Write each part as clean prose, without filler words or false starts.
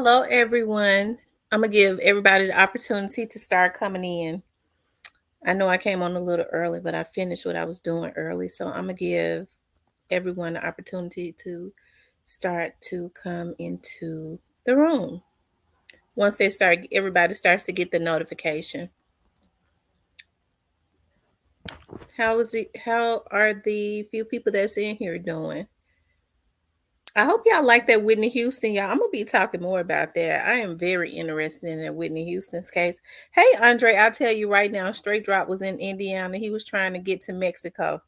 Hello, everyone. I'm going to give everybody the opportunity to start coming in. I know I came on a little early, but I finished what I was doing early. So I'm going to give everyone the opportunity to start to come into the room. Once they start, everybody starts to get the notification. How are the few people that's in here doing? I hope y'all like that Whitney Houston, y'all. I'm gonna be talking more about that. I am very interested in that Whitney Houston's case. Hey, Andre, I'll tell you right now, Straight Drop was in Indiana. He was trying to get to Mexico.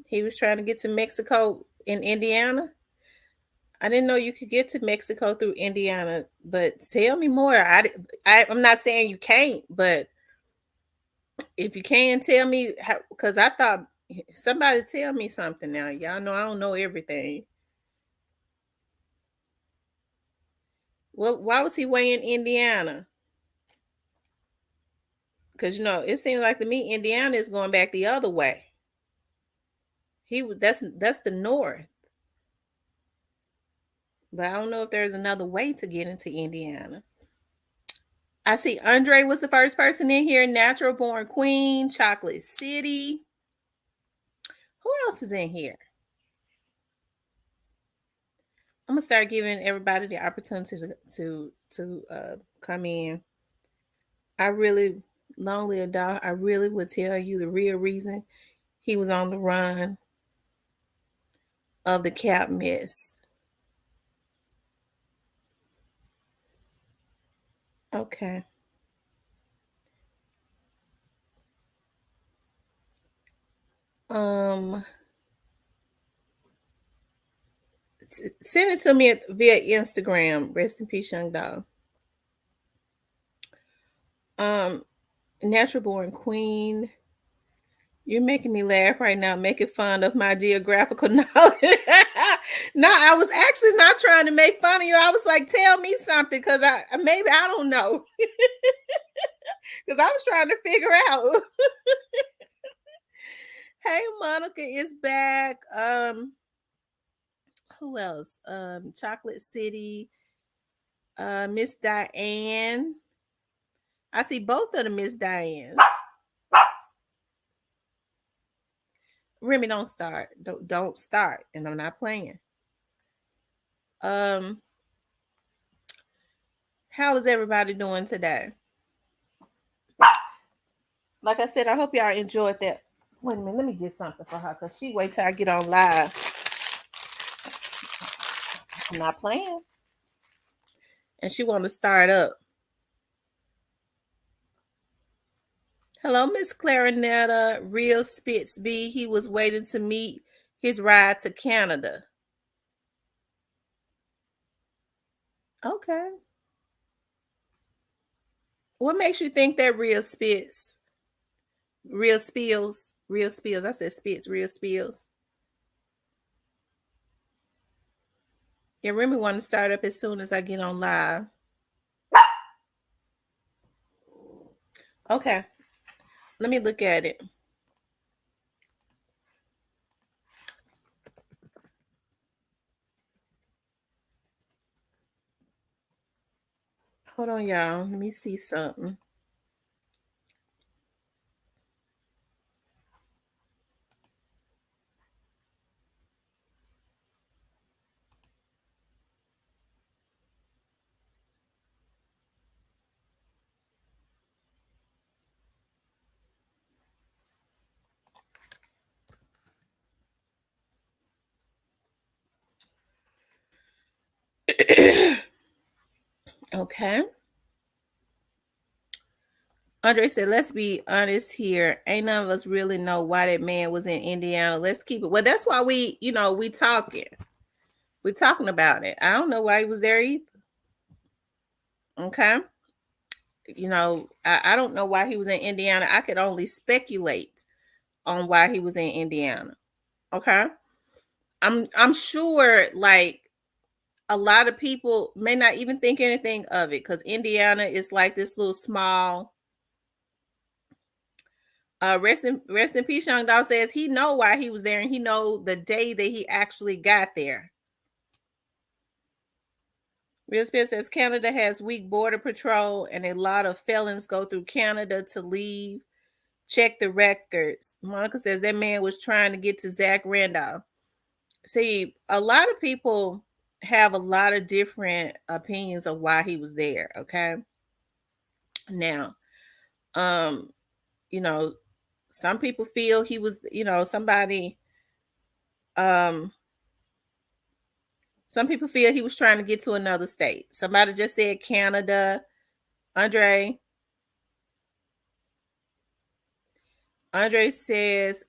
He was trying to get to Mexico in Indiana. I didn't know you could get to Mexico through Indiana, but tell me more. I'm not saying you can't, but if you can, tell me how. Because I thought somebody tell me something now. Y'all know I don't know everything. Well, why was he way in Indiana? Because it seems like to me Indiana is going back the other way. That's the north, but I don't know if there's another way to get into Indiana. I see Andre was the first person in here. Natural Born Queen, Chocolate City. Who else is in here? I'm gonna start giving everybody the opportunity to come in. I really, Lonely Adult, I really would tell you the real reason he was on the run of the cap mess. Okay. Um, Send it to me via Instagram. Rest in peace, young dog. Natural Born Queen. You're making me laugh right now, making fun of my geographical knowledge. No, I was actually not trying to make fun of you. I was like, tell me something, because I don't know. Because I was trying to figure out. Hey, Monica is back. Who else? Chocolate City. Miss Diane. I see both of the Miss Dianes. Remy, don't start. Don't start. And I'm not playing. How is everybody doing today? Like I said, I hope y'all enjoyed that. Wait a minute, let me get something for her, because she wait till I get on live. I'm not playing. And she want to start up. Hello, Miss Clarinetta. Real Spitz B. He was waiting to meet his ride to Canada. Okay. What makes you think that Real Spitz? Real Spills? Real Spills. I said Spitz, Real Spills. Yeah, Remy want to start up as soon as I get on live. Okay. Let me look at it. Hold on, y'all. Let me see something. Okay. Andre said, let's be honest here. Ain't none of us really know why that man was in Indiana. Let's keep it. Well, that's why we talking. We're talking about it. I don't know why he was there either. Okay. I don't know why he was in Indiana. I could only speculate on why he was in Indiana. Okay. I'm sure like a lot of people may not even think anything of it, because Indiana is like this little small Rest in peace. Young Dog says he know why he was there, and he know the day that he actually got there. Real Spirit says Canada has weak border patrol, and a lot of felons go through Canada to leave. Check the records. Monica says that man was trying to get to Zach Randolph. See, a lot of people have a lot of different opinions of why he was there. Okay. Now, um, you know, some people feel he was, somebody, um, some people feel he was trying to get to another state. Somebody just said Canada. Andre says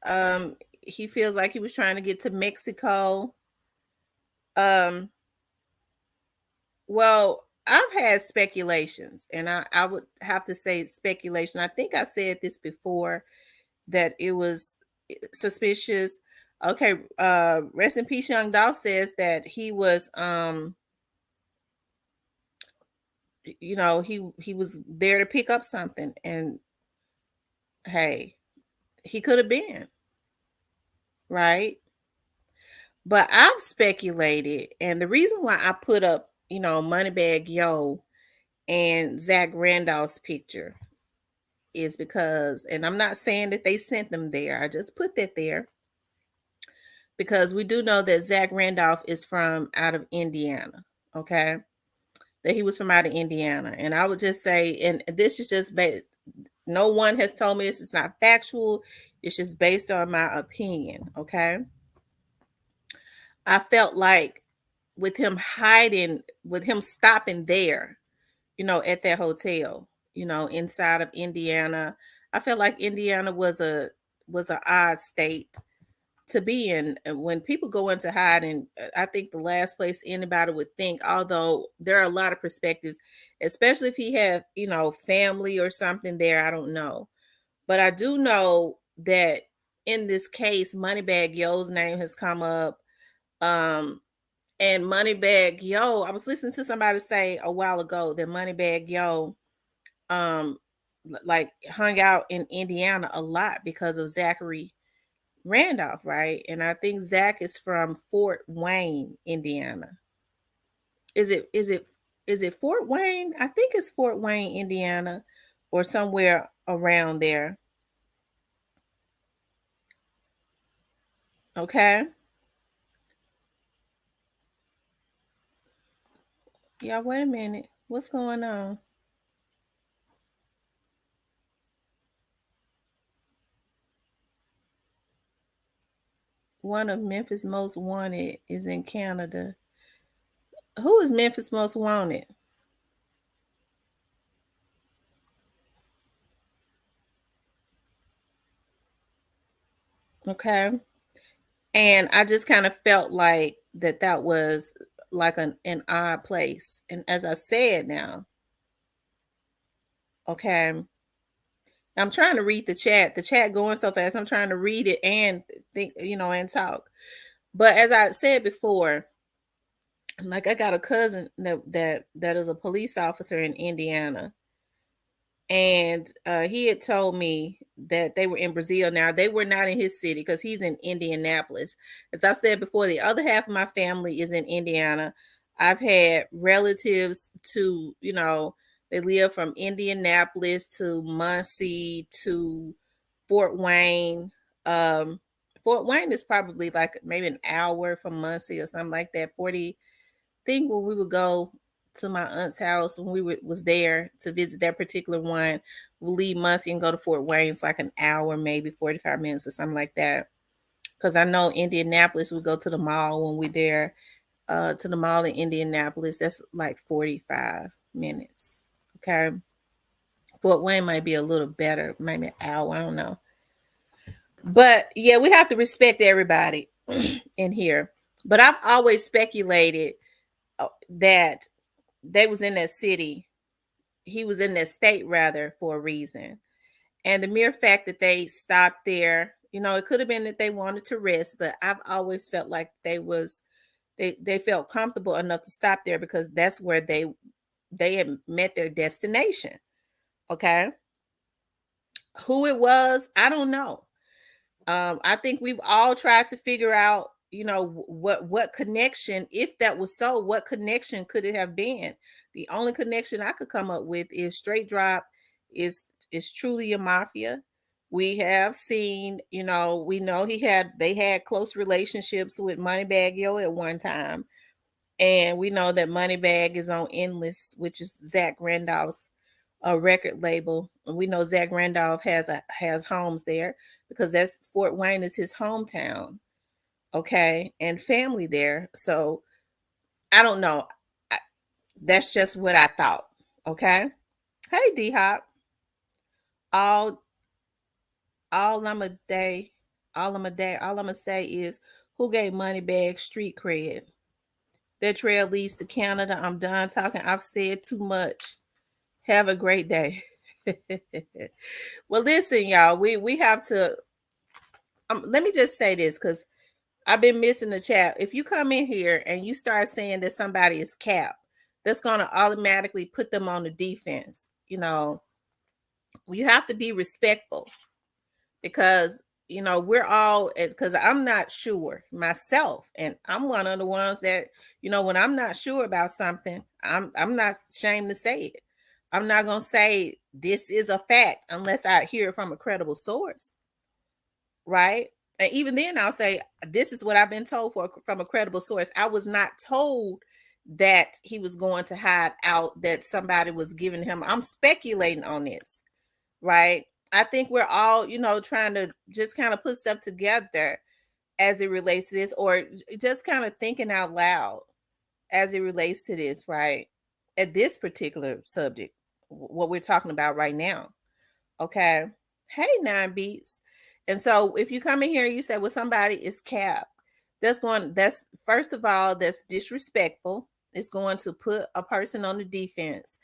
he feels like he was trying to get to Mexico. Um, well, I've had speculations, and I would have to say speculation. I think I said this before that it was suspicious. Okay, rest in peace, Young Doll says that he was he was there to pick up something, and hey, he could have been, right? But I've speculated, and the reason why I put up, Moneybag Yo and Zach Randolph's picture is because, and I'm not saying that they sent them there, I just put that there because we do know that Zach Randolph is from out of Indiana, okay? That he was from out of Indiana. And I would just say, and this is just no one has told me this, it's not factual, it's just based on my opinion, okay? I felt like with him hiding, with him stopping there, at that hotel, inside of Indiana, I felt like Indiana was an odd state to be in. When people go into hiding, I think the last place anybody would think, although there are a lot of perspectives, especially if he had, family or something there, I don't know. But I do know that in this case, Moneybag Yo's name has come up. And Moneybag Yo, I was listening to somebody say a while ago that Moneybag Yo like hung out in Indiana a lot because of Zachary Randolph, right? And I think Zach is from Fort Wayne, Indiana. Is it Fort Wayne? I think it's Fort Wayne, Indiana, or somewhere around there. Okay. Yeah, wait a minute. What's going on? One of Memphis' most wanted is in Canada. Who is Memphis' most wanted? Okay. And I just kind of felt like that was like an odd place. And as I said now, okay, I'm trying to read the chat. The chat going so fast. I'm trying to read it and think, and talk. But as I said before, like I got a cousin that is a police officer in Indiana, and he had told me that they were in Brazil. Now they were not in his city because he's in Indianapolis. As I said before, the other half of my family is in Indiana. I've had relatives to, they live from Indianapolis to Muncie to Fort Wayne. Um, Fort Wayne is probably like maybe an hour from Muncie or something like that. 40 think when we would go to my aunt's house when was there to visit that particular one, we'll leave Muncie and go to Fort Wayne. It's like an hour, maybe 45 minutes or something like that. Because I know Indianapolis, we go to the mall when we're there, to the mall in Indianapolis. That's like 45 minutes. Okay. Fort Wayne might be a little better, maybe an hour. I don't know. But yeah, we have to respect everybody in here. But I've always speculated that they was in that city, he was in that state rather, for a reason. And the mere fact that they stopped there, it could have been that they wanted to rest, but I've always felt like they felt comfortable enough to stop there because that's where they had met their destination. Okay. Who it was, I don't know. I think we've all tried to figure out, what connection, if that was so, what connection could it have been? The only connection I could come up with is Straight Drop is truly a mafia. We have seen, we know they had close relationships with Moneybagg Yo at one time. And we know that Moneybagg is on Endless, which is Zach Randolph's record label. And we know Zach Randolph has homes there because that's Fort Wayne is his hometown. Okay, and family there. So I don't know. I, that's just what I thought. Okay. Hey D Hop. All all I'm a day, all I'm gonna say is who gave Moneybagg street cred? That trail leads to Canada. I'm done talking. I've said too much. Have a great day. Well, listen, y'all. We have to. Let me just say this because I've been missing the chat. If you come in here and you start saying that somebody is cap, that's gonna automatically put them on the defense. You have to be respectful because we're all because I'm not sure myself, and I'm one of the ones that when I'm not sure about something, I'm not ashamed to say it. I'm not gonna say this is a fact unless I hear it from a credible source, right? And even then, I'll say this is what I've been told from a credible source. I was not told that he was going to hide out, that somebody was giving him. I'm speculating on this, right? I think we're all, trying to just kind of put stuff together as it relates to this, or just kind of thinking out loud as it relates to this, right? At this particular subject, what we're talking about right now. Okay. Hey, Nine Beats. And so if you come in here and you say, well, somebody is cap, that's first of all, that's disrespectful. It's going to put a person on the defense.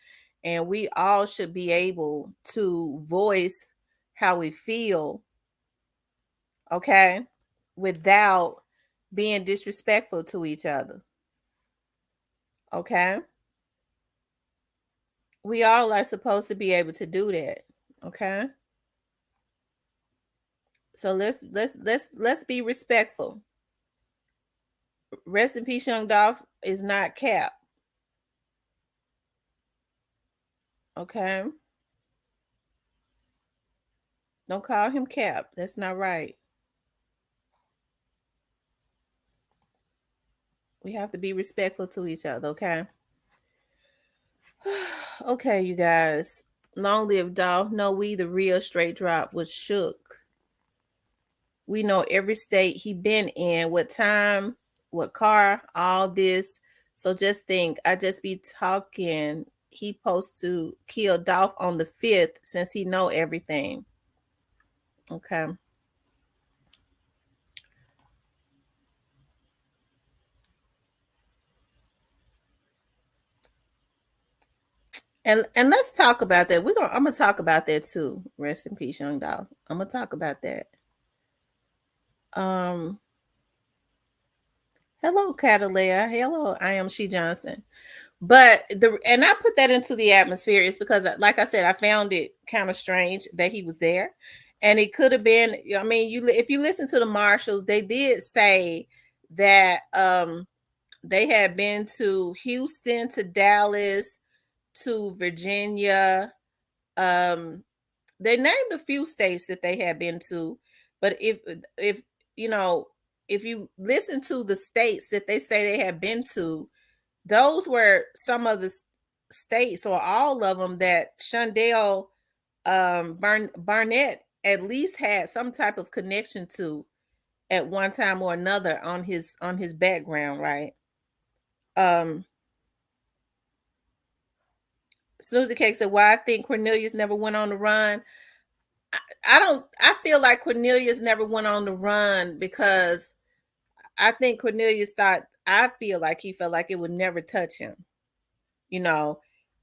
And we all should be able to voice how we feel, okay, without being disrespectful to each other. Okay. We all are supposed to be able to do that. Okay. So let's be respectful. Rest in peace, Young Dolph is not cap. Okay. Don't call him cap. That's not right. We have to be respectful to each other, okay? Okay, you guys. Long live Dolph. No, we the real Straight Drop was shook. We know every state he been in, what time, what car, all this. So just think, I just be talking. He supposed to kill Dolph on the 5th since he know everything. Okay. And let's talk about that. I'm gonna talk about that too. Rest in peace, Young Dolph. I'm gonna talk about that. Um, hello, Catalea. Hello, I am She Johnson. But and I put that into the atmosphere is because, like I said, I found it kind of strange that he was there, and it could have been. I mean, if you listen to the marshals, they did say that they had been to Houston, to Dallas, to Virginia. They named a few states that they had been to, but if you know if you listen to the states that they say they had been to, those were some of the states or all of them that Shondell Barnett at least had some type of connection to at one time or another on his background, right? Snoozy Cake said, "Why I think Cornelius never went on the run." I feel like Cornelius never went on the run because I think Cornelius thought, I feel like he felt like it would never touch him. You know,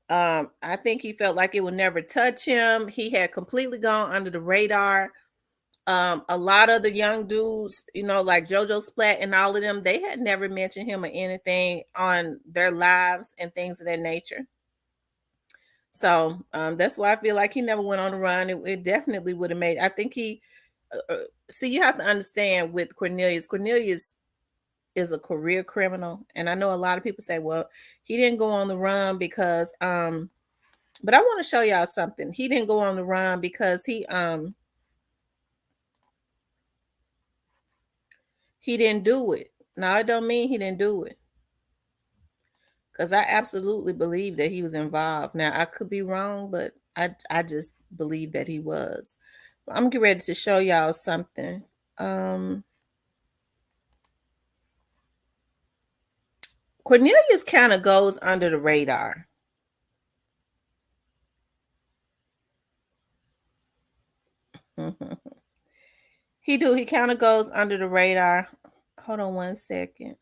I think he felt like it would never touch him. He had completely gone under the radar. A lot of the young dudes, like JoJo Splat and all of them, they had never mentioned him or anything on their lives and things of that nature. So that's why I feel like he never went on the run. It definitely would have made. I think he. See, you have to understand with Cornelius. Cornelius is a career criminal, and I know a lot of people say, "Well, he didn't go on the run because." But I want to show y'all something. He didn't go on the run because he didn't do it. Now, it don't mean he didn't do it. Because I absolutely believe that he was involved. Now, I could be wrong, but I just believe that he was. I'm getting ready to show y'all something. Cornelius kind of goes under the radar. He do. He kind of goes under the radar. Hold on one second.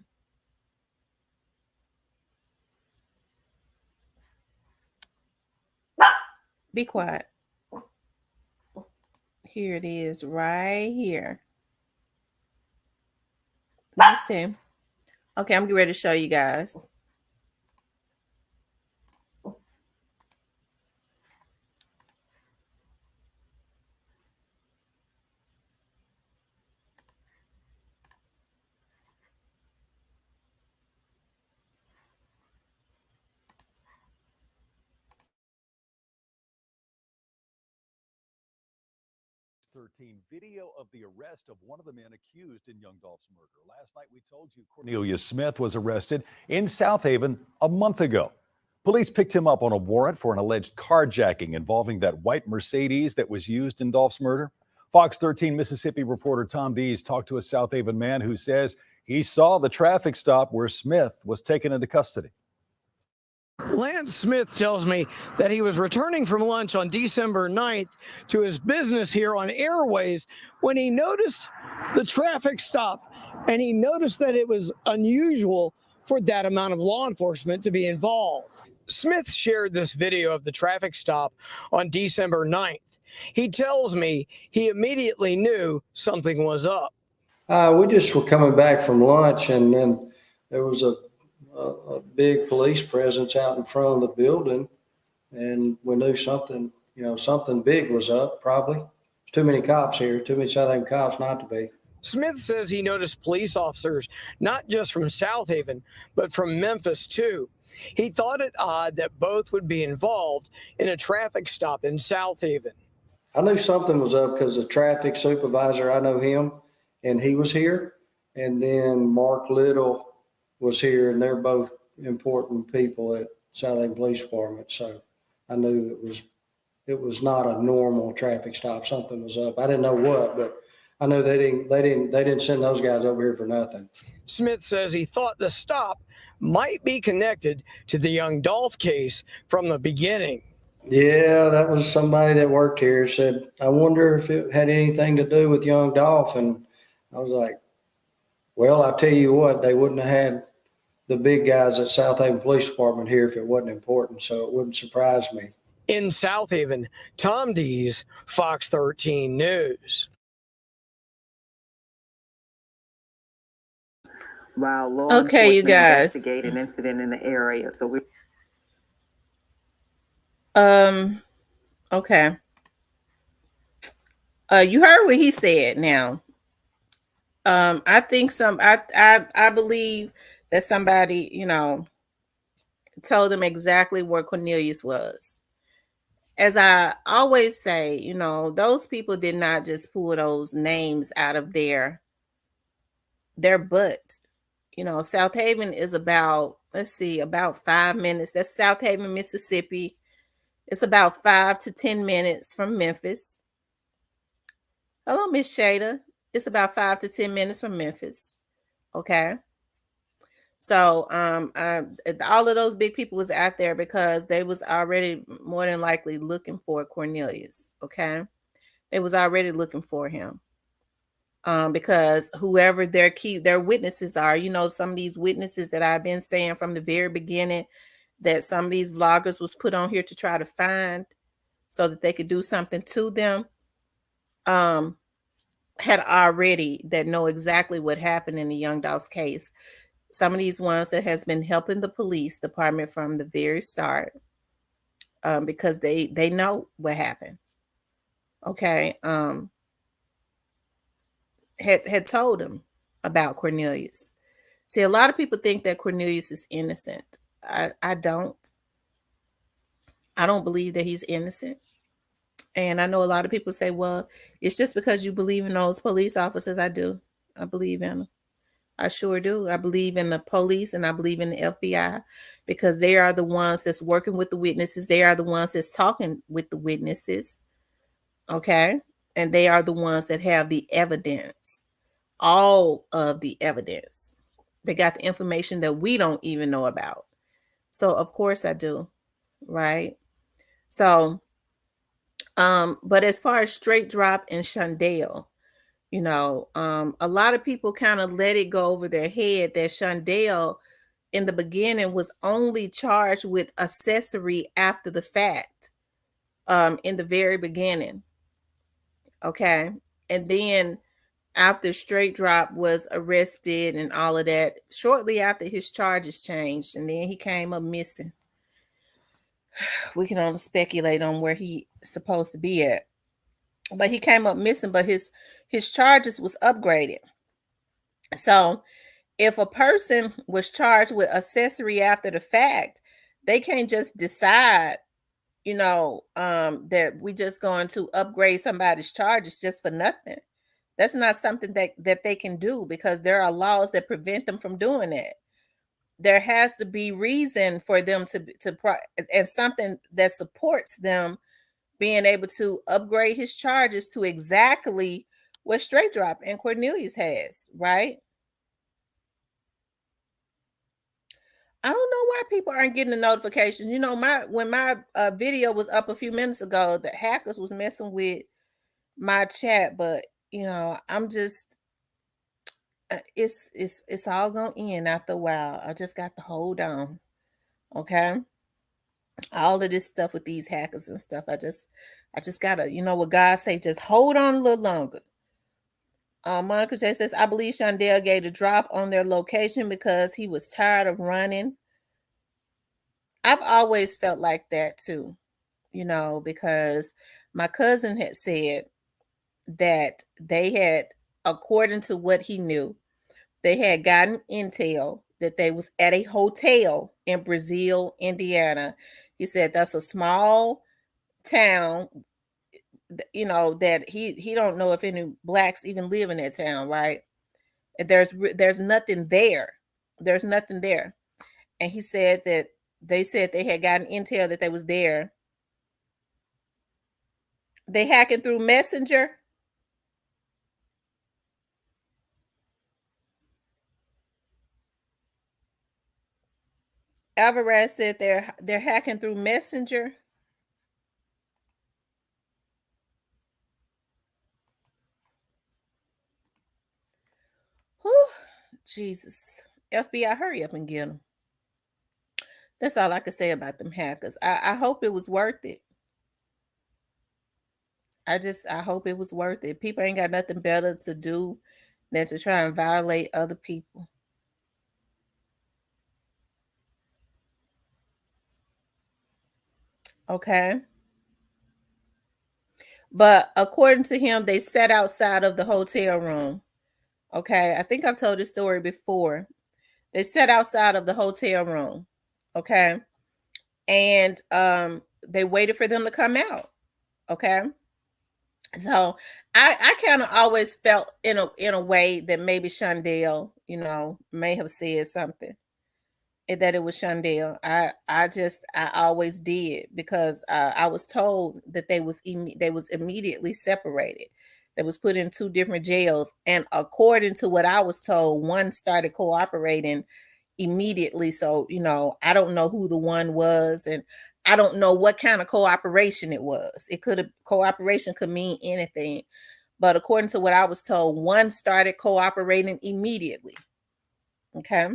Be quiet. Here it is, right here. Let me see. Okay, I'm getting ready to show you guys. Video of the arrest of one of the men accused in Young Dolph's murder. Last night we told you Cornelius Smith was arrested in South Haven a month ago. Police picked him up on a warrant for an alleged carjacking involving that white Mercedes that was used in Dolph's murder. Fox 13 Mississippi reporter Tom Dees talked to a South Haven man who says he saw the traffic stop where Smith was taken into custody. Lance Smith tells me that he was returning from lunch on December 9th to his business here on Airways when he noticed the traffic stop, and he noticed that it was unusual for that amount of law enforcement to be involved. Smith shared this video of the traffic stop on December 9th. He tells me he immediately knew something was up. We just were coming back from lunch, and then there was a big police presence out in front of the building, and we knew something big was up. Probably too many cops here, too many South Haven cops not to be. Smith says he noticed police officers not just from South Haven, but from Memphis too. He thought it odd that both would be involved in a traffic stop in South Haven. I knew something was up because the traffic supervisor, I know him, and he was here. And then Mark Little was here, and they're both important people at South Haven Police Department. So I knew it was not a normal traffic stop. Something was up. I didn't know what, but I know they didn't send those guys over here for nothing. Smith says he thought the stop might be connected to the Young Dolph case from the beginning. Yeah, that was somebody that worked here said, I wonder if it had anything to do with Young Dolph. And I was like, well, I tell you what, they wouldn't have had the big guys at South Haven Police Department here if it wasn't important. So it wouldn't surprise me. In South Haven, Tom Dees, Fox 13 News. While law Okay, you enforcement guys. investigate an incident in the area. So we Okay. You heard what he said now. I think I believe that somebody, told them exactly where Cornelius was. As I always say, those people did not just pull those names out of their butt. South Haven is about 5 minutes. That's South Haven, Mississippi. It's about 5 to 10 minutes from Memphis. Hello, Miss Shada. It's about 5 to 10 minutes from Memphis. Okay. So all of those big people was out there because they was already more than likely looking for Cornelius. Okay. They was already looking for him. Because whoever their witnesses are, some of these witnesses that I've been saying from the very beginning that some of these vloggers was put on here to try to find so that they could do something to them, had already that know exactly what happened in the Young Dolph's case. Some of these ones that has been helping the police department from the very start. because they know what happened. Okay, had told him about Cornelius. See, a lot of people think that Cornelius is innocent. I don't. I don't believe that he's innocent. And I know a lot of people say, well, it's just because you believe in those police officers. I do. I believe in them. I sure do. I believe in the police and I believe in the FBI because they are the ones that's working with the witnesses. They are the ones that's talking with the witnesses. Okay. And they are the ones that have the evidence, all of the evidence. They got the information that we don't even know about. So, of course, I do. Right. So, but as far as Straight Drop and Shondell, a lot of people kind of let it go over their head that Shondell in the beginning was only charged with accessory after the fact, in the very beginning. Okay. And then after Straight Drop was arrested and all of that, shortly after his charges changed, and then he came up missing. We can only speculate on where he's supposed to be at. But he came up missing, but his charges was upgraded. So if a person was charged with accessory after the fact, they can't just decide, that we just going to upgrade somebody's charges just for nothing. That's not something that they can do because there are laws that prevent them from doing that. There has to be reason for them and something that supports them being able to upgrade his charges to exactly what Straight Drop and Cornelius has, right? I don't know why people aren't getting the notifications. When my video was up a few minutes ago, the hackers was messing with my chat, but I'm just it's all gonna end after a while. I just got to hold on, okay? All of this stuff with these hackers and stuff, I just gotta, what God say, just hold on a little longer. Monica J says, I believe Shondell gave a drop on their location because he was tired of running. I've always felt like that too, because my cousin had said that they had, according to what he knew, they had gotten intel that they was at a hotel in Brazil, Indiana. He said that's a small town, that he don't know if any blacks even live in that town, right? And there's nothing there. There's nothing there. And he said that they said they had gotten intel that they was there. They hacking through Messenger. Alvarez said they're hacking through Messenger. Whew, Jesus. FBI, hurry up and get them. That's all I can say about them hackers. I hope it was worth it. I hope it was worth it. People ain't got nothing better to do than to try and violate other people. Okay. But according to him, they sat outside of the hotel room. Okay. I think I've told this story before. They sat outside of the hotel room. Okay. And they waited for them to come out. Okay. So I kind of always felt in a way that maybe Shondell, may have said something, that it was Shondell. I always did because I was told that they was immediately separated. They was put in two different jails, and according to what I was told, one started cooperating immediately. So I don't know who the one was, and I don't know what kind of cooperation it was. Cooperation could mean anything, but according to what I was told, one started cooperating immediately. Okay.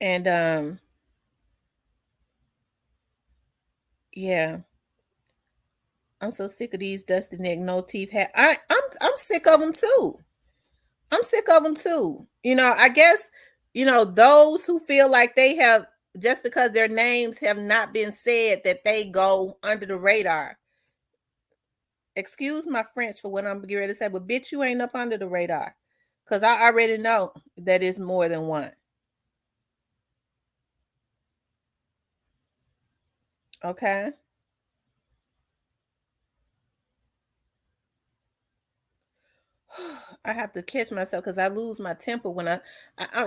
And yeah, I'm so sick of these dusty neck, no teeth hat. I'm sick of them too. I'm sick of them too. I guess those who feel like they have just because their names have not been said, that they go under the radar. Excuse my French for what I'm getting ready to say, but bitch, you ain't up under the radar. Because I already know that it's more than one. Okay. I have to catch myself because I lose my temper when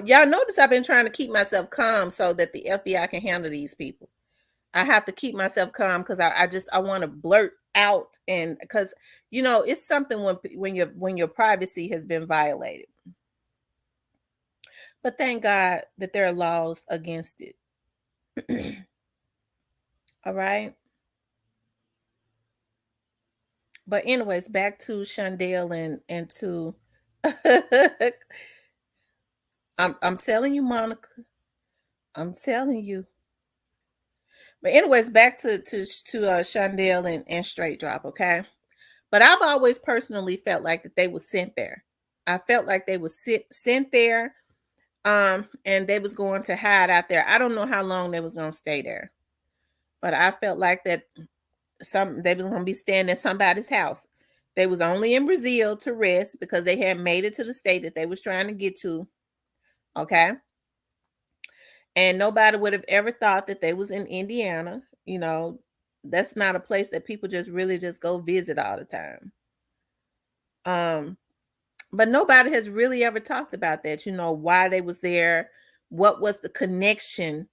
y'all notice I've been trying to keep myself calm so that the FBI can handle these people. I have to keep myself calm because I want to blurt out, and because it's something when your privacy has been violated. But thank God that there are laws against it. All right. But anyways, back to Shondell and to I'm telling you, Monica. I'm telling you. But anyways, back to Shondell and Straight Drop, okay? But I've always personally felt like that they were sent there. I felt like they were sent there, and they was going to hide out there. I don't know how long they was gonna stay there, but I felt like that they was gonna be staying in somebody's house. They was only in Brazil to rest because they had made it to the state that they was trying to get to, okay? And nobody would have ever thought that they was in Indiana. That's not a place that people just really just go visit all the time. But nobody has really ever talked about that, why they was there, what was the connection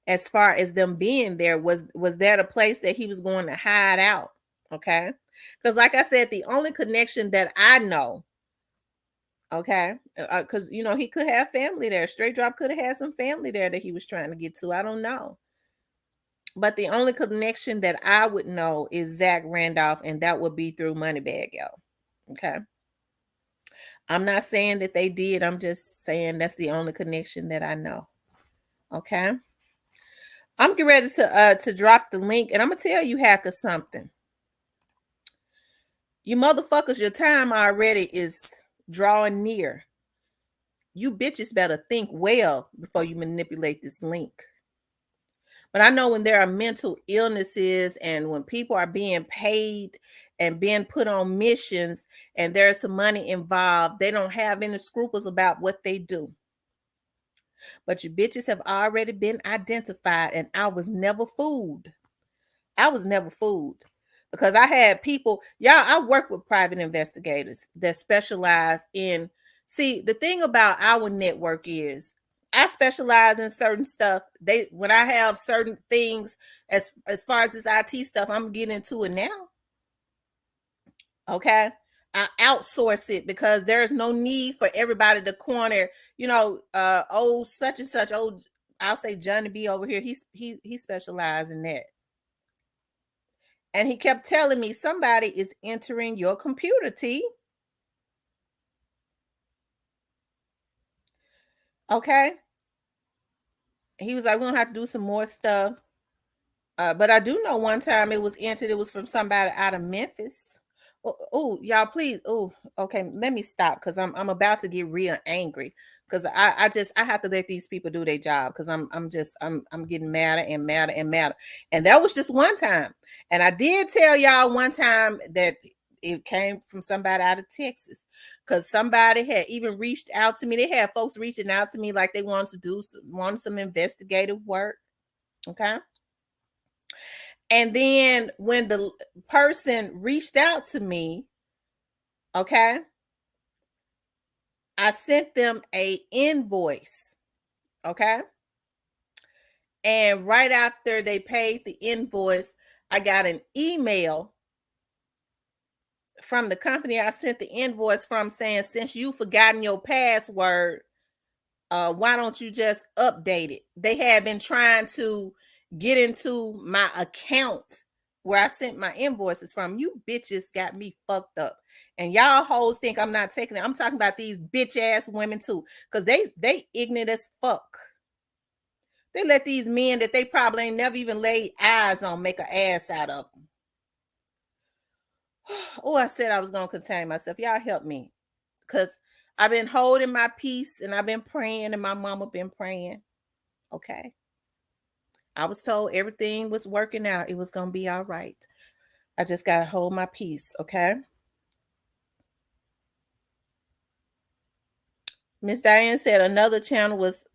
as far as them being there. Was that a place that he was going to hide out? Okay. Because like I said, the only connection that I know, okay, because he could have family there. Straight Drop could have had some family there that he was trying to get to. I don't know. But the only connection that I would know is Zach Randolph, and that would be through Moneybag Yo. Okay. I'm not saying that they did. I'm just saying that's the only connection that I know. Okay. I'm getting ready to drop the link, and I'm gonna tell you hackers something. You motherfuckers, your time already is drawing near. You bitches better think well before you manipulate this link. But I know when there are mental illnesses and when people are being paid and being put on missions and there's some money involved, they don't have any scruples about what they do. But you bitches have already been identified, and I was never fooled. I was never fooled because I had people, I work with private investigators that specialize in. See, the thing about our network is I specialize in certain stuff. When I have certain things as far as this IT stuff, I'm getting into it now. Okay. I outsource it because there's no need for everybody to corner, old such and such, I'll say Johnny B over here. He specializes in that. And he kept telling me somebody is entering your computer, T. Okay. He was like, we're gonna have to do some more stuff. But I do know one time it was entered, it was from somebody out of Memphis. Oh, y'all, please. Oh, okay. Let me stop because I'm about to get real angry because I have to let these people do their job because I'm getting madder and madder and madder. And that was just one time. And I did tell y'all one time that it came from somebody out of Texas because somebody had even reached out to me. They had folks reaching out to me like they wanted some investigative work. Okay. And then when the person reached out to me, okay, I sent them a invoice, okay? And right after they paid the invoice, I got an email from the company I sent the invoice from saying, since you've forgotten your password, why don't you just update it? They had been trying to get into my account where I sent my invoices from. You bitches got me fucked up. And y'all hoes think I'm not taking it. I'm talking about these bitch ass women too. Because they ignorant as fuck. They let these men that they probably ain't never even laid eyes on make an ass out of them. Oh, I said I was going to contain myself. Y'all help me. Because I've been holding my peace and I've been praying and my mama been praying. Okay. I was told everything was working out. It was going to be all right. I just got to hold my peace, okay? Miss Diane said another channel was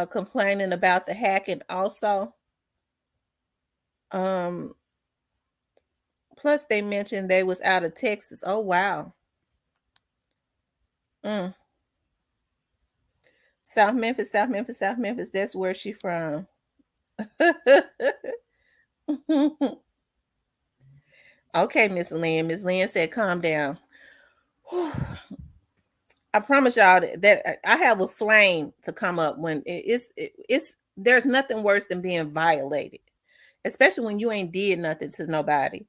complaining about the hacking also. Plus they mentioned they was out of Texas. Oh, wow. South Memphis, South Memphis, South Memphis. That's where she from. Okay, Miss Lynn. Miss Lynn said, calm down. I promise y'all that I have a flame to come up when it's there's nothing worse than being violated, especially when you ain't did nothing to nobody.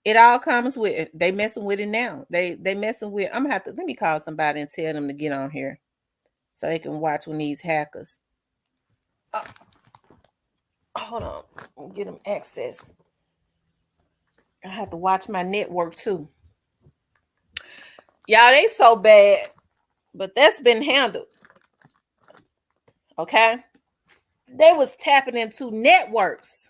It all comes with it. They messing with it now. They messing with. I'm gonna have to let me call somebody and tell them to get on here so they can watch when these hackers. Hold on, I'll get them access. I have to watch my network too. Y'all, they so bad, but that's been handled. Okay, they was tapping into networks,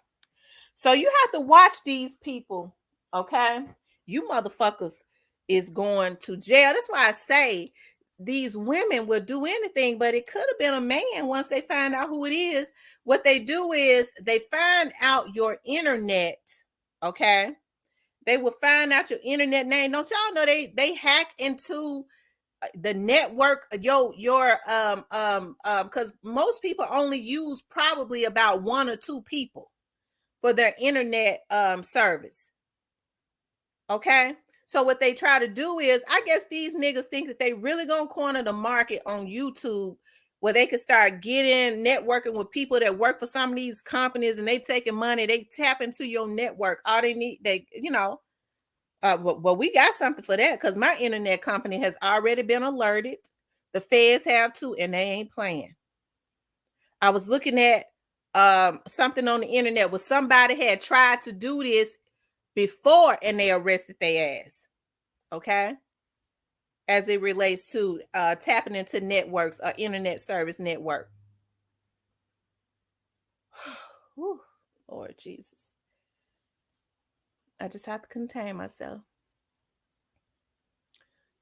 so you have to watch these people. Okay, you motherfuckers is going to jail. That's why I say these women will do anything, but it could have been a man once they find out who it is. What they do is they find out your internet. Okay, they will find out your internet name. Don't y'all know they hack into the network, your because most people only use probably about 1 or 2 people for their internet service. Okay, so what they try to do is, I guess these niggas think that they really gonna corner the market on YouTube, where they can start getting networking with people that work for some of these companies, and they taking money, they tap into your network. All they need, well, we got something for that, because my internet company has already been alerted. The feds have too, and they ain't playing. I was looking at something on the internet where somebody had tried to do this before, and they arrested their ass. Okay, as it relates to tapping into networks or internet service network. Whew, Lord Jesus, I just have to contain myself.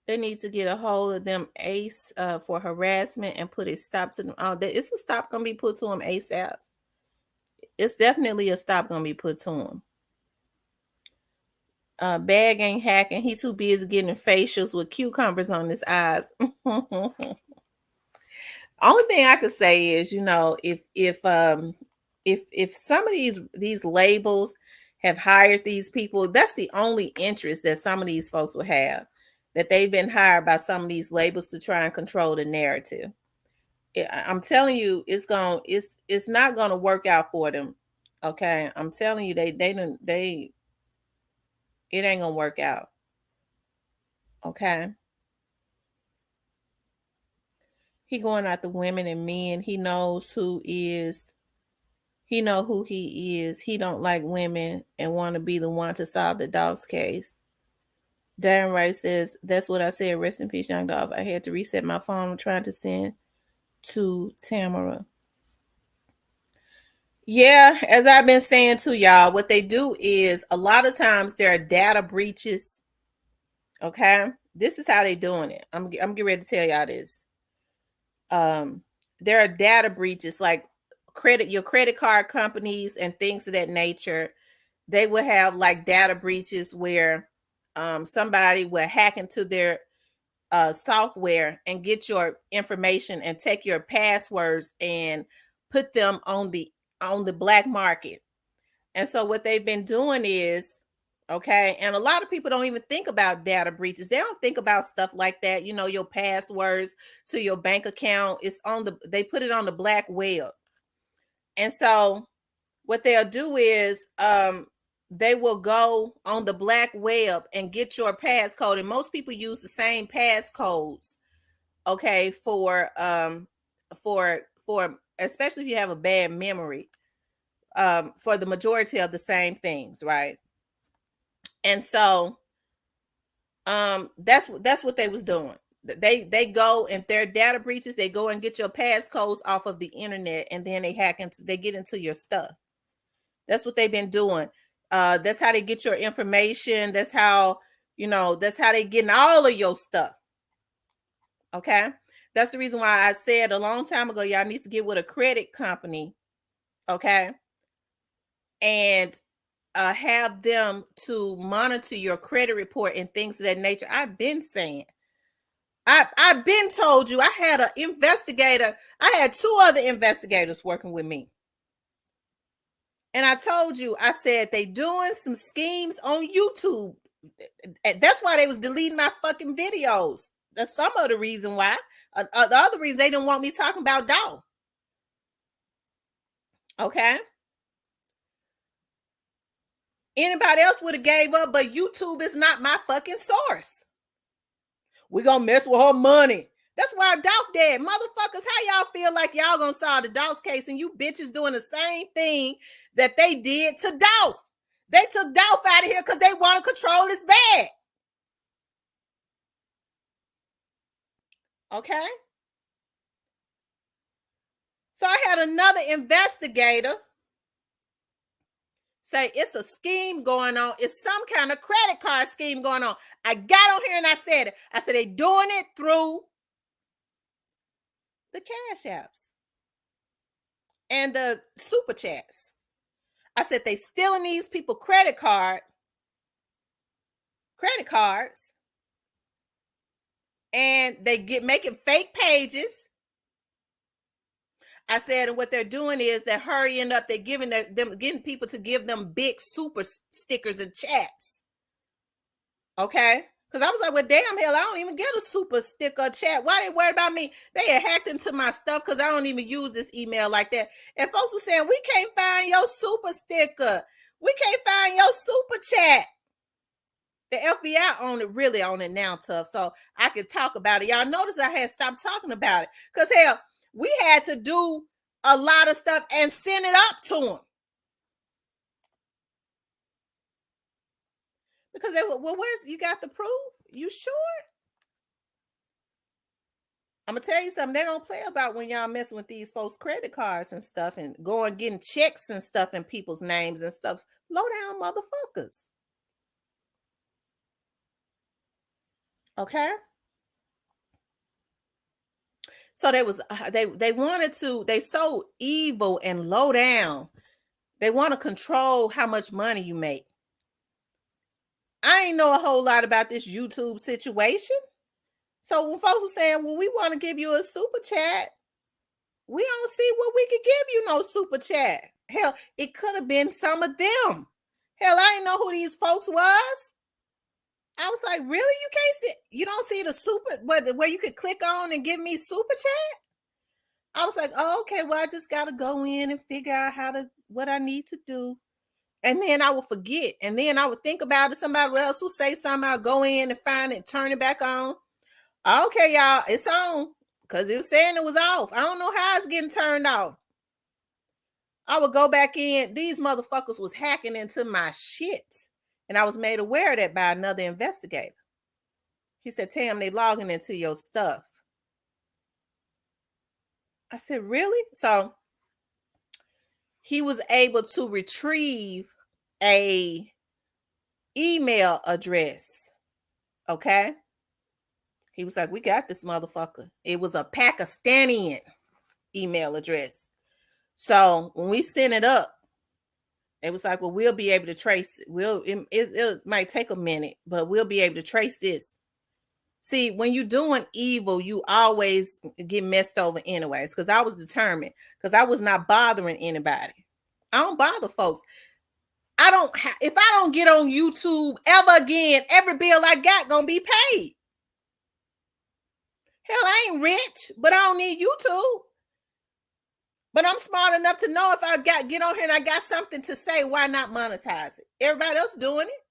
They need to get a hold of them ACE for harassment and put a stop to them. Oh, it's a stop gonna be put to them ASAP. It's definitely a stop gonna be put to them. Bag ain't hacking. He too busy getting facials with cucumbers on his eyes. Only thing I could say is, if some of these labels have hired these people, that's the only interest that some of these folks will have, that they've been hired by some of these labels to try and control the narrative. I'm telling you, it's not gonna work out for them. Okay, I'm telling you, it ain't gonna work out. Okay, he going after women and men. He knows who is. He know who he is. He don't like women and want to be the one to solve the dog's case. Darren Wright says, that's what I said. Rest in peace, young dog. I had to reset my phone. I'm trying to send to Tamara. Yeah, as I've been saying to y'all, what they do is a lot of times there are data breaches. Okay, this is how they doing it. I'm getting ready to tell y'all this. There are data breaches, like your credit card companies and things of that nature. They will have like data breaches where somebody will hack into their software and get your information and take your passwords and put them on the black market. And so what they've been doing is, okay, and a lot of people don't even think about data breaches. They don't think about stuff like that. Your passwords to your bank account is they put it on the black web. And so what they'll do is they will go on the black web and get your passcode. And most people use the same passcodes, okay, for especially if you have a bad memory, for the majority of the same things, right? And so that's what they was doing. They go, if they're data breaches, they go and get your passcodes off of the internet, and then they get into your stuff. That's what they've been doing. That's how they get your information. That's how, that's how they getting all of your stuff. Okay. That's the reason why I said a long time ago, y'all need to get with a credit company. Okay. And have them to monitor your credit report and things of that nature. I've been saying. I've been told you. I had an investigator. I had 2 other investigators working with me. And I told you, I said they doing some schemes on YouTube. That's why they was deleting my fucking videos. That's some of the reason why. The other reason they didn't want me talking about dog. Okay. Anybody else would have gave up, but YouTube is not my fucking source. We gonna mess with her money. That's why Dolph dead. Motherfuckers, how y'all feel like y'all gonna solve the Dolph case and you bitches doing the same thing that they did to Dolph? They took Dolph out of here because they want to control his bag. Okay? So I had another investigator say it's a scheme going on. It's some kind of credit card scheme going on. I got on here and I said it. I said they doing it through the cash apps and the super chats. I said they stealing these people credit cards, and they making fake pages. I said, and what they're doing is they're hurrying up. They're getting people to give them big super stickers and chats. Okay. Because I was like, well, damn hell, I don't even get a super sticker chat. Why they worried about me? They had hacked into my stuff because I don't even use this email like that. And folks were saying, we can't find your super sticker. We can't find your super chat. The FBI really on it now, tough. So I could talk about it. Y'all notice I had stopped talking about it. Because hell, we had to do a lot of stuff and send it up to them. Because they were, well, where's you got the proof? You sure? I'm gonna tell you something. They don't play about when y'all messing with these folks' credit cards and stuff and going getting checks and stuff in people's names and stuff. Low down motherfuckers. Okay. So they so evil and low down. They want to control how much money you make. I ain't know a whole lot about this YouTube situation. So when folks were saying, well, we want to give you a super chat, we don't see what we could give you no super chat. Hell, it could have been some of them. Hell, I didn't know who these folks was. I was like, really? You can't see, you don't see the super, where you could click on and give me super chat? I was like, oh, okay, well, I just got to go in and figure out what I need to do. And then I will forget. And then I would think about it. Somebody else will say something. I'll go in and find it, turn it back on. Okay, y'all, it's on. Because it was saying it was off. I don't know how it's getting turned off. I would go back in. These motherfuckers was hacking into my shit. And I was made aware of that by another investigator. He said, Tam, they logging into your stuff. I said, really? So he was able to retrieve a email address. Okay. He was like, we got this motherfucker. It was a Pakistani email address. So when we sent it up, it was like, well, we'll be able to trace it. It might take a minute, but we'll be able to trace this. See, when you're doing evil, you always get messed over anyways. Because I was determined. Because I was not bothering anybody. I don't bother folks. If I don't get on YouTube ever again, every bill I got gonna be paid. Hell, I ain't rich, but I don't need YouTube. But I'm smart enough to know if I get on here and I got something to say, why not monetize it? Everybody else doing it.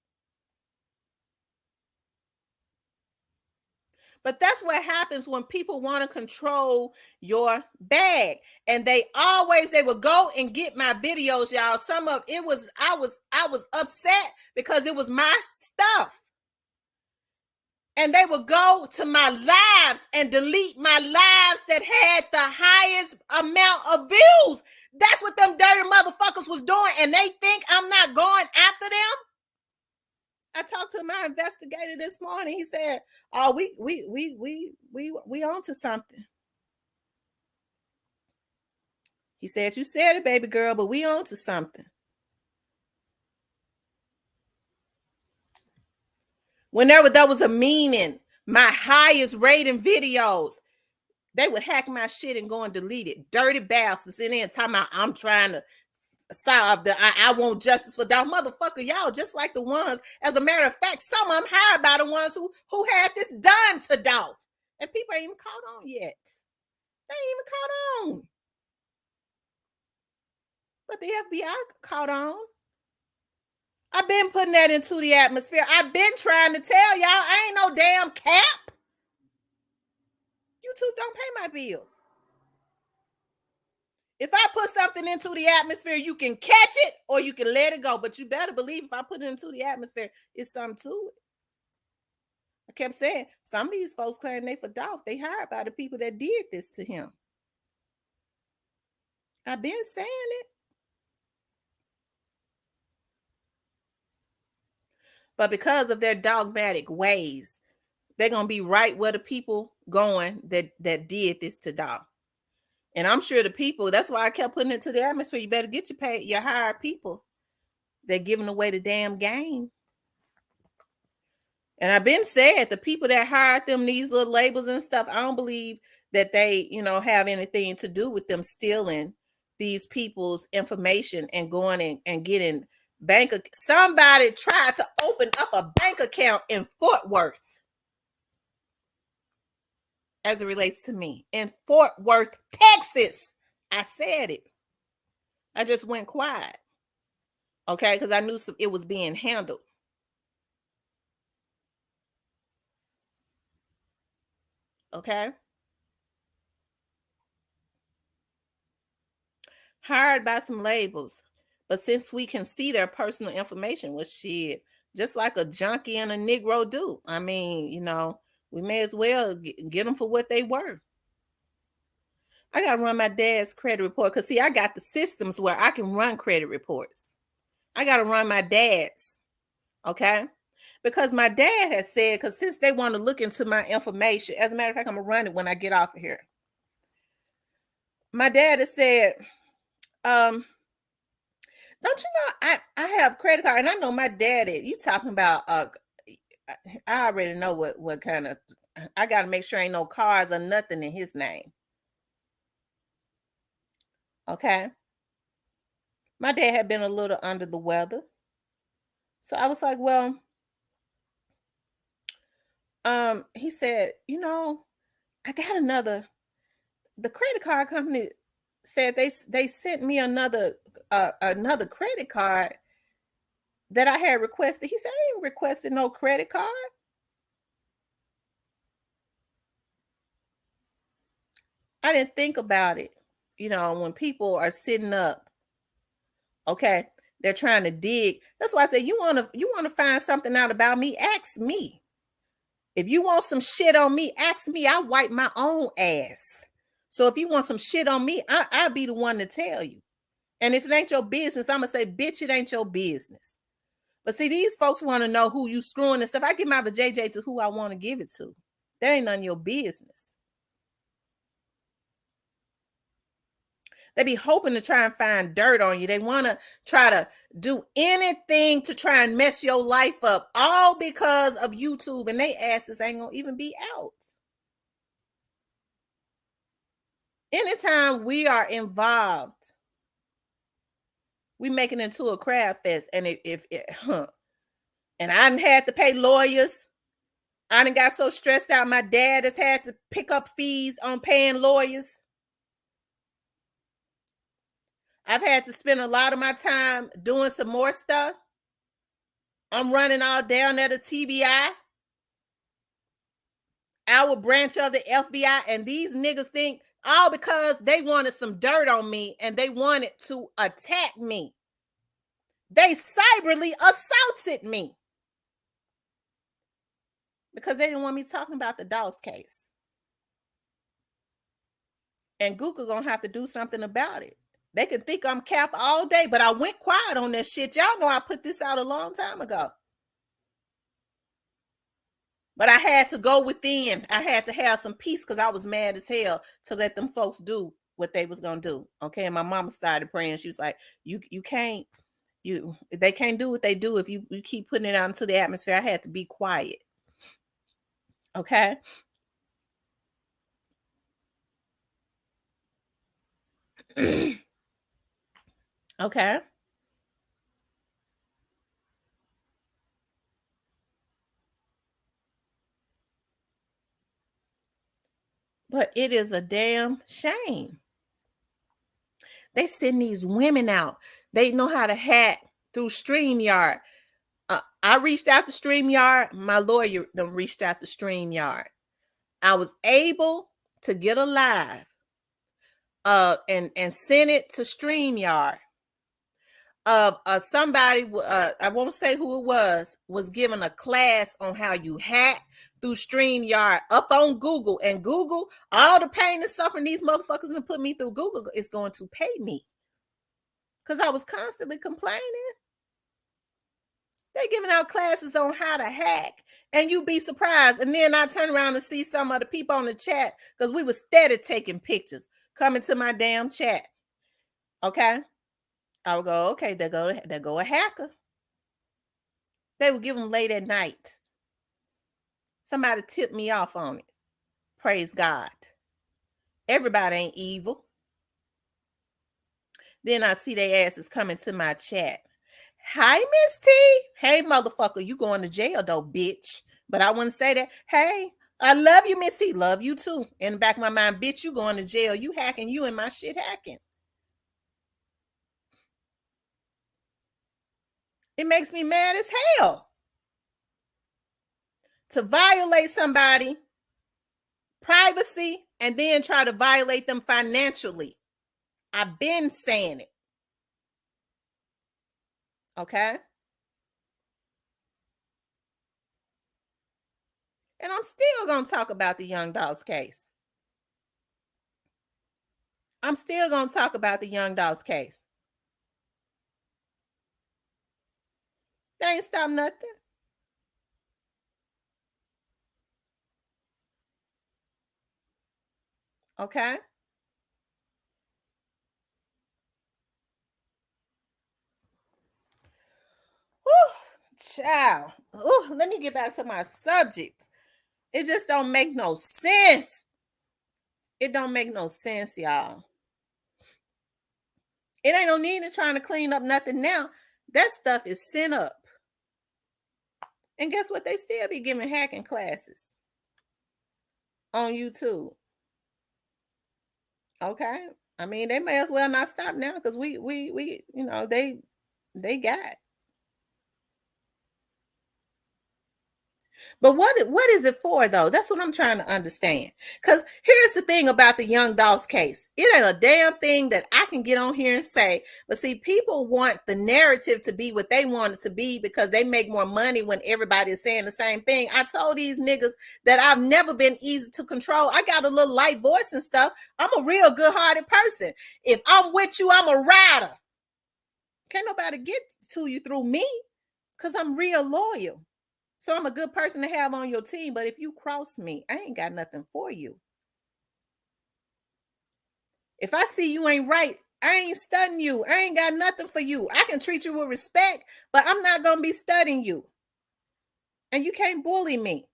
But that's what happens when people want to control your bag. And they would go and get my videos, y'all. Some of it was, I was upset because it was my stuff. And they would go to my lives and delete my lives that had the highest amount of views. That's what them dirty motherfuckers was doing, and they think I'm not going after them. I talked to my investigator this morning. He said, "Oh, we on to something." He said, "You said it, baby girl, but we on to something." Whenever there was a meaning, my highest rating videos, they would hack my shit and go and delete it. Dirty bastards in there talking about I'm trying to solve I want justice for that motherfucker. Y'all just like the ones, as a matter of fact, some of them hired by the ones who had this done to Dolph. And people ain't even caught on yet. They ain't even caught on. But the FBI caught on. I've been putting that into the atmosphere. I've been trying to tell y'all I ain't no damn cap. YouTube don't pay my bills. If I put something into the atmosphere, you can catch it or you can let it go. But you better believe if I put it into the atmosphere, it's something to it. I kept saying, some of these folks claim they for Dolph. They hired by the people that did this to him. I've been saying it. But because of their dogmatic ways, they're going to be right where the people going that did this to Dolph. And I'm sure the people, that's why I kept putting it to the atmosphere. You better get your hired people. They're giving away the damn game. And I've been said, the people that hired them, these little labels and stuff, I don't believe that they, have anything to do with them stealing these people's information and going and getting somebody tried to open up a bank account in Fort Worth. As it relates to me, in Fort Worth, Texas. I said it. I just went quiet. Okay, because I knew it was being handled. Okay. Hired by some labels. But since we can see their personal information, well, shit, just like a junkie and a Negro do. I mean, we may as well get them for what they were. I got to run my dad's credit report because, see, I got the systems where I can run credit reports. I got to run my dad's, okay? Because my dad has said, because since they want to look into my information, as a matter of fact, I'm going to run it when I get off of here. My dad has said, don't you know, I have credit card, and I know my daddy, you talking about, I already know what kind of, I got to make sure ain't no cars or nothing in his name. Okay. My dad had been a little under the weather. So I was like, well, he said, I got the credit card company said they sent me another credit card that I had requested. He said, I ain't requested no credit card. I didn't think about it. When people are sitting up, okay, they're trying to dig. That's why I say you want to find something out about me, ask me. If you want some shit on me, ask me. I wipe my own ass. So if you want some shit on me, I'll be the one to tell you. And if it ain't your business, I'm going to say, bitch, it ain't your business. But see, these folks want to know who you screwing and stuff. I give my JJ to who I want to give it to. That ain't none of your business. They be hoping to try and find dirt on you. They want to try to do anything to try and mess your life up, all because of YouTube, and they asses ain't going to even be out. Anytime we are involved, we make it into a crab fest. And and I done had to pay lawyers. I done got so stressed out. My dad has had to pick up fees on paying lawyers. I've had to spend a lot of my time doing some more stuff. I'm running all down at a TBI, our branch of the FBI, and these niggas think all because they wanted some dirt on me and they wanted to attack me. They cyberly assaulted me because they didn't want me talking about the Dawes case. And Google gonna have to do something about it. They can think I'm cap all day, but I went quiet on that shit. Y'all know I put this out a long time ago. But I had to go within. I had to have some peace because I was mad as hell to let them folks do what they was gonna do. Okay. And my mama started praying. She was like, you can't, they can't do what they do if you keep putting it out into the atmosphere. I had to be quiet. Okay. Okay. But it is a damn shame. They send these women out. They know how to hack through StreamYard. I reached out to StreamYard. My lawyer done reached out to StreamYard. I was able to get a live and send it to StreamYard. Somebody, I won't say who it was given a class on how you hack through StreamYard up on Google. And Google, all the pain and suffering these motherfuckers gonna put me through Google is going to pay me. Because I was constantly complaining. They giving out classes on how to hack. And you be surprised. And then I turn around and see some of the people on the chat, because we were steady taking pictures, coming to my damn chat. Okay. I would go, okay, there go a hacker. They would give them late at night. Somebody tipped me off on it. Praise God. Everybody ain't evil. Then I see their asses coming to my chat. Hi, Miss T. Hey, motherfucker, you going to jail though, bitch. But I wouldn't say that. Hey, I love you, Miss T. Love you too. In the back of my mind, bitch, you going to jail. You hacking, you and my shit hacking. It makes me mad as hell to violate somebody privacy and then try to violate them financially. I've been saying it. Okay. And I'm still going to talk about the Young Dolls case. I'm still going to talk about the Young Dolls case. They ain't stopped nothing. Okay. Whew, child. Ooh, let me get back to my subject. It just don't make no sense. It don't make no sense, y'all. It ain't no need in trying to clean up nothing now. That stuff is sent up. And guess what? They still be giving hacking classes on YouTube. Okay. I mean, they may as well not stop now because we they got. But what is it for though? That's what I'm trying to understand. Because here's the thing about the Young Dolls case. It ain't a damn thing that I can get on here and say. But see, people want the narrative to be what they want it to be because they make more money when everybody is saying the same thing. I told these niggas that I've never been easy to control. I got a little light voice and stuff. I'm a real good-hearted person. If I'm with you, I'm a rider. Can't nobody get to you through me because I'm real loyal. So I'm a good person to have on your team, but if you cross me, I ain't got nothing for you. If I see you ain't right, I ain't studying you. I ain't got nothing for you. I can treat you with respect, but I'm not going to be studying you. And you can't bully me.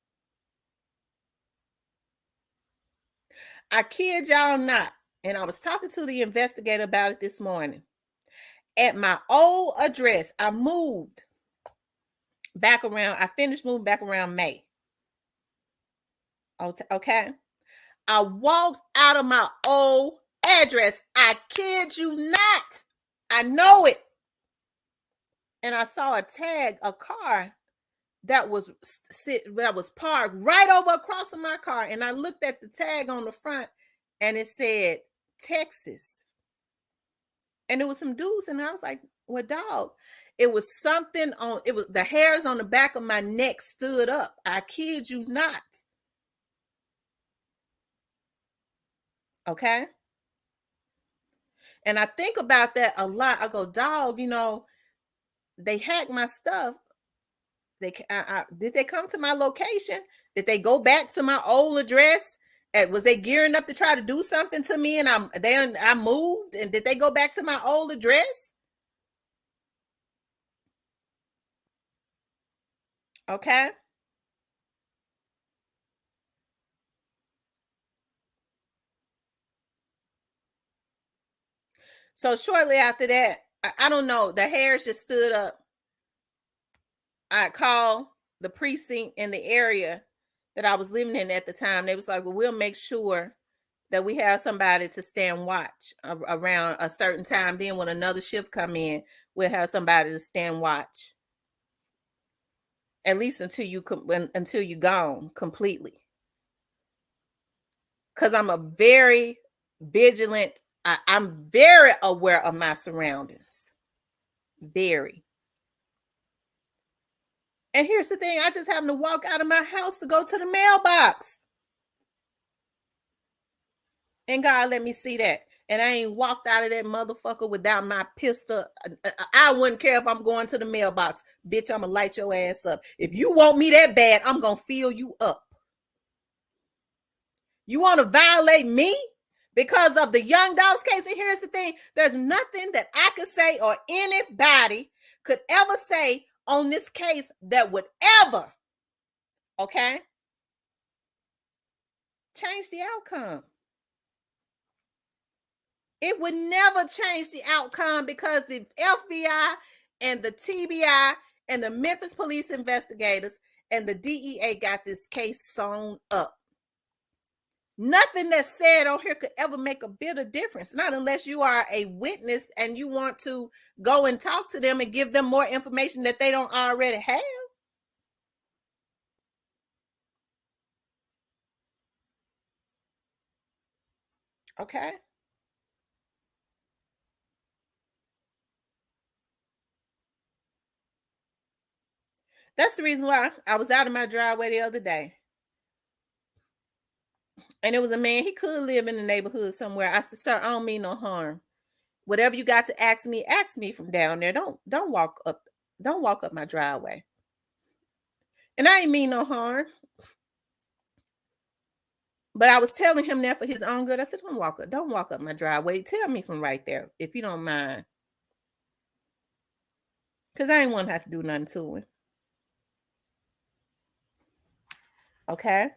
I kid y'all not. And I was talking to the investigator about it this morning. At my old address, I moved back around. I finished moving back around May. Okay. I walked out of my old address. I kid you not. I know it. And I saw a tag, a car that was parked right over across from my car. And I looked at the tag on the front and it said Texas. And it was some dudes. And I was like, well, dog, it was something on, it was the hairs on the back of my neck stood up. I kid you not. Okay. And I think about that a lot. I go, dog, they hacked my stuff. Did they come to my location? Did they go back to my old address? Was they gearing up to try to do something to me and I moved? And did they go back to my old address? Okay. So shortly after that, I don't know, the hairs just stood up. I called the precinct in the area that I was living in at the time. They was like, well, we'll make sure that we have somebody to stand watch around a certain time. Then when another shift come in, we'll have somebody to stand watch. At least until you gone completely. Because I'm a very vigilant, I'm very aware of my surroundings. Very. And here's the thing, I just happened to walk out of my house to go to the mailbox. And God let me see that. And I ain't walked out of that motherfucker without my pistol. I wouldn't care if I'm going to the mailbox. Bitch, I'm going to light your ass up. If you want me that bad, I'm going to fill you up. You want to violate me because of the Young Dogs case? And here's the thing. There's nothing that I could say or anybody could ever say on this case that would ever, okay, change the outcome. It would never change the outcome because the FBI and the TBI and the Memphis police investigators and the DEA got this case sewn up. Nothing that's said on here could ever make a bit of difference, not unless you are a witness and you want to go and talk to them and give them more information that they don't already have. Okay. That's the reason why I was out of my driveway the other day. And it was a man, he could live in the neighborhood somewhere. I said, sir, I don't mean no harm. Whatever you got to ask me from down there. Don't walk up my driveway. And I ain't mean no harm. But I was telling him that for his own good. I said, don't walk up my driveway. Tell me from right there, if you don't mind. Because I ain't want to have to do nothing to him. Okay?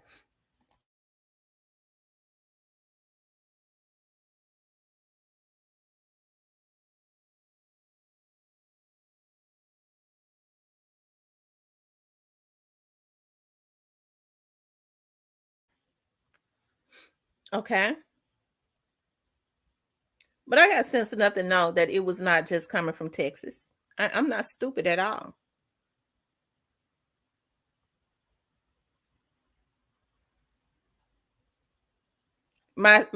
Okay. But I got sense enough to know that it was not just coming from Texas. I'm not stupid at all. My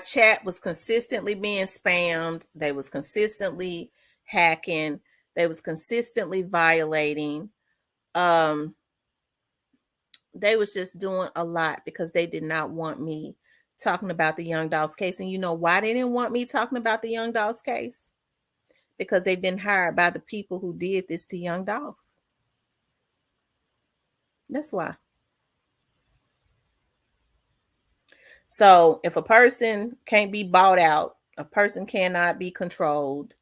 chat was consistently being spammed. They was consistently hacking. They was consistently violating. They was just doing a lot because they did not want me talking about the Young Dogs case. And you know why they didn't want me talking about the Young Dogs case? Because they've been hired by the people who did this to Young Dolph. That's why. So if a person can't be bought out, a person cannot be controlled.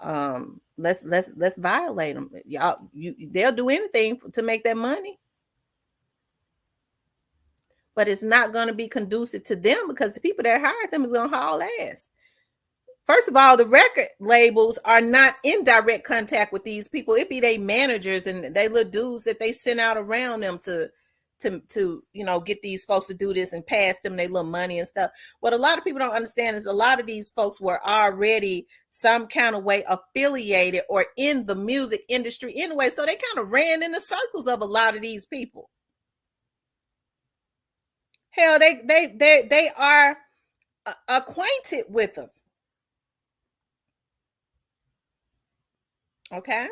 Let's violate them. They'll do anything to make that money. But it's not going to be conducive to them because the people that hired them is going to haul ass. First of all, the record labels are not in direct contact with these people. It be they managers and they little dudes that they send out around them to get these folks to do this and pass them their little money and stuff. What a lot of people don't understand is a lot of these folks were already some kind of way affiliated or in the music industry anyway. So they kind of ran in the circles of a lot of these people. Hell, they are acquainted with them. Okay.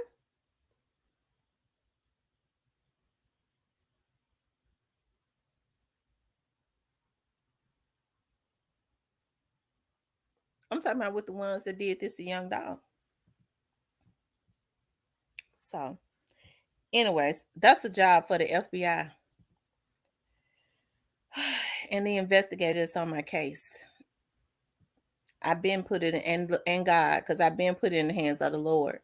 I'm talking about with the ones that did this to Young Dog. So, anyways, that's a job for the FBI and the investigators on my case. I've been put it in and God, because I've been put in the hands of the Lord.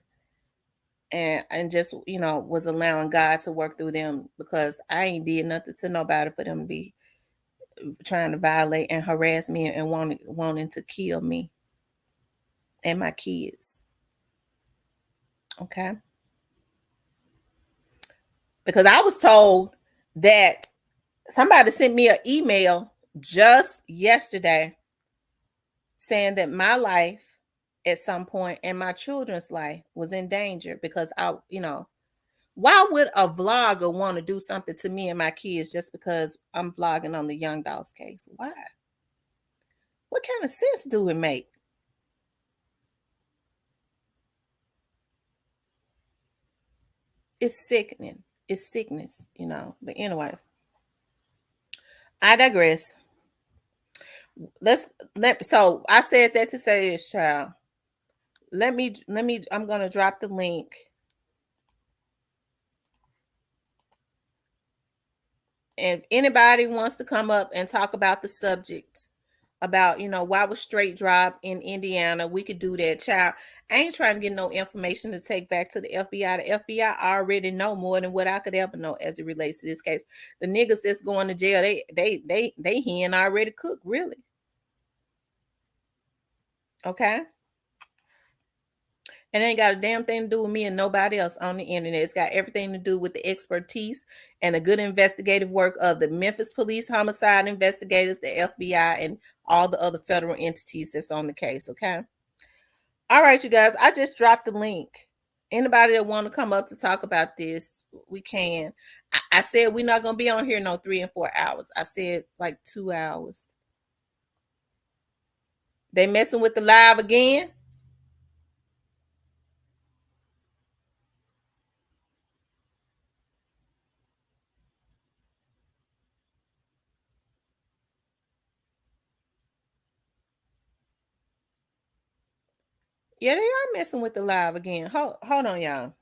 And just, was allowing God to work through them, because I ain't did nothing to nobody for them to be trying to violate and harass me and wanting to kill me and my kids. Okay. Because I was told that somebody sent me an email just yesterday saying that my life at some point and my children's life was in danger, because why would a vlogger want to do something to me and my kids just because I'm vlogging on the Young Dogs case? Why? What kind of sense do it make? It's sickening. It's sickness, But anyways, I digress. So I said that to say this, child. Let me, I'm going to drop the link. And if anybody wants to come up and talk about the subject, about, why was straight drop in Indiana, we could do that, child. I ain't trying to get no information to take back to the FBI. The FBI already know more than what I could ever know as it relates to this case. The niggas that's going to jail, they hen already cooked, really. Okay. And it ain't got a damn thing to do with me and nobody else on the internet. It's got everything to do with the expertise and the good investigative work of the Memphis police homicide investigators, the FBI, and all the other federal entities that's on the case. Okay. All right, you guys. I just dropped the link. Anybody that want to come up to talk about this, we can. I said we're not going to be on here no 3 and 4 hours. I said like 2 hours. They messing with the live again. Yeah, they are messing with the live again. Hold on, y'all.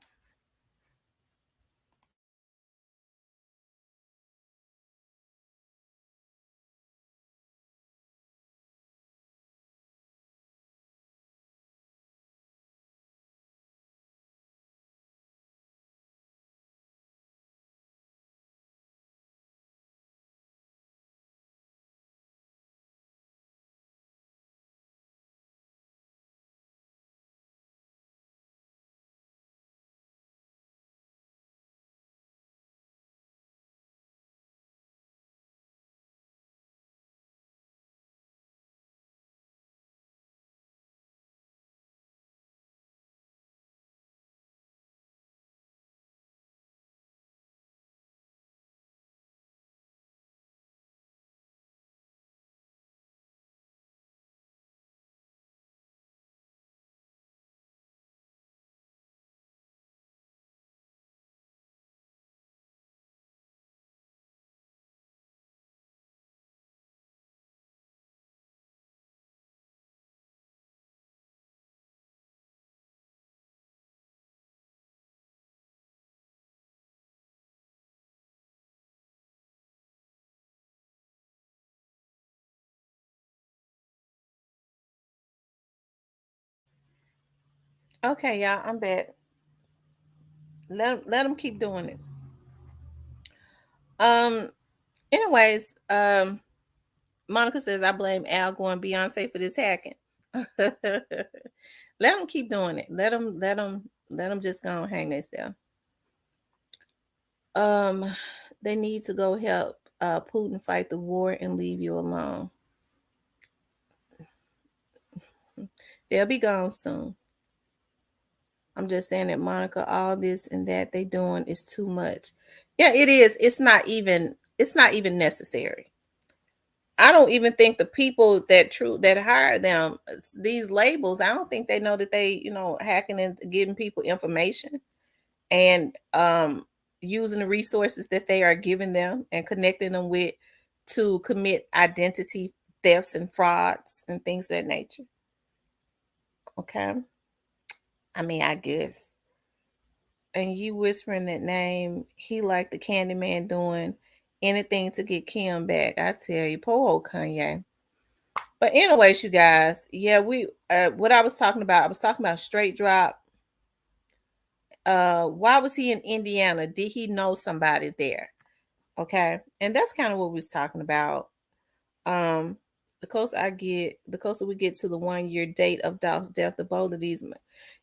Okay, y'all, I'm back. Let them keep doing it. Anyways, Monica says I blame Al Gore and Beyonce for this hacking. Let them keep doing it. Let them just go and hang themselves. They need to go help Putin fight the war and leave you alone. They'll be gone soon. I'm just saying that, Monica, all this and that they doing is too much. Yeah, it is. It's not even necessary. I don't even think the people that hire them, these labels, I don't think they know that they, hacking and giving people information and using the resources that they are giving them and connecting them with to commit identity thefts and frauds and things of that nature. Okay. I mean, I guess. And you whispering that name, he like the Candyman doing anything to get Kim back. I tell you, poor old Kanye. But anyways, you guys, yeah, we what I was talking about straight drop. Why was he in Indiana? Did he know somebody there? Okay. And that's kind of what we was talking about. Um, the closer we get to the 1 year date of Dolph's death, the bolder these.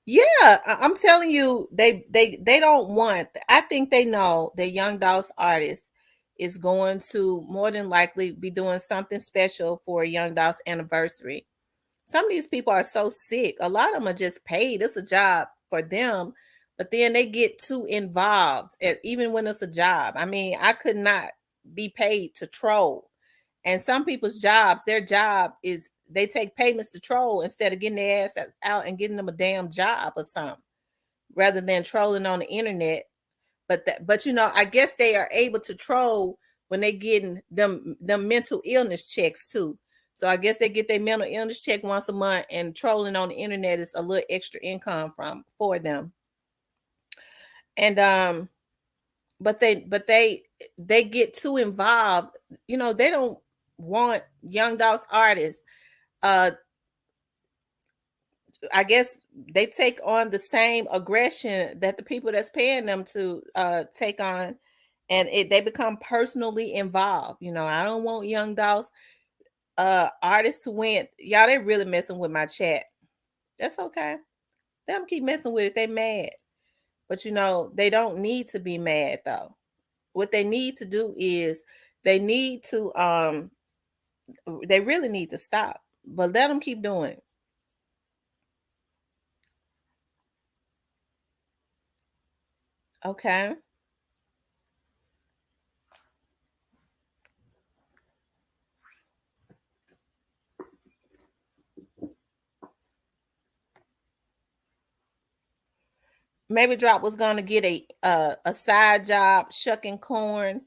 Yeah, I'm telling you, they don't want. I think they know that Young Dolph's artist is going to more than likely be doing something special for Young Dolph's anniversary. Some of these people are so sick. A lot of them are just paid. It's a job for them, but then they get too involved, even when it's a job. I mean, I could not be paid to troll. And some people's jobs, their job is they take payments to troll instead of getting their ass out and getting them a damn job or something, rather than trolling on the internet. But I guess they are able to troll when they getting them mental illness checks too. So I guess they get their mental illness check once a month, and trolling on the internet is a little extra income for them. And but they get too involved. They don't want Young Dolph's artists. Uh, I guess they take on the same aggression that the people that's paying them to take on, and they become personally involved. I don't want Young Dolph's artists to win. Y'all, they really messing with my chat. That's okay. Let them keep messing with it. They mad. But they don't need to be mad though. What they need to do is they need to they really need to stop. But let them keep doing it. Okay. Maybe Drop was gonna get a side job shucking corn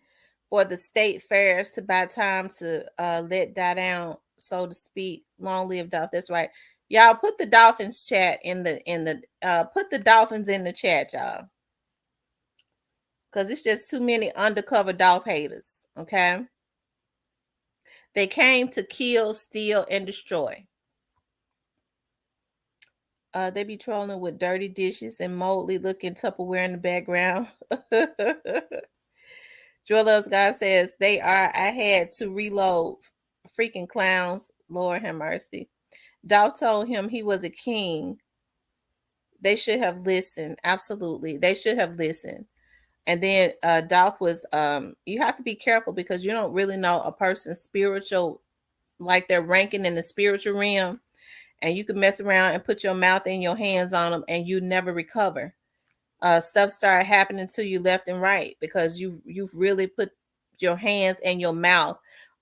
for the state fairs to buy time to let die down, so to speak. Long live Dolph. That's right. Y'all put the Dolphins chat put the Dolphins in the chat, y'all. Because it's just too many undercover Dolph haters. Okay. They came to kill, steal, and destroy. They be trolling with dirty dishes and moldly looking Tupperware in the background. Joy Loves God says I had to reload. Freaking clowns. Lord have mercy. Dolph told him he was a king. They should have listened. Absolutely. They should have listened. And then Dolph was you have to be careful because you don't really know a person's spiritual, like their ranking in the spiritual realm. And you can mess around and put your mouth and your hands on them and you never recover. Stuff started happening to you left and right because you've really put your hands and your mouth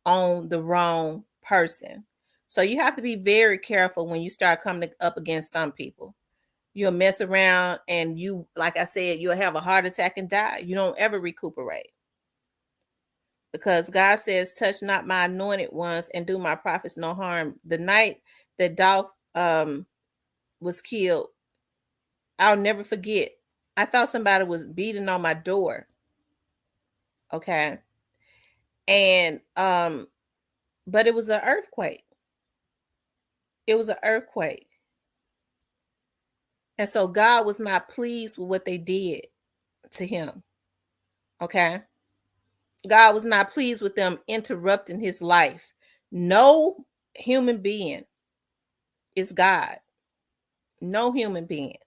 on the wrong person. So you have to be very careful when you start coming up against some people. You'll mess around and like I said, you'll have a heart attack and die. You don't ever recuperate. Because God says, touch not my anointed ones and do my prophets no harm. The night that Dolph was killed, I'll never forget. I thought somebody was beating on my door. Okay. And but it was an earthquake. It was an earthquake. And so God was not pleased with what they did to him. Okay. God was not pleased with them interrupting his life. No human being is God. No human being.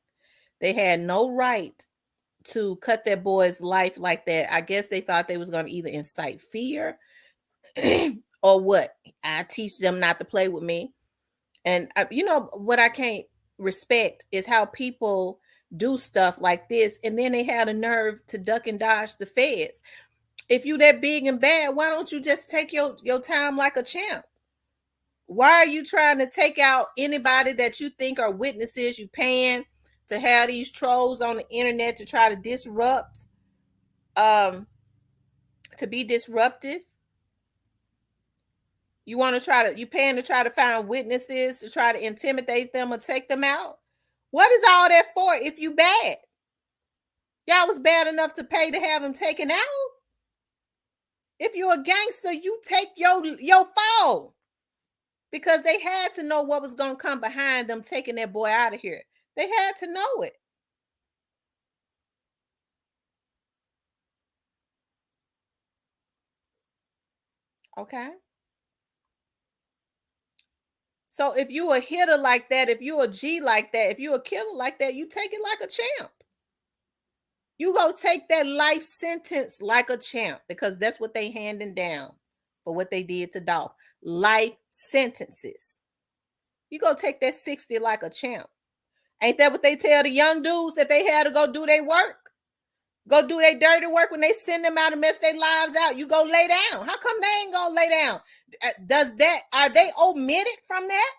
They had no right to cut their boy's life like that. I guess they thought they was going to either incite fear or what? I teach them not to play with me. And what I can't respect is how people do stuff like this and then they had a nerve to duck and dodge the feds. If you that big and bad, why don't you just take your time like a champ? Why are you trying to take out anybody that you think are witnesses? You paying to have these trolls on the internet to try to disrupt, to be disruptive. You paying to try to find witnesses to try to intimidate them or take them out? What is all that for if you bad? Y'all was bad enough to pay to have him taken out. If you're a gangster, you take your fall. Because they had to know what was going to come behind them taking that boy out of here. They had to know it. Okay. So if you a hitter like that, if you a G like that, if you a killer like that, you take it like a champ. You go take that life sentence like a champ, because that's what they handing down for what they did to Dolph. Life sentences. You go take that 60 like a champ. Ain't that what they tell the young dudes that they had to go do their work? Go do their dirty work when they send them out and mess their lives out. You go lay down. How come they ain't gonna lay down? Are they omitted from that?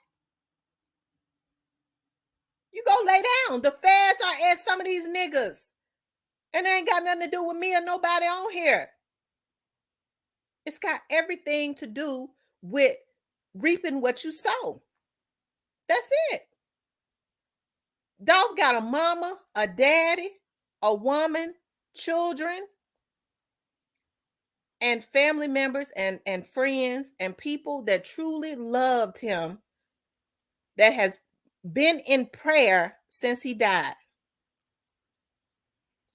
You go lay down. The feds are at some of these niggas. And it ain't got nothing to do with me or nobody on here. It's got everything to do with reaping what you sow. That's it. Dolph got a mama, a daddy, a woman, children, and family members and friends and people that truly loved him, that has been in prayer since he died.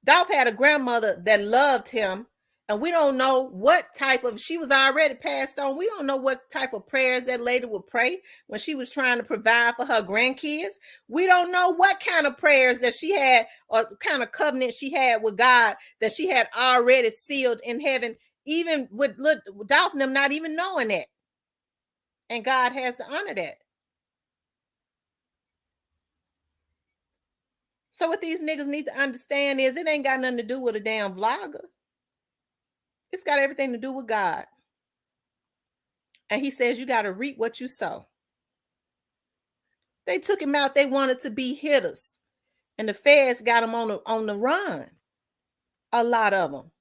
Dolph had a grandmother that loved him, and we don't know what type of, she was already passed on. We don't know what type of prayers that lady would pray when she was trying to provide for her grandkids. We don't know what kind of prayers that she had or kind of covenant she had with God that she had already sealed in heaven, even with Dolph and them not even knowing that. And God has to honor that. So what these niggas need to understand is it ain't got nothing to do with a damn vlogger. It's got everything to do with God. And he says you got to reap what you sow. They took him out. They wanted to be hitters. And the feds got him on the run. A lot of them.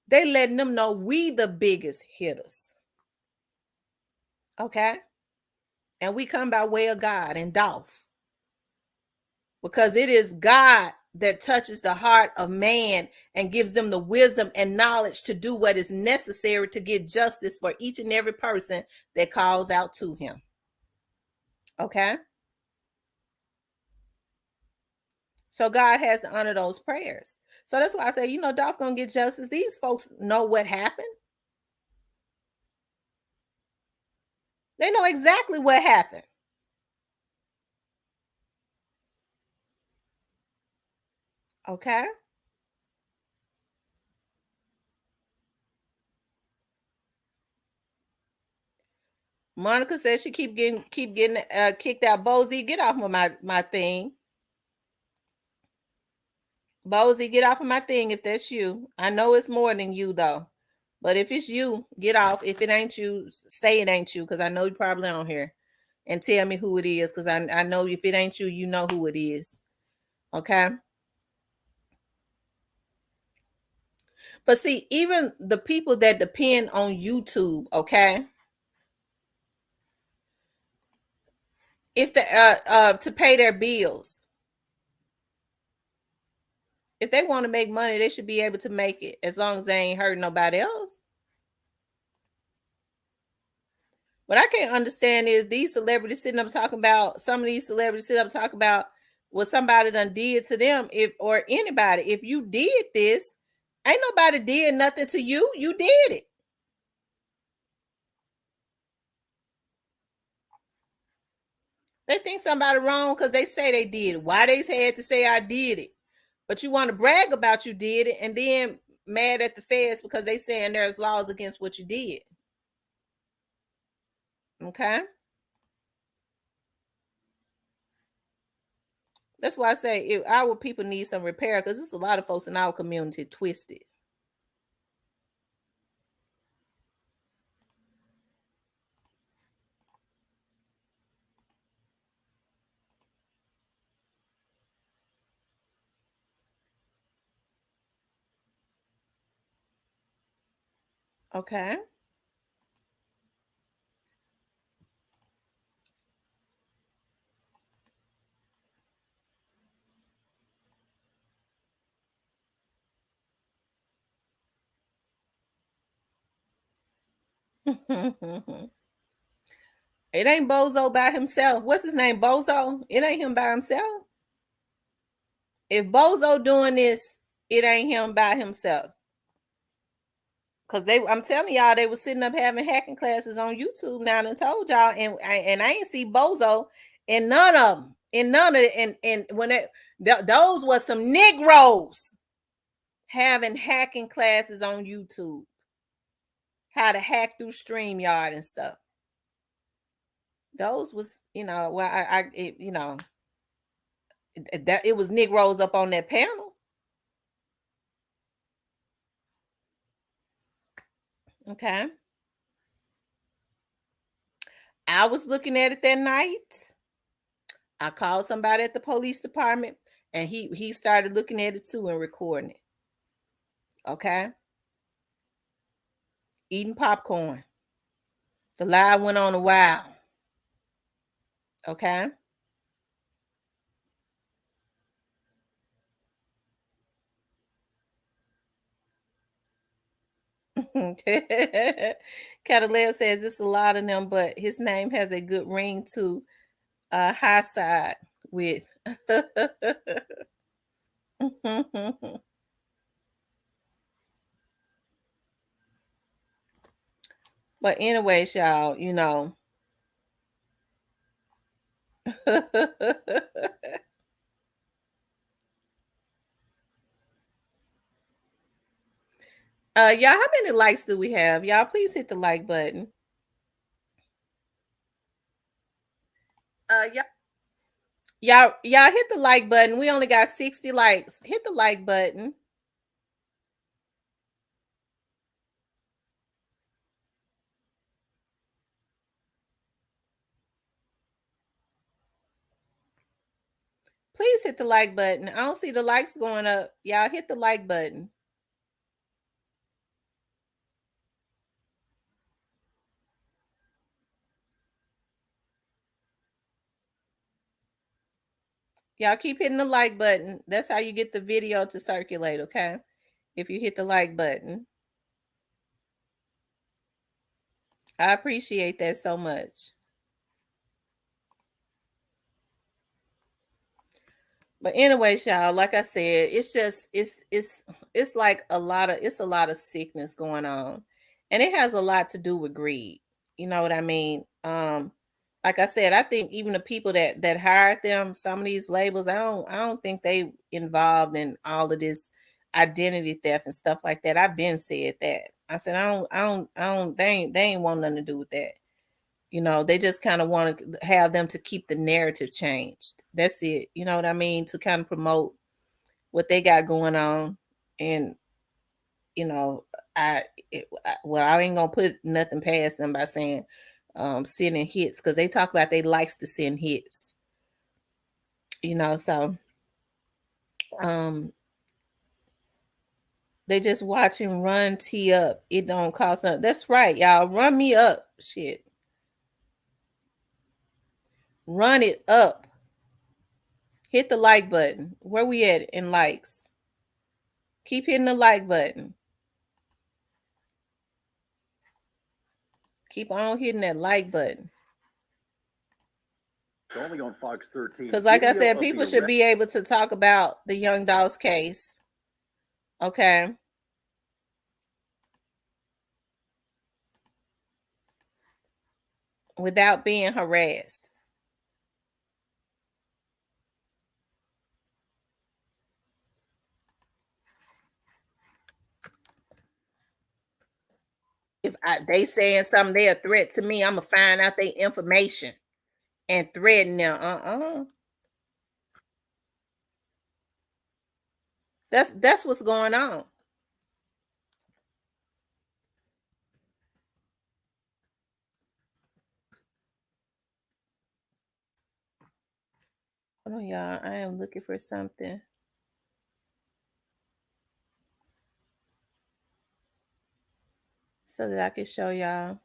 They letting them know we the biggest hitters. Okay? And we come by way of God and Dolph. Because it is God that touches the heart of man and gives them the wisdom and knowledge to do what is necessary to get justice for each and every person that calls out to him. Okay? So God has to honor those prayers. So that's why I say, Dolph gonna get justice. These folks know what happened. They know exactly what happened. Okay? Monica says she keep getting kicked out. Bozy, get off of my thing. Bozy, get off of my thing if that's you. I know it's more than you though. But if it's you, get off. If it ain't you, say it ain't you, because I know you're probably on here. And tell me who it is, because I know if it ain't you, you know who it is. Okay? But see, even the people that depend on YouTube, okay? If they to pay their bills. If they want to make money, they should be able to make it as long as they ain't hurting nobody else. What I can't understand is these celebrities sitting up talking about, some of these celebrities sit up talking about what somebody done did to them, or anybody. If you did this, ain't nobody did nothing to you. You did it. They think somebody wrong because they say they did it. Why they had to say I did it? But you want to brag about you did it and then mad at the feds because they saying there's laws against what you did. Okay? That's why I say if our people need some repair, because there's a lot of folks in our community twisted. Okay? It ain't Bozo by himself. What's his name? Bozo? It ain't him by himself. If Bozo doing this, it ain't him by himself. Cause I'm telling y'all, they were sitting up having hacking classes on YouTube now and told y'all, and I ain't see Bozo in none of them. In none of it, and when those were some Negroes having hacking classes on YouTube. How to hack through StreamYard and stuff. Those was, well, that it was Negroes up on that panel. Okay. I was looking at it that night. I called somebody at the police department, and he started looking at it too and recording it. Okay. Eating popcorn. The live went on a while. Okay. Catalina says it's a lot of them, but his name has a good ring to high side with. But anyways, y'all, y'all, how many likes do we have? Y'all, please hit the like button. Y'all hit the like button. We only got 60 likes. Hit the like button. Please hit the like button. I don't see the likes going up. Y'all hit the like button. Y'all keep hitting the like button. That's how you get the video to circulate, okay? If you hit the like button. I appreciate that so much. But anyways, y'all, like I said, it's just it's like a lot of sickness going on. And it has a lot to do with greed. You know what I mean? Like I said, I think even the people that hired them, some of these labels, I don't think they involved in all of this identity theft and stuff like that. I've been said that. I said I don't they ain't want nothing to do with that. They just kind of want to have them to keep the narrative changed. That's it. You know what I mean? To kind of promote what they got going on. And, I ain't going to put nothing past them by saying sending hits, because they talk about they likes to send hits. So they just watch him run T up. It don't cost nothing. That's right, y'all. Run me up. Shit. Run it up. Hit the like button. Where we at in likes? Keep hitting the like button. Keep on hitting that like button. Only on Fox 13. Because like I said, people should be able to talk about the Young Dolls case. Okay. Without being harassed. If they saying something, they a threat to me, I'm gonna find out their information and threaten them. That's what's going on. Hold on, y'all. I am looking for something so that I can show y'all.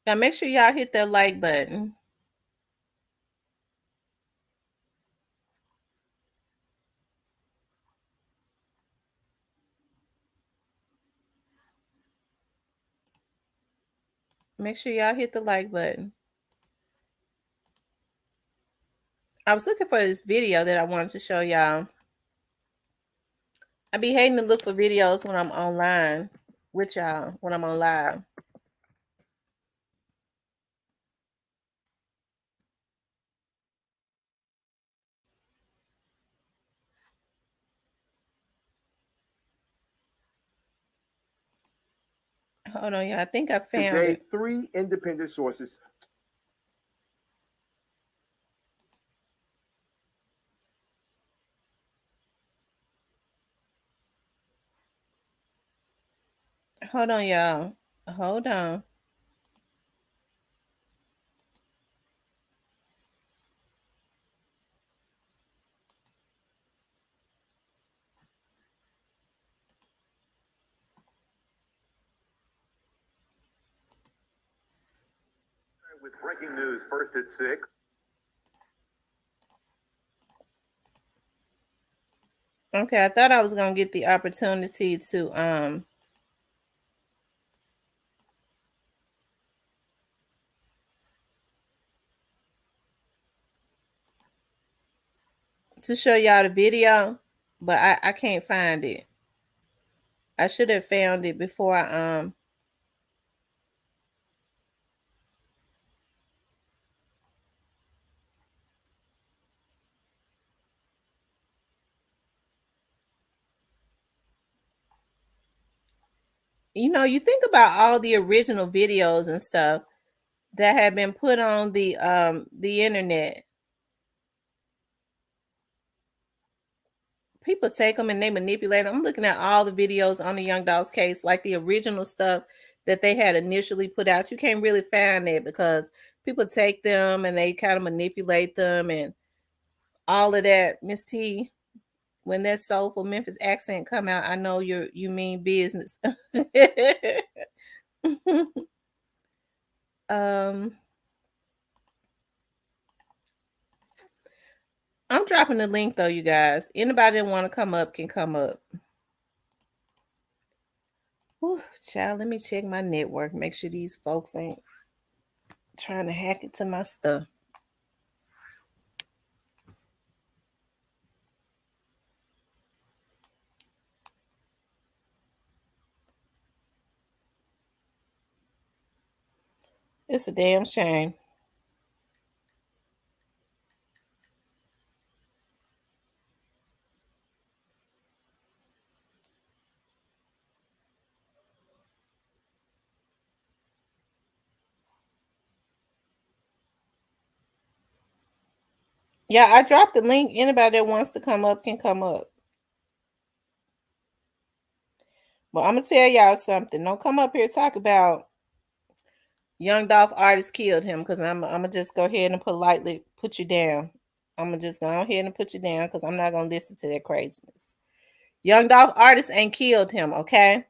Now make sure y'all hit that like button. Make sure y'all hit the like button. I was looking for this video that I wanted to show y'all. I be hating to look for videos when I'm online with y'all, when I'm on live. Hold on, y'all. I think I found Today, it. 3 independent sources. Hold on, y'all. Hold on. With breaking news first at 6. Okay, I thought I was gonna get the opportunity to show y'all the video, but I can't find it. I should have found it before I you think about all the original videos and stuff that have been put on the internet. People take them and they manipulate them. I'm looking at all the videos on the Young Dolph's case, like the original stuff that they had initially put out. You can't really find that because people take them and they kind of manipulate them and all of that. Miss T, when that soulful Memphis accent come out, I know you mean business. um I'm dropping the link though, you guys. Anybody that want to come up can come up. Whew, child, let me check my network. Make sure these folks ain't trying to hack into my stuff. It's a damn shame. Yeah, I dropped the link. Anybody that wants to come up can come up. But I'm gonna tell y'all something. Don't come up here talk about Young Dolph artist killed him, because I'm gonna just go ahead and politely put you down. I'm gonna just go ahead and put you down because I'm not gonna listen to that craziness. Young Dolph artist ain't killed him, okay?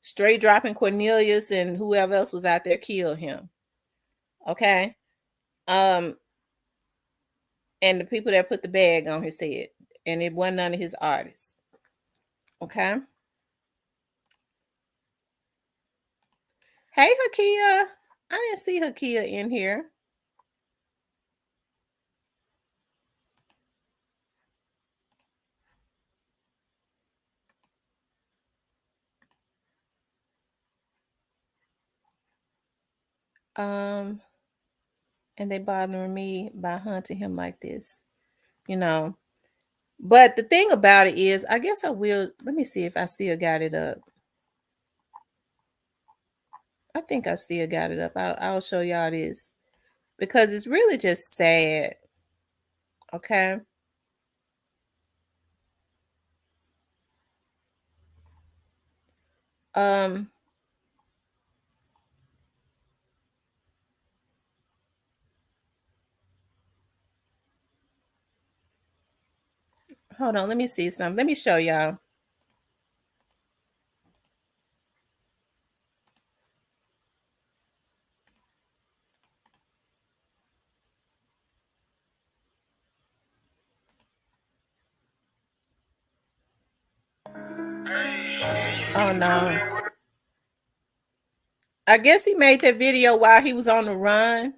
Straight dropping Cornelius and whoever else was out there killed him. Okay. And the people that put the bag on his head. And it wasn't none of his artists. Okay. Hey Hakia. I didn't see Hakia in here. And they bothering me by hunting him like this, you know. But the thing about it is, I guess I will. Let me see if I still got it up. I think I still got it up. I'll show y'all this because it's really just sad. Okay. Um, hold on. Let me see something. Let me show y'all. Oh no. I guess he made that video while he was on the run.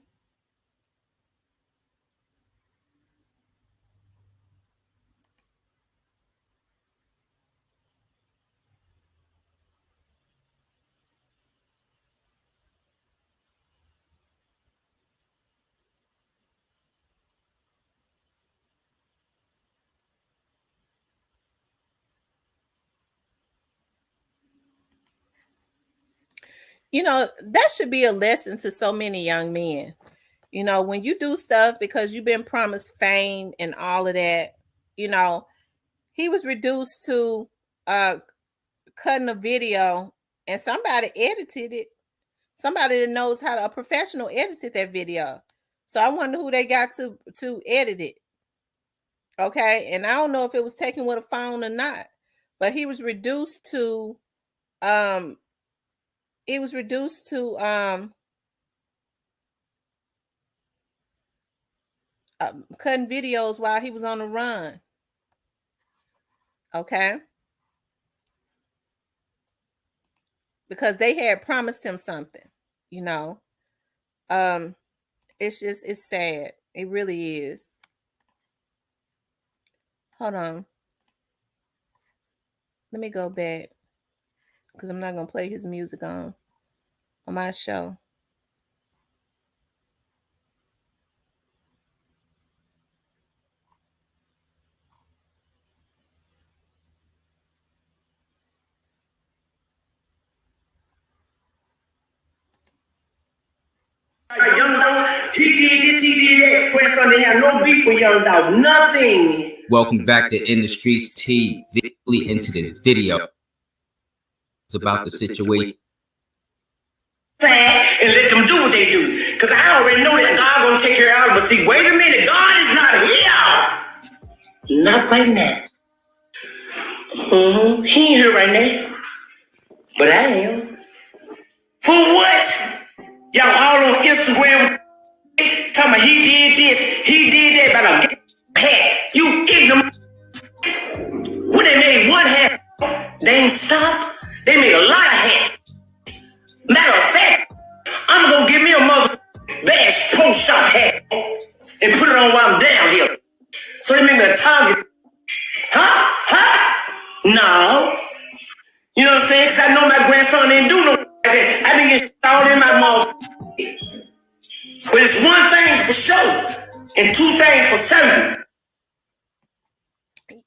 That should be a lesson to so many young men. When you do stuff because you've been promised fame and all of that, he was reduced to cutting a video and somebody edited it. Somebody that knows how to, a professional edited that video. So I wonder who they got to edit it. Okay. And I don't know if it was taken with a phone or not, but he was reduced to um cutting videos while he was on the run. Okay. Because they had promised him something, you know. It's sad. It really is. Hold on. Let me go back because I'm not gonna play his music on my show. Young dog, he did this, he did that. Grandson didn't have no beef with young dog, nothing. Welcome back to In the Streets TV. Really into this video. It's about the situation. And let them do what they do. Because I already know that God gonna take care of it. But see, wait a minute, God is not here. Not right now. He ain't here right now. But I am. For what? Y'all all on Instagram talking about he did this, he did that, but a hat. You ignorant. When they made one hat, they ain't stopped. They made a lot of hats. Matter of fact, I'm gonna give me a mother bash post shop hat and put it on while I'm down here. So they make me a target. Huh? No. You know what I'm saying? Because I know my grandson didn't do no like that. I been getting all in my mouth. But it's one thing for sure and two things for certain.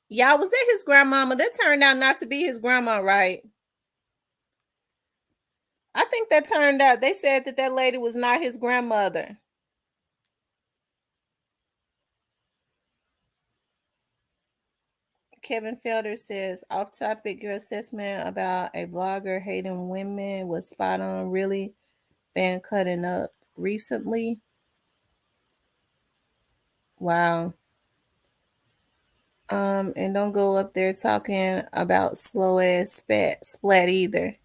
Y'all, was that his grandmama? That turned out not to be his grandma, right? I think that turned out, they said that lady was not his grandmother. Kevin Felder says, off topic, your assessment about a blogger hating women was spot on. Really been cutting up recently. Wow. And don't go up there talking about slow ass splat either.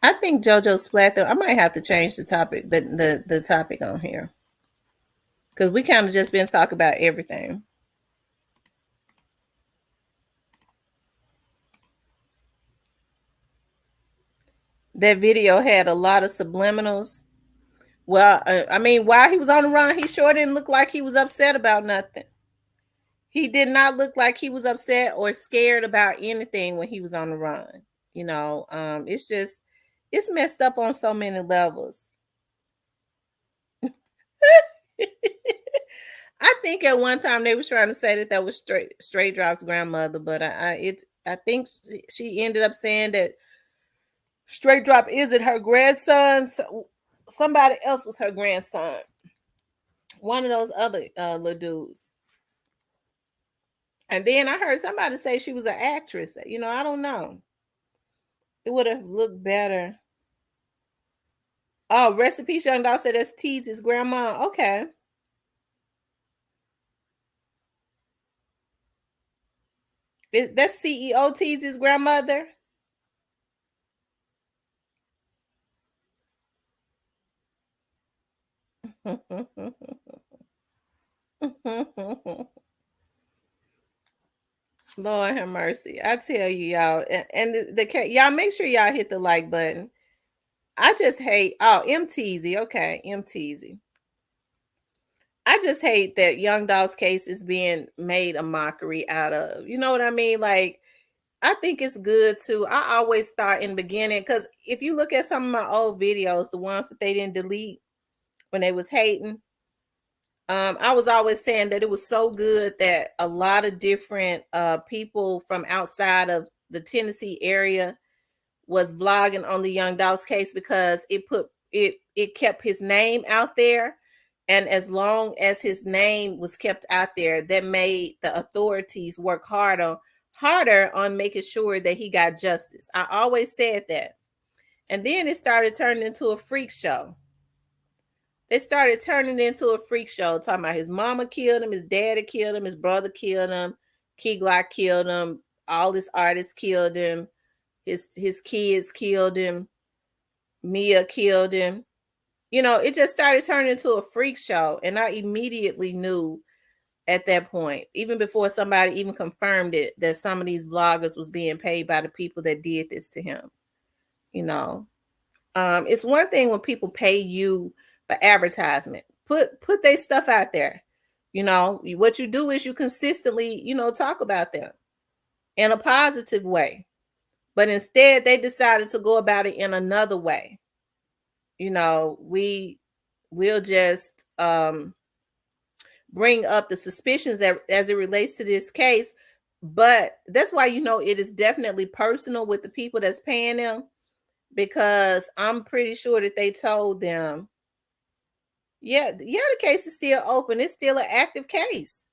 I think JoJo splat though. I might have to change the topic, the topic on here. Because we kind of just been talking about everything. That video had a lot of subliminals. Well, I mean, while he was on the run, he sure didn't look like he was upset about nothing. He did not look like he was upset or scared about anything when he was on the run. It's messed up on so many levels. I think at one time they was trying to say that was Straight Drop's grandmother, but I think she ended up saying that Straight Drop isn't her grandson. So somebody else was her grandson. One of those other little dudes. And then I heard somebody say she was an actress. I don't know. It would have looked better. Oh, rest in peace, Young Dog said that's Tease's grandma. Okay. That's CEO Tease's grandmother. Lord have mercy. I tell you, y'all, and y'all make sure y'all hit the like button. I just hate MTZ. Okay, MTZ. I just hate that Young Dolph's case is being made a mockery out of. You know what I mean? Like, I think it's good to. I always thought in the beginning, because if you look at some of my old videos, the ones that they didn't delete when they was hating, I was always saying that it was so good that a lot of different people from outside of the Tennessee area was vlogging on the Young Dolph's case, because it kept his name out there, and as long as his name was kept out there, that made the authorities work harder on making sure that he got justice. I always said that. And then it started turning into a freak show. They started turning into a freak show, talking about his mama killed him, his daddy killed him, his brother killed him, Key Glock killed him, all his artists killed him, his kids killed him, Mia killed him. You know, it just started turning into a freak show. And I immediately knew at that point, even before somebody even confirmed it, that some of these vloggers was being paid by the people that did this to him. You know, it's one thing when people pay you for advertisement. Put their stuff out there. You know, what you do is you consistently, talk about them in a positive way. But instead, they decided to go about it in another way. You know, we'll just bring up the suspicions as it relates to this case. But that's why, it is definitely personal with the people that's paying them, because I'm pretty sure that they told them, yeah, the case is still open. It's still an active case.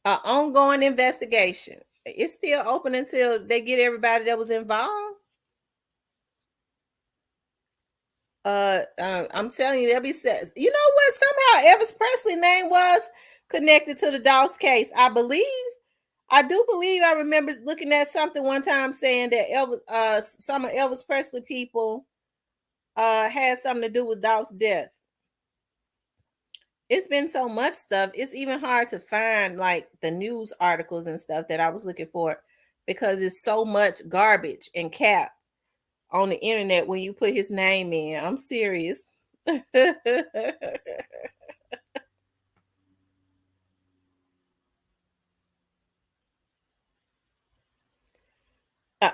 An ongoing investigation. It's still open until they get everybody that was involved. I'm telling you, they'll be says. You know what? Somehow Elvis Presley's name was connected to the Doss case. I do believe I remember looking at something one time saying that Elvis, some of Elvis Presley people had something to do with Doss' death. It's been so much stuff. It's even hard to find like the news articles and stuff that I was looking for, because it's so much garbage and cap on the internet when you put his name in. I'm serious.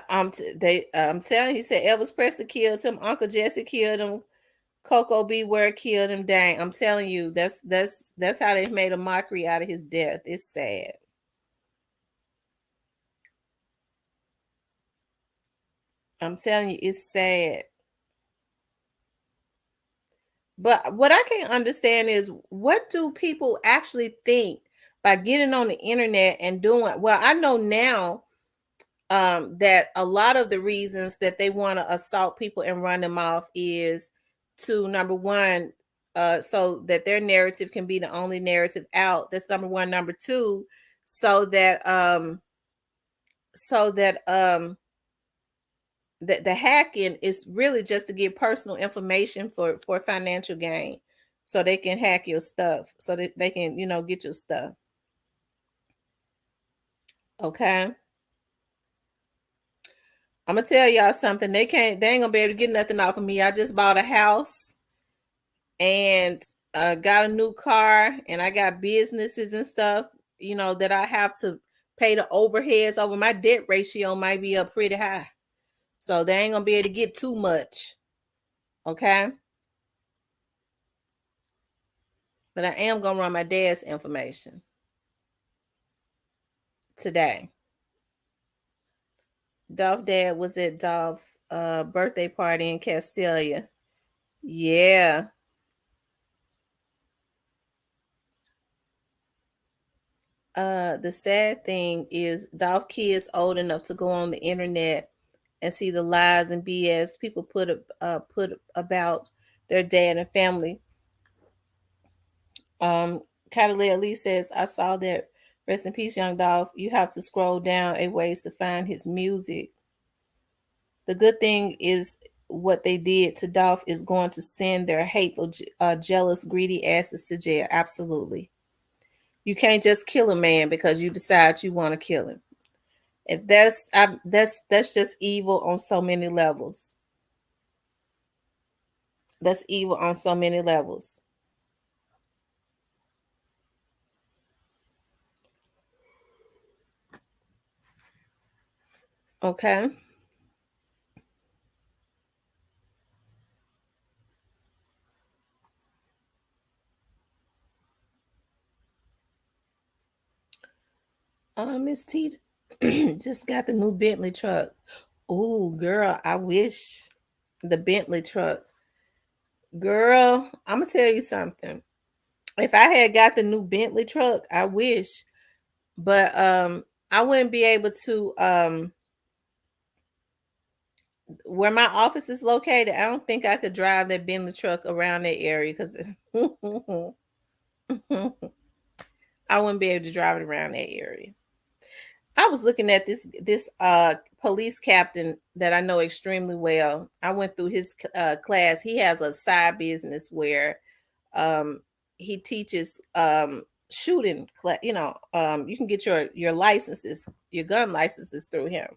I'm telling you, he said Elvis Presley killed him, Uncle Jesse killed him, Coco Beware killed him. Dang, I'm telling you, that's how they made a mockery out of his death. It's sad. I'm telling you, it's sad. But what I can't understand is, what do people actually think by getting on the internet and doing? Well, I know now that a lot of the reasons that they want to assault people and run them off is to, number one, so that their narrative can be the only narrative out. That's number one. Number two, so that the hacking is really just to get personal information for financial gain, so they can hack your stuff, so that they can get your stuff. Okay, I'm gonna tell y'all something. They ain't gonna be able to get nothing off of me. I just bought a house and got a new car, and I got businesses and stuff, that I have to pay the overheads over. My debt ratio might be up pretty high, so they ain't gonna be able to get too much. Okay, but I am gonna run my dad's information today. Dolph dad was at Dolph birthday party in Castelia. Yeah. The sad thing is, Dolph kids old enough to go on the internet and see the lies and BS people put about their dad and family. Catalina Lee says, I saw that. Rest in peace, young Dolph. You have to scroll down a ways to find his music. The good thing is, what they did to Dolph is going to send their hateful, jealous, greedy asses to jail. Absolutely. You can't just kill a man because you decide you want to kill him. And that's just evil on so many levels. That's evil on so many levels. Okay. Miss T just got the new Bentley truck. Ooh, girl, I wish the Bentley truck. Girl, I'm gonna tell you something. If I had got the new Bentley truck, I wish, but I wouldn't be able to where my office is located. I don't think I could drive that Bentley truck around that area because I wouldn't be able to drive it around that area. I was looking at this police captain that I know extremely well. I went through his class. He has a side business where he teaches shooting. You can get your licenses, your gun licenses through him.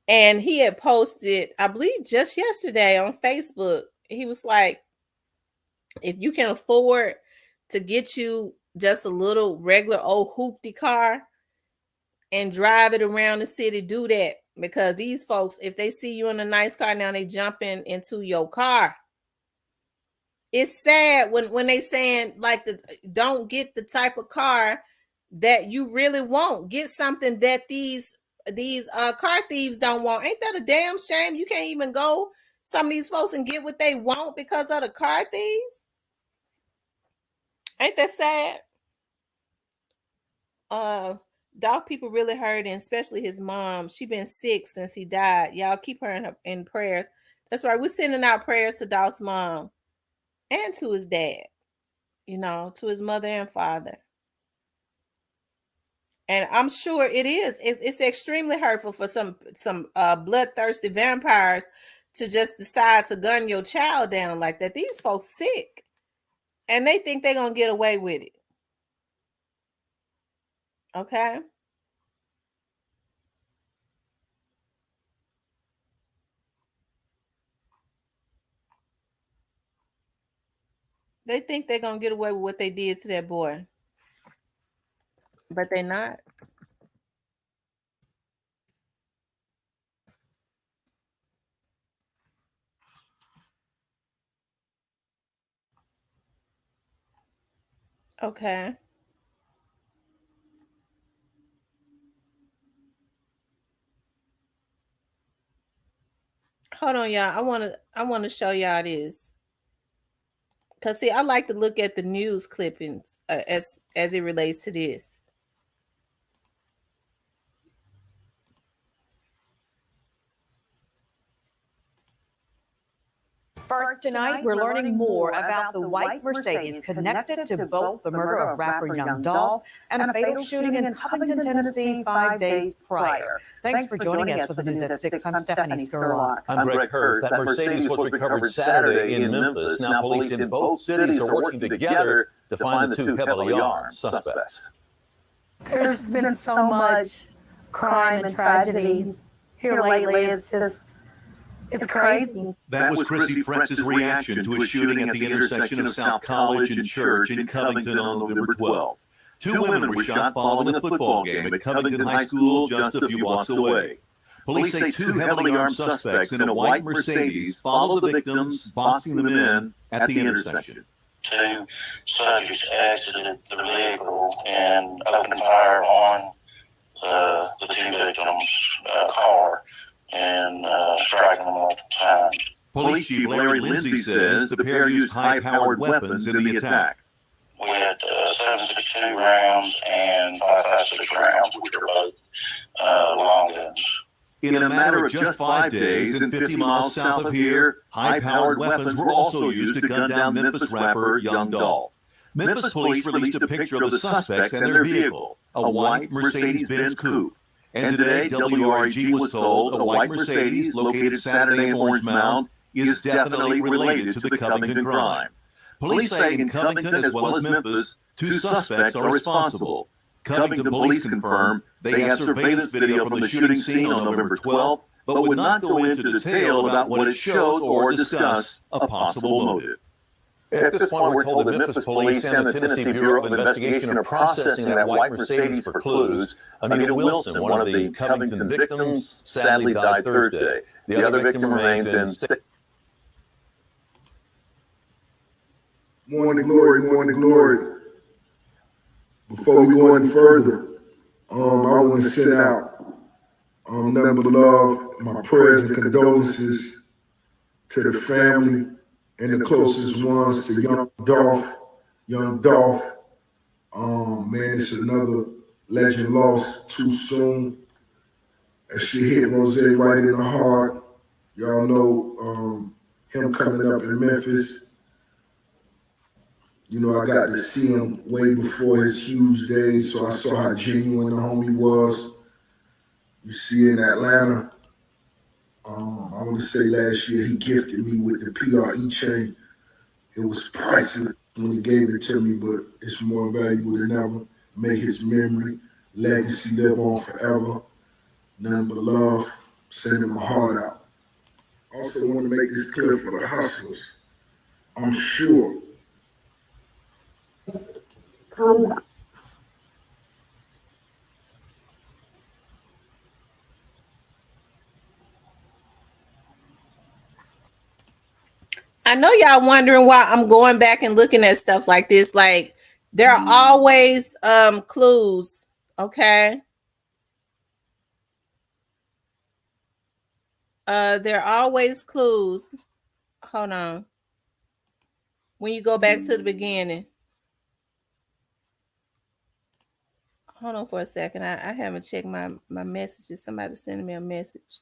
And he had posted, I believe just yesterday on Facebook, he was like, if you can afford to get you just a little regular old hoopty car and drive it around the city, do that. Because these folks, if they see you in a nice car, now they jumping into your car. It's sad when they saying like don't get the type of car that you really want. Get something that these car thieves don't want. Ain't that a damn shame? You can't even go some of these folks and get what they want because of the car thieves. Ain't that sad? Dog people really hurting, especially his mom. She been sick since he died. Y'all keep her in prayers. That's right. We're sending out prayers to Dog's mom and to his dad, to his mother and father. And I'm sure it is. It's extremely hurtful for some bloodthirsty vampires to just decide to gun your child down like that. These folks sick, and they think they're gonna get away with it. Okay. They think they're gonna get away with what they did to that boy, but they're not. Okay. Hold on, y'all. I wanna show y'all this. Cause see, I like to look at the news clippings as it relates to this. First tonight, we're learning more about the white Mercedes connected to both the murder of rapper Young Dolph and a fatal shooting in Covington, Tennessee 5 days prior. Thanks for joining us for the news at 6. I'm Stephanie Skurlock. I'm Greg Hurst. That Mercedes was recovered Saturday in Memphis. Now police in both cities are working together to find the two heavily armed suspects. There's been so much crime and tragedy here lately. It's crazy. That was Chrissy Fritz's reaction to a shooting at the intersection of South College and Church in Covington on November 12. Two women were shot following a football game at Covington High School just a few blocks away. Police say two heavily armed suspects in a white Mercedes followed the victims, boxing them in at the intersection. Two subjects exited the vehicle and opened fire on the two victims' car and striking them multiple times. Police Chief Larry Lindsay says the pair used high-powered weapons in the attack. We had 7.62 rounds and 5.56 rounds, which are both long guns. In a matter of just 5 days and 50 miles south of here, high-powered weapons were also used to gun down Memphis rapper Young Dolph. Memphis police released a picture of the suspects and their vehicle, a white Mercedes-Benz coupe. And today, WREG was told a white Mercedes located Saturday in Orange Mound is definitely related to the Covington crime. Police say in Covington as well as Memphis, 2 suspects are responsible. Covington police confirm they have surveillance video from the shooting scene on November 12th, but would not go into detail about what it shows or discuss a possible motive. At this point, we're told that Memphis Police and the Tennessee Bureau of Investigation are processing that white Mercedes for clues. Anita Wilson, one of the Covington victims, sadly died Thursday. The other victim remains in state. Morning glory, morning glory. Before we go any further, I want to send out nothing but love, my prayers and condolences to the family and the closest ones, to young Dolph. Man, it's another legend lost too soon. That shit hit Rose right in the heart. Y'all know him coming up in Memphis. You know, I got to see him way before his huge days, so I saw how genuine the homie was. You see in Atlanta, I want to say last year he gifted me with the PRE chain. It was priceless when he gave it to me, but it's more valuable than ever. May his memory, legacy live on forever. Nothing but love, sending my heart out. Also want to make this clear for the hustlers. I'm sure comes up. I know y'all wondering why I'm going back and looking at stuff like this. Like, there are always clues, okay? There are always clues. Hold on. When you go back to the beginning. Hold on for a second. I haven't checked my messages. Somebody sending me a message.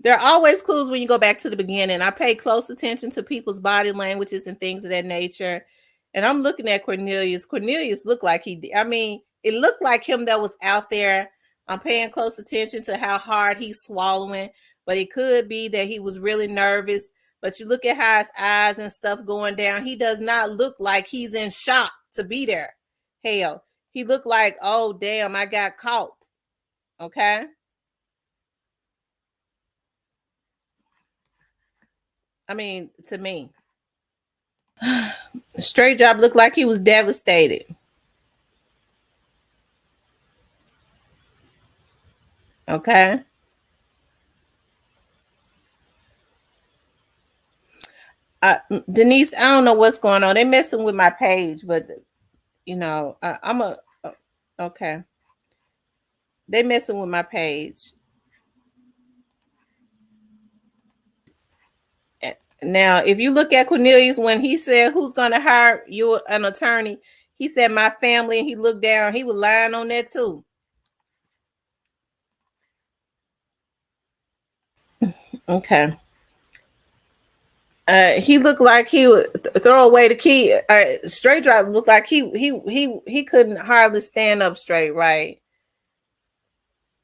There are always clues when you go back to the beginning. I pay close attention to people's body languages and things of that nature. And I'm looking at Cornelius. Cornelius looked like it looked like him that was out there. I'm paying close attention to how hard he's swallowing, but it could be that he was really nervous. But you look at how his eyes and stuff going down. He does not look like he's in shock to be there. Hell, he looked like, oh, damn, I got caught. Okay. I mean, to me, Straight Drop looked like he was devastated. Okay. Denise, I don't know what's going on. They're messing with my page, but you know, okay. They messing with my page. Now, if you look at Cornelius, when he said, who's going to hire you an attorney? He said, my family, and he looked down. He was lying on that too. Okay. He looked like he would throw away the key. Straight Drop looked like he couldn't hardly stand up straight, right?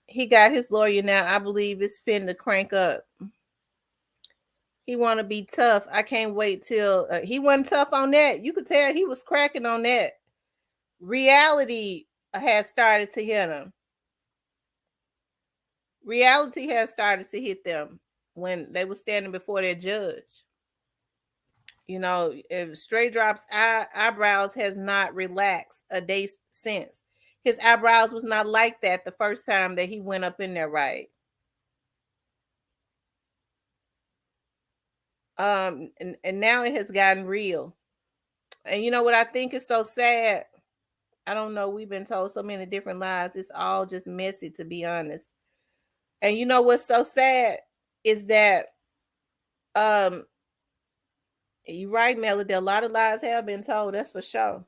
He got his lawyer now. I believe it's finna crank up. He want to be tough. I can't wait till he wasn't tough on that. You could tell he was cracking on that. Reality has started to hit him. Reality has started to hit them when they were standing before their judge. You know, if Straight Drop's eyebrows has not relaxed a day since. His eyebrows was not like that the first time that he went up in there, right? And now it has gotten real. And you know what I think is so sad? I don't know. We've been told so many different lies. It's all just messy, to be honest. And you know what's so sad is that you're right, Melody. A lot of lies have been told, that's for sure.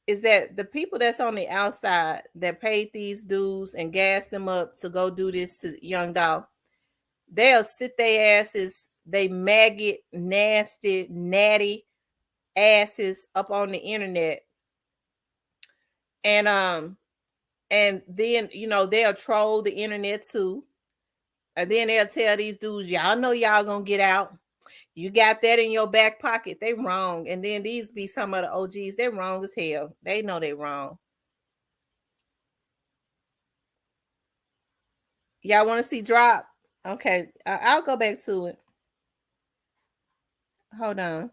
Is that the people that's on the outside that paid these dudes and gassed them up to go do this to young dog, they'll sit their asses, they maggot, nasty, natty asses up on the internet. And then, you know, they'll troll the internet too. And then they'll tell these dudes, y'all know y'all gonna get out. You got that in your back pocket. They wrong. And then these be some of the OGs. They're wrong as hell. They know they wrong. Y'all want to see drop? Okay, I'll go back to it. Hold on.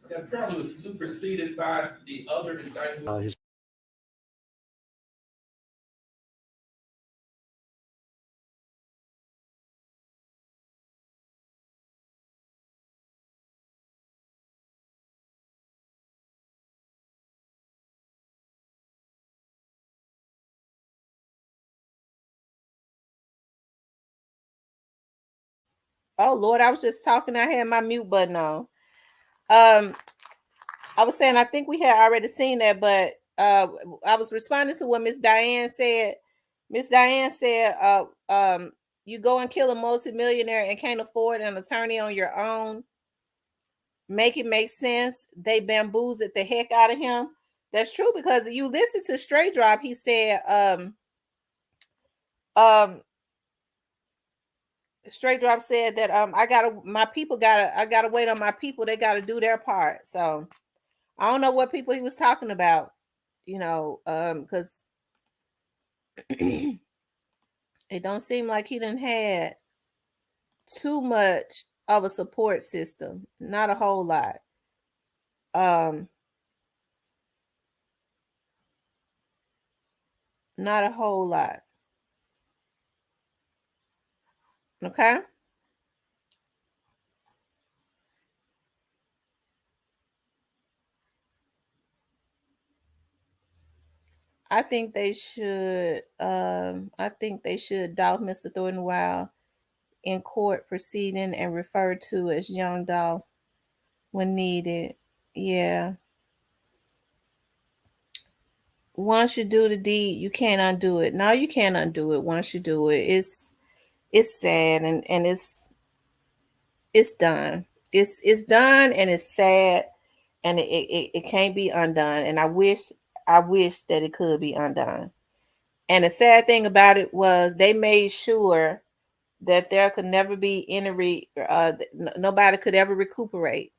That apparently was superseded by the other indictment. Oh Lord, I was just talking. I had my mute button on. I was saying I think we had already seen that, but I was responding to what Miss Diane said. Miss Diane said, you go and kill a multimillionaire and can't afford an attorney on your own. Make it make sense. They bamboozled the heck out of him. That's true, because you listen to Straight Drop. He said, Straight Drop said that I gotta wait on my people. They gotta do their part. So I don't know what people he was talking about, because it don't seem like he done had too much of a support system. Not a whole lot. Not a whole lot. Okay. I think they should dog Mr. Thornton while in court proceeding and referred to as Young Dolph when needed. Yeah. Once you do the deed, you can't undo it. No, you can't undo it once you do it. It's sad and it's done. It's done and it's sad, and it can't be undone. And I wish that it could be undone. And the sad thing about it was they made sure that there could never be any nobody could ever recuperate.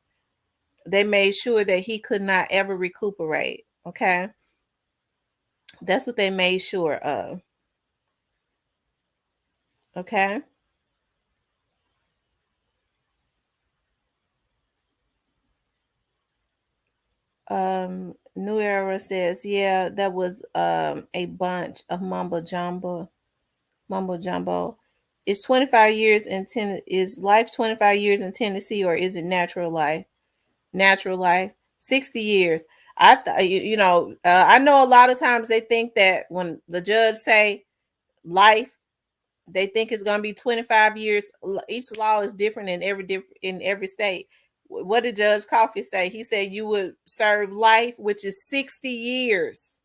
They made sure that he could not ever recuperate. Okay. That's what they made sure of. Okay. New Era says, yeah, that was a bunch of mumbo jumbo. Is 25 years in is life 25 years in Tennessee, or is it natural life? Natural life, 60 years. I know a lot of times they think that when the judge say life, they think it's going to be 25 years. Each law is different in every state. What did Judge Coffey say? He said you would serve life, which is 60 years.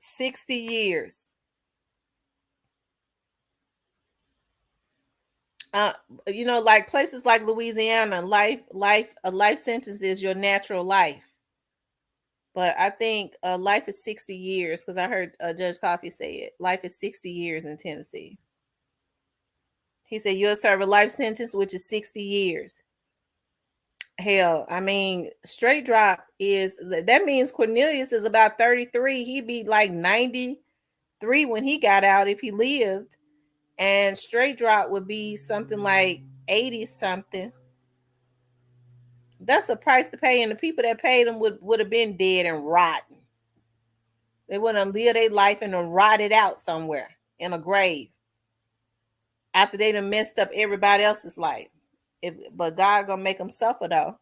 60 years. Like places like Louisiana, a life sentence is your natural life. But I think life is 60 years, because I heard Judge Coffey say it. Life is 60 years in Tennessee. He said you'll serve a life sentence, which is 60 years. Hell, I mean, Straight Drop that means Cornelius is about 33. He'd be like 93 when he got out if he lived. And Straight Drop would be something like 80 something. That's a price to pay, and the people that paid him would have been dead and rotten. They wouldn't have lived their life and then rotted out somewhere in a grave after they done messed up everybody else's life. But God gonna make them suffer though.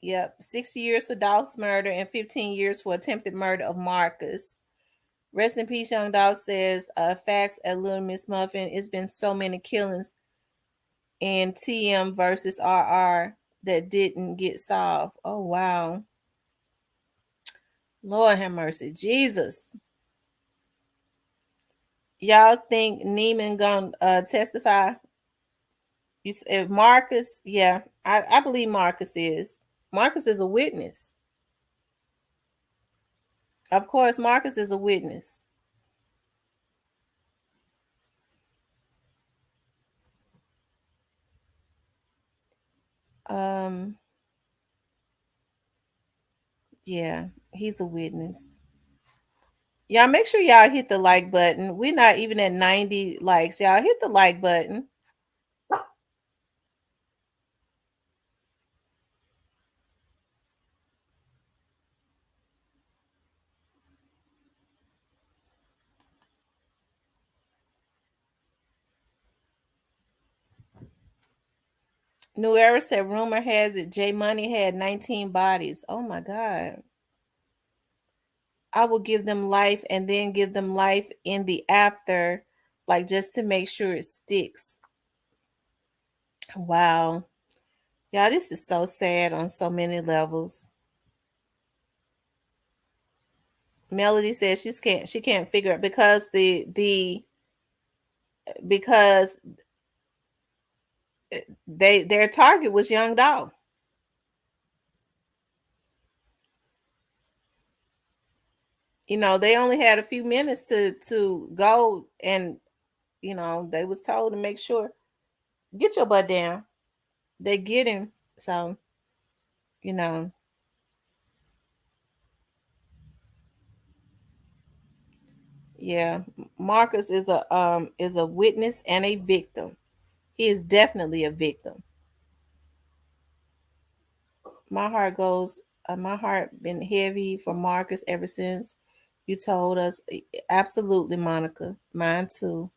Yep, 60 years for Dolph's murder and 15 years for attempted murder of Marcus. Rest in peace, Young Dolph says, facts at Little Miss Muffin. It's been so many killings in TM versus RR that didn't get solved. Oh, wow. Lord have mercy. Jesus. Y'all think Neiman gonna testify? You said Marcus? Yeah, I believe Marcus is. Marcus is a witness. Of course, Marcus is a witness. Yeah, he's a witness. Y'all make sure y'all hit the like button. We're not even at 90 likes. Y'all hit the like button. New Era said, rumor has it J Money had 19 bodies. Oh my God. I will give them life and then give them life in the after, like just to make sure it sticks. Wow. Y'all, this is so sad on so many levels. Melody says she can't figure it because because their target was Young Dog. You know, they only had a few minutes to go, and you know, they was told to make sure, get your butt down. They get him. So, you know, yeah, Marcus is a witness and a victim. He is definitely a victim. My heart been heavy for Marcus ever since you told us. Absolutely, Monica. Mine too.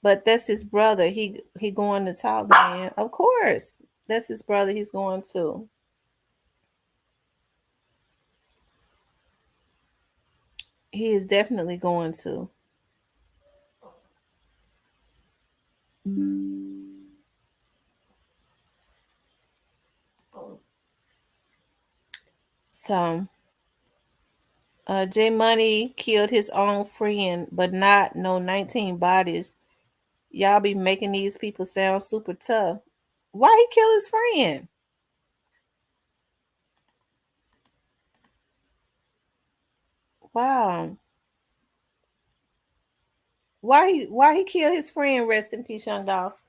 But that's his brother. He going to talk, man. Of course. That's his brother. He's going to. He is definitely going to. So J Money killed his own friend, but not no 19 bodies. Y'all be making these people sound super tough. Why he kill his friend? Wow. Why he killed his friend? Rest in peace, Young Dolph.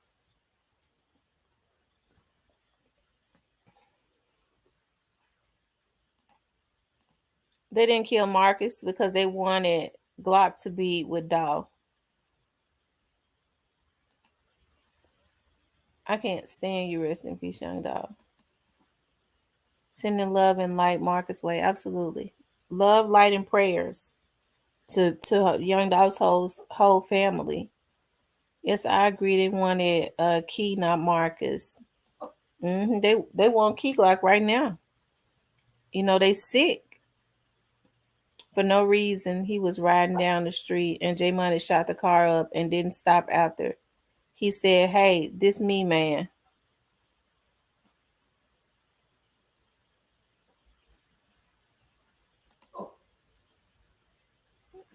They didn't kill Marcus because they wanted Glock to be with Dolph. I can't stand you. Rest in peace, Young Dolph. Sending love and light Marcus' way. Absolutely. Love, light, and prayers to Young Dolph's whole family. Yes, I agree. They wanted Key, not Marcus. They want Key Glock right now. You know, they sick for no reason. He was riding down the street and J Money shot the car up and didn't stop after. He said, "Hey, this me, man."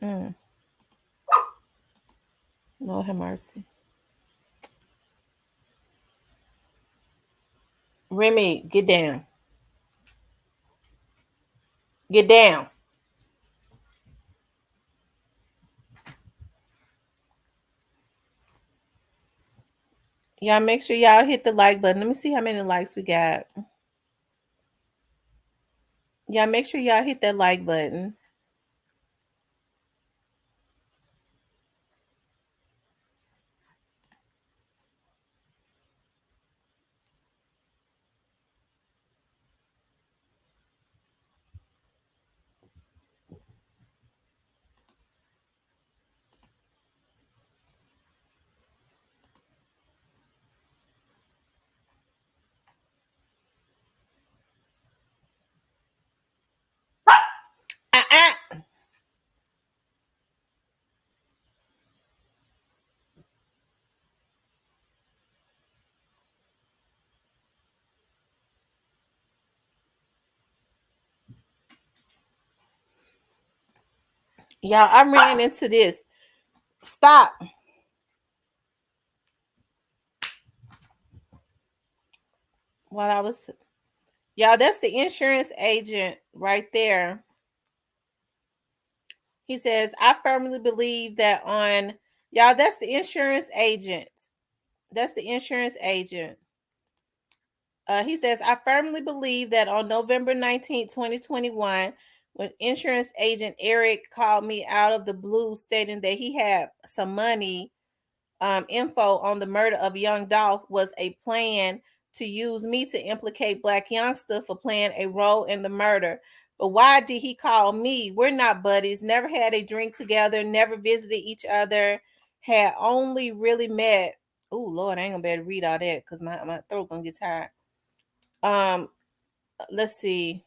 Mm. Lord have mercy. Remy, get down. Get down. Y'all make sure y'all hit the like button. Let me see how many likes we got. Y'all make sure y'all hit that like button. Y'all, I ran into this. Stop. while I was, y'all, that's the insurance agent right there. He says, I firmly believe that on, y'all, that's the insurance agent. That's the insurance agent. He says, I firmly believe that on November 19th, 2021, when insurance agent Eric called me out of the blue stating that he had some money info on the murder of young Dolph, was a plan to use me to implicate Black youngster for playing a role in the murder. But why did he call me? We're not buddies, never had a drink together, never visited each other, had only really met. Oh Lord, I ain't gonna be able to read all that because my throat gonna get tired. Let's see.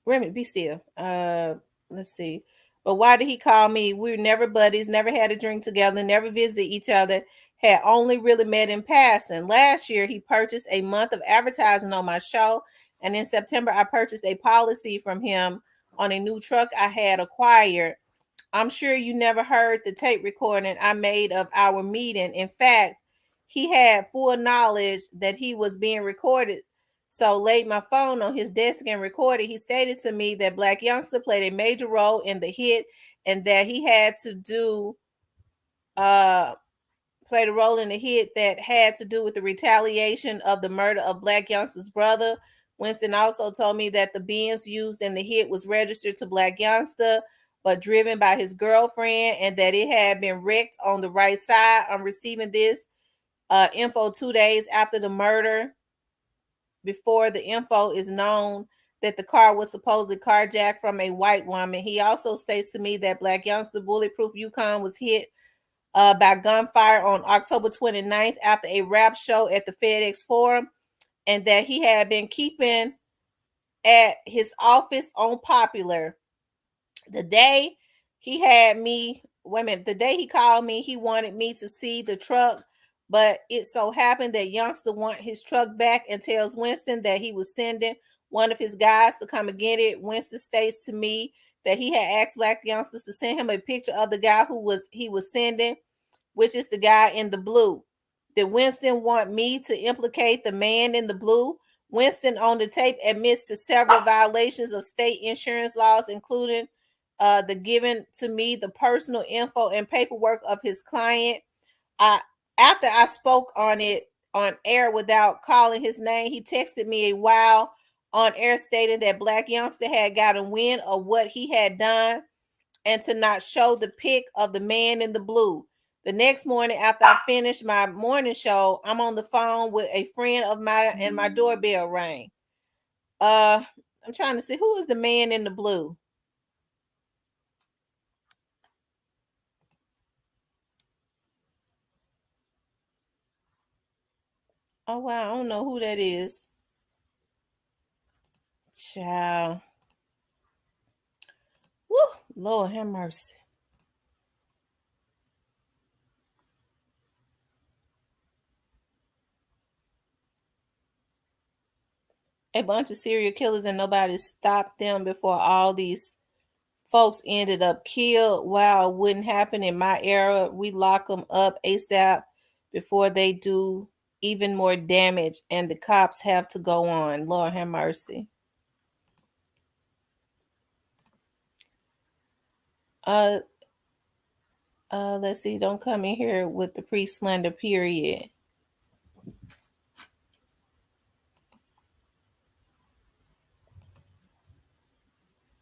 Remy, be still. Let's see. But why did he call me? We were never buddies, never had a drink together, never visited each other, had only really met in passing. Last year, he purchased a month of advertising on my show. And in September, I purchased a policy from him on a new truck I had acquired. I'm sure you never heard the tape recording I made of our meeting. In fact, he had full knowledge that he was being recorded, so laid my phone on his desk and recorded. He stated to me that Black youngster played a major role in the hit and that he had to do played a role in the hit that had to do with the retaliation of the murder of Black youngster's brother. Winston also told me that the Benz used in the hit was registered to Black youngster but driven by his girlfriend, and that it had been wrecked on the right side. I'm receiving this info 2 days after the murder, before the info is known that the car was supposedly carjacked from a white woman. He also states to me that Black youngster bulletproof Yukon was hit by gunfire on October 29th after a rap show at the FedEx Forum, and that he had been keeping at his office on Popular. The day he had me, wait a minute, the day he called me, he wanted me to see the truck, but it so happened that youngster want his truck back and tells Winston that he was sending one of his guys to come and get it. Winston states to me that he had asked Black youngsters to send him a picture of the guy he was sending, which is the guy in the blue. Did Winston want me to implicate the man in the blue? Winston on the tape admits to several violations of state insurance laws, including the giving to me the personal info and paperwork of his client. After I spoke on it on air without calling his name, he texted me a while on air stating that Black youngster had gotten wind of what he had done and to not show the pic of the man in the blue. The next morning, after I finished my morning show, I'm on the phone with a friend of mine and my doorbell rang. I'm trying to see who is the man in the blue. Oh wow, I don't know who that is. Child. Woo, Lord have mercy. A bunch of serial killers and nobody stopped them before all these folks ended up killed. Wow, it wouldn't happen in my era. We lock them up ASAP before they do even more damage, and the cops have to go on. Lord have mercy. Let's see. Don't come in here with the pre-slender period.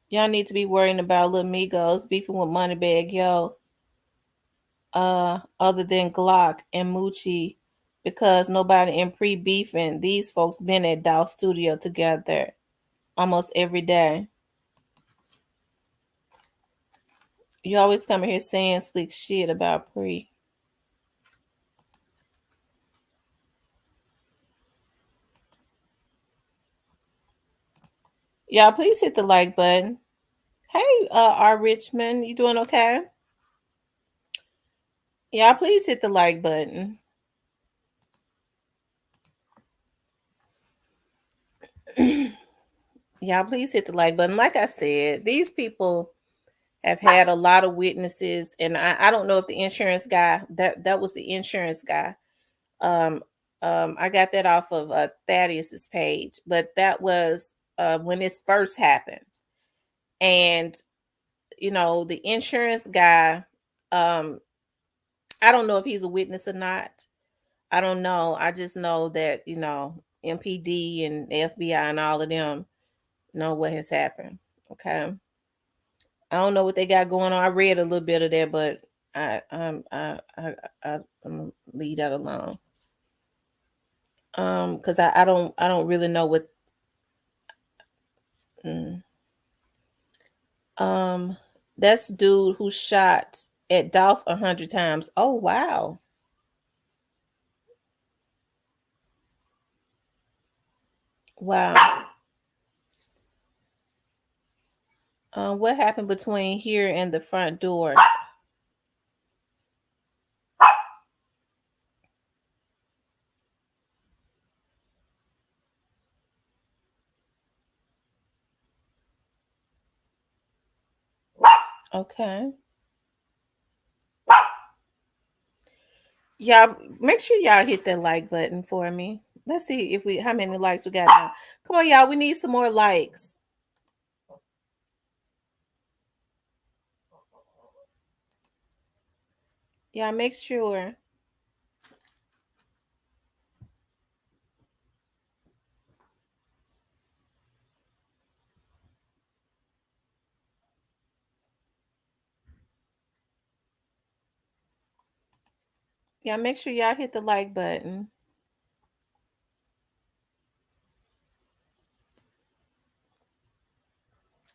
Y'all need to be worrying about little Migos beefing with Moneybag Yo. Other than Glock and Moochie, because nobody in pre-beefing. These folks been at Dow Studio together almost every day. You always come in here saying slick shit about pre. Y'all, please hit the like button. Hey, R. Richmond, you doing okay? Y'all, please hit the like button. Y'all, please hit the like button. Like I said, these people have had a lot of witnesses, and I don't know if the insurance guy, that was the insurance guy. I got that off of Thaddeus's page, but that was when this first happened. And the insurance guy, I don't know if he's a witness or not. I don't know. I just know that, MPD and the FBI and all of them know what has happened. Okay. I don't know what they got going on. I read a little bit of that, but I'm gonna leave that alone. Because I don't really know what. Mm, that's dude who shot at Dolph 100 times. Oh wow. Wow. What happened between here and the front door? Okay. Y'all make sure y'all hit that like button for me. Let's see how many likes we got now. Come on, y'all. We need some more likes. Yeah, make sure. Yeah, make sure y'all hit the like button.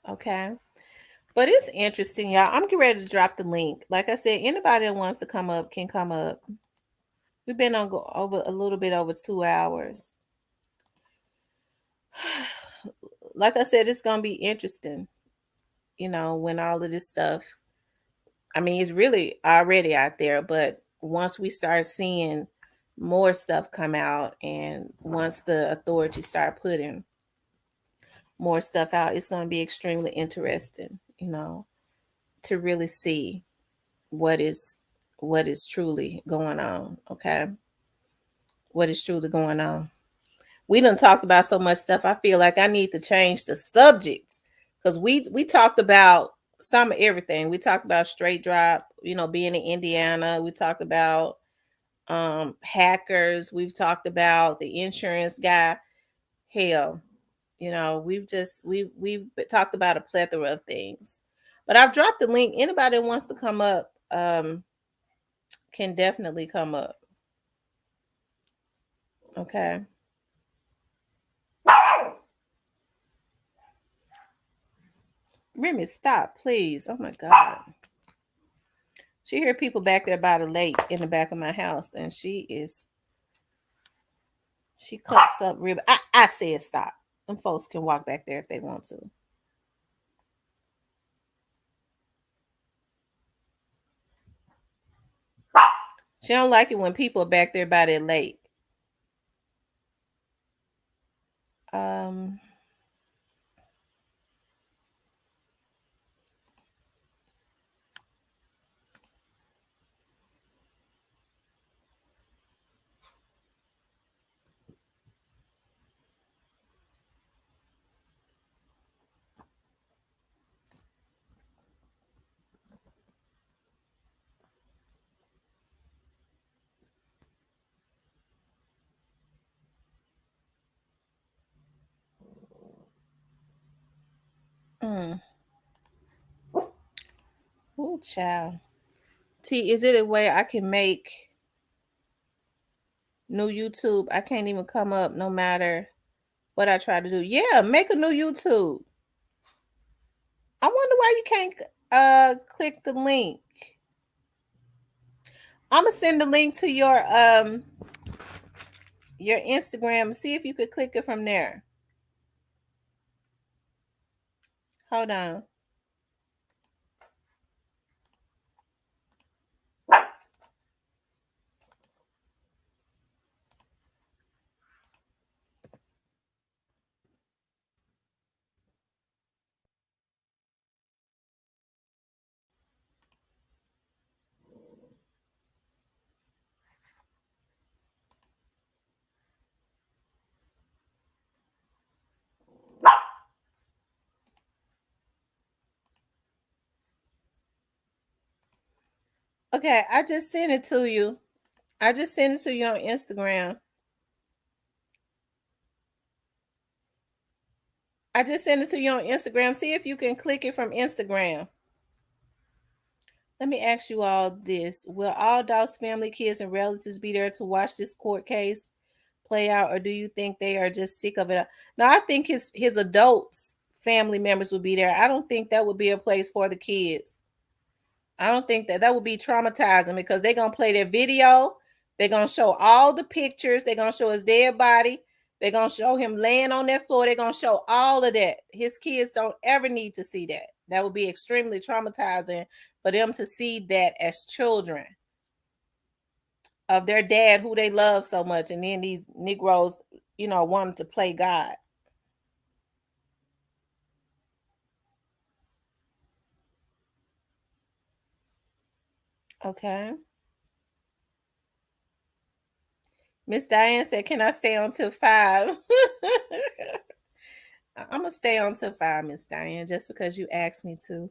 Okay. But it's interesting, y'all. I'm getting ready to drop the link. Like I said, anybody that wants to come up can come up. We've been on over a little bit over 2 hours. Like I said, it's gonna be interesting, when all of this stuff. I mean, it's really already out there, but once we start seeing more stuff come out, and once the authorities start putting more stuff out, it's going to be extremely interesting, to really see what is truly going on. Okay, what is truly going on. We done talked about so much stuff. I feel like I need to change the subjects, because we talked about some of everything. We talked about straight drop, being in Indiana. We talked about hackers. We've talked about the insurance guy. Hell, we've talked about a plethora of things. But I've dropped the link. Anybody that wants to come up can definitely come up. Okay. Remy, stop, please. Oh my God. She hear people back there by the lake in the back of my house, and she cuts up rib. I said stop. Them folks can walk back there if they want to. She don't like it when people are back there by that lake. Um, Oh, child. T, is it a way I can make new YouTube? I can't even come up no matter what I try to do. Yeah, make a new YouTube. I wonder why you can't click the link. I'm gonna send the link to your Instagram. See if you could click it from there. Hold on. Okay, I just sent it to you. I just sent it to you on Instagram. I just sent it to you on Instagram. See if you can click it from Instagram. Let me ask you all this. Will all Dolph's family, kids, and relatives be there to watch this court case play out, or do you think they are just sick of it? No, I think his adults, family members would be there. I don't think that would be a place for the kids. I don't think that would be traumatizing because they're going to play their video. They're going to show all the pictures. They're going to show his dead body. They're going to show him laying on that floor. They're going to show all of that. His kids don't ever need to see that. That would be extremely traumatizing for them to see that as children of their dad who they love so much. And then these Negroes, wanting to play God. Okay. Miss Diane said, can I stay on till 5? I'm going to stay on till 5, Miss Diane, just because you asked me to.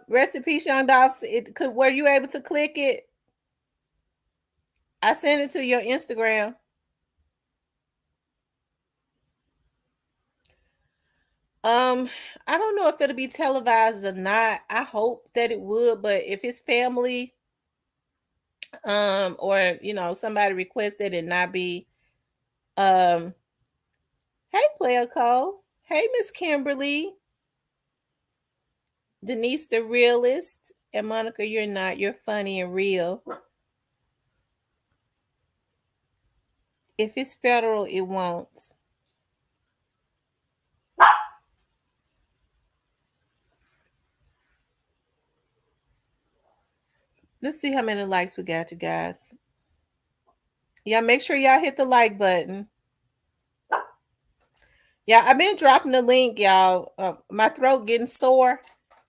Rest in peace, Young Dolph. Were you able to click it? I sent it to your Instagram. I don't know if it'll be televised or not. I hope that it would, but if his family or somebody requested it not be hey Player Cole. Hey Miss Kimberly. Denise the realist. And Monica, you're not. You're funny and real. If it's federal, it won't. Let's see how many likes we got, you guys. Yeah, make sure y'all hit the like button. Yeah, I've been dropping the link, y'all. My throat getting sore,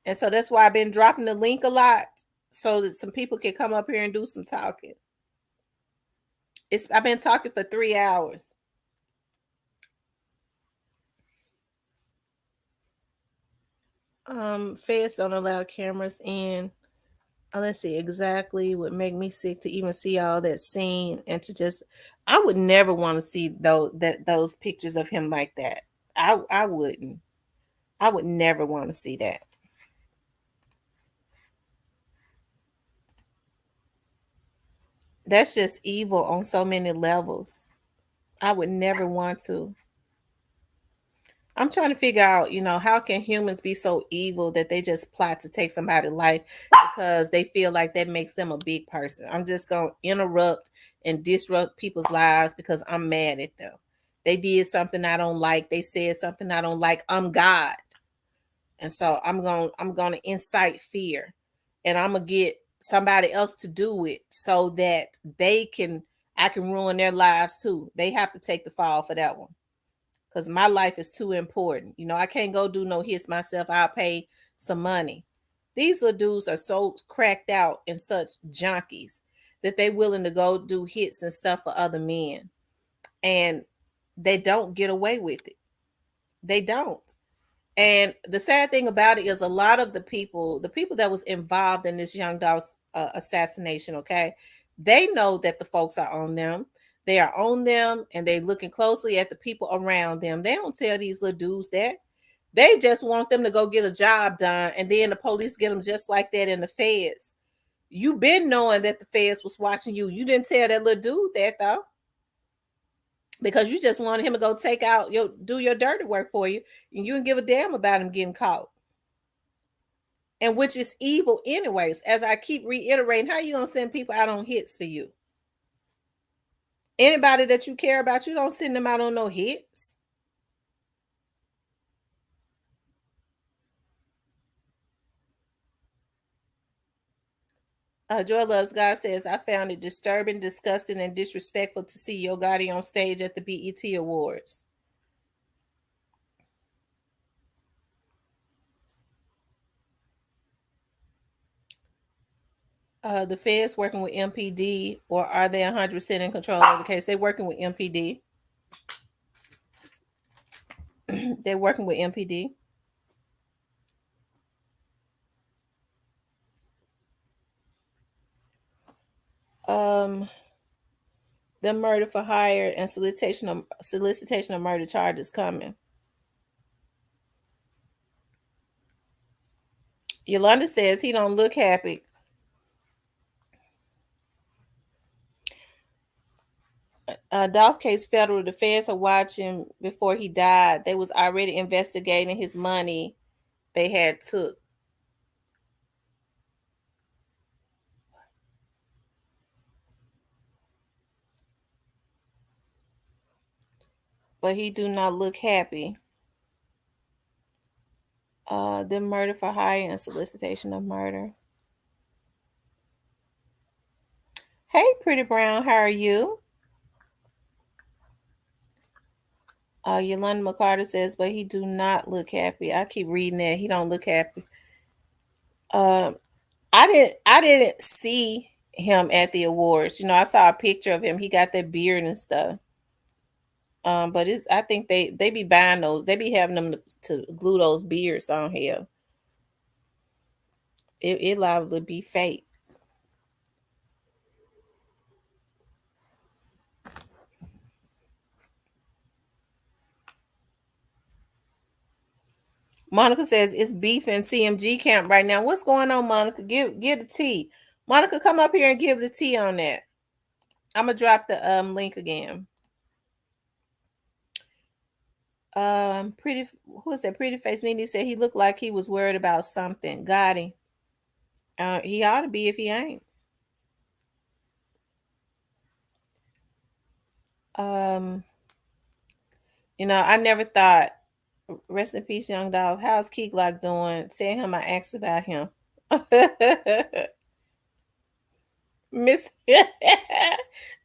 and so that's why I've been dropping the link a lot, so that some people can come up here and do some talking. I've been talking for 3 hours. Feds don't allow cameras in. Let's see, exactly would make me sick to even see all that scene and to just. I would never want to see those pictures of him like that. I wouldn't. I would never want to see that. That's just evil on so many levels. I would never want to. I'm trying to figure out, how can humans be so evil that they just plot to take somebody's life because they feel like that makes them a big person. I'm just going to interrupt and disrupt people's lives because I'm mad at them. They did something I don't like. They said something I don't like. I'm God. And so I'm going to incite fear, and I'm going to get somebody else to do it so that I can ruin their lives too. They have to take the fall for that one. Because my life is too important. I can't go do no hits myself. I'll pay some money. These little dudes are so cracked out and such junkies that they willing to go do hits and stuff for other men. And they don't get away with it. They don't. And the sad thing about it is a lot of the people that was involved in this young Dolph's assassination, okay, they know that the folks are on them. They are on them, and they're looking closely at the people around them. They don't tell these little dudes that. They just want them to go get a job done, and then the police get them just like that in the feds. You've been knowing that the feds was watching you. You didn't tell that little dude that, though, because you just wanted him to go do your dirty work for you, and you didn't give a damn about him getting caught. And which is evil anyways. As I keep reiterating, how you gonna send people out on hits for you? Anybody that you care about, you don't send them out on no hits. Joy Loves God says, I found it disturbing, disgusting, and disrespectful to see Yo Gotti on stage at the BET Awards. The feds working with MPD, or are they 100% in control of the case? They're working with MPD. They're working with MPD. The murder for hire and solicitation of murder charges coming. Yolanda says he don't look happy. Dolph case federal. The feds are watching before he died. They was already investigating his money they had took. But he do not look happy. The murder for hire and solicitation of murder. Hey, Pretty Brown, how are you? Yolanda McCarter says, but he do not look happy. I keep reading that. He don't look happy. I didn't see him at the awards. I saw a picture of him. He got that beard and stuff. But I think they be buying those. They be having them to glue those beards on here. It liable to be fake. Monica says it's beef in CMG camp right now. What's going on, Monica? Give the tea. Monica, come up here and give the tea on that. I'm gonna drop the link again. Who is that? Pretty face Nene said he looked like he was worried about something. Got him. He ought to be if he ain't. I never thought. Rest in peace, young dog. How's Keeklock doing? Tell him I asked about him. Miss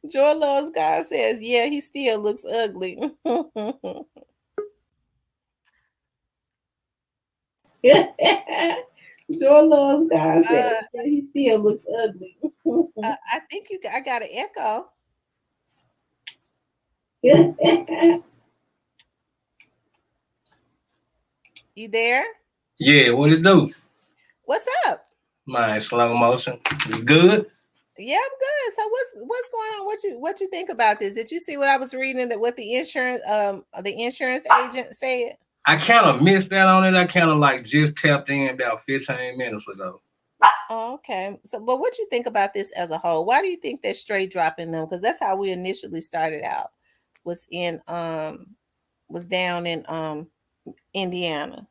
Joy Loves God says, yeah, he still looks ugly. Joy Loves God says, yeah, he still looks ugly. I think I got an echo. You there? Yeah, what it do? What's up? My slow motion. You good? Yeah, I'm good. So what's going on? What you think about this? Did you see what I was reading that what the insurance agent said? I kind of missed that on it. I kind of like just tapped in about 15 minutes ago. Oh, okay. So, but what you think about this as a whole? Why do you think they're straight dropping them? Because that's how we initially started out. Was down in Indiana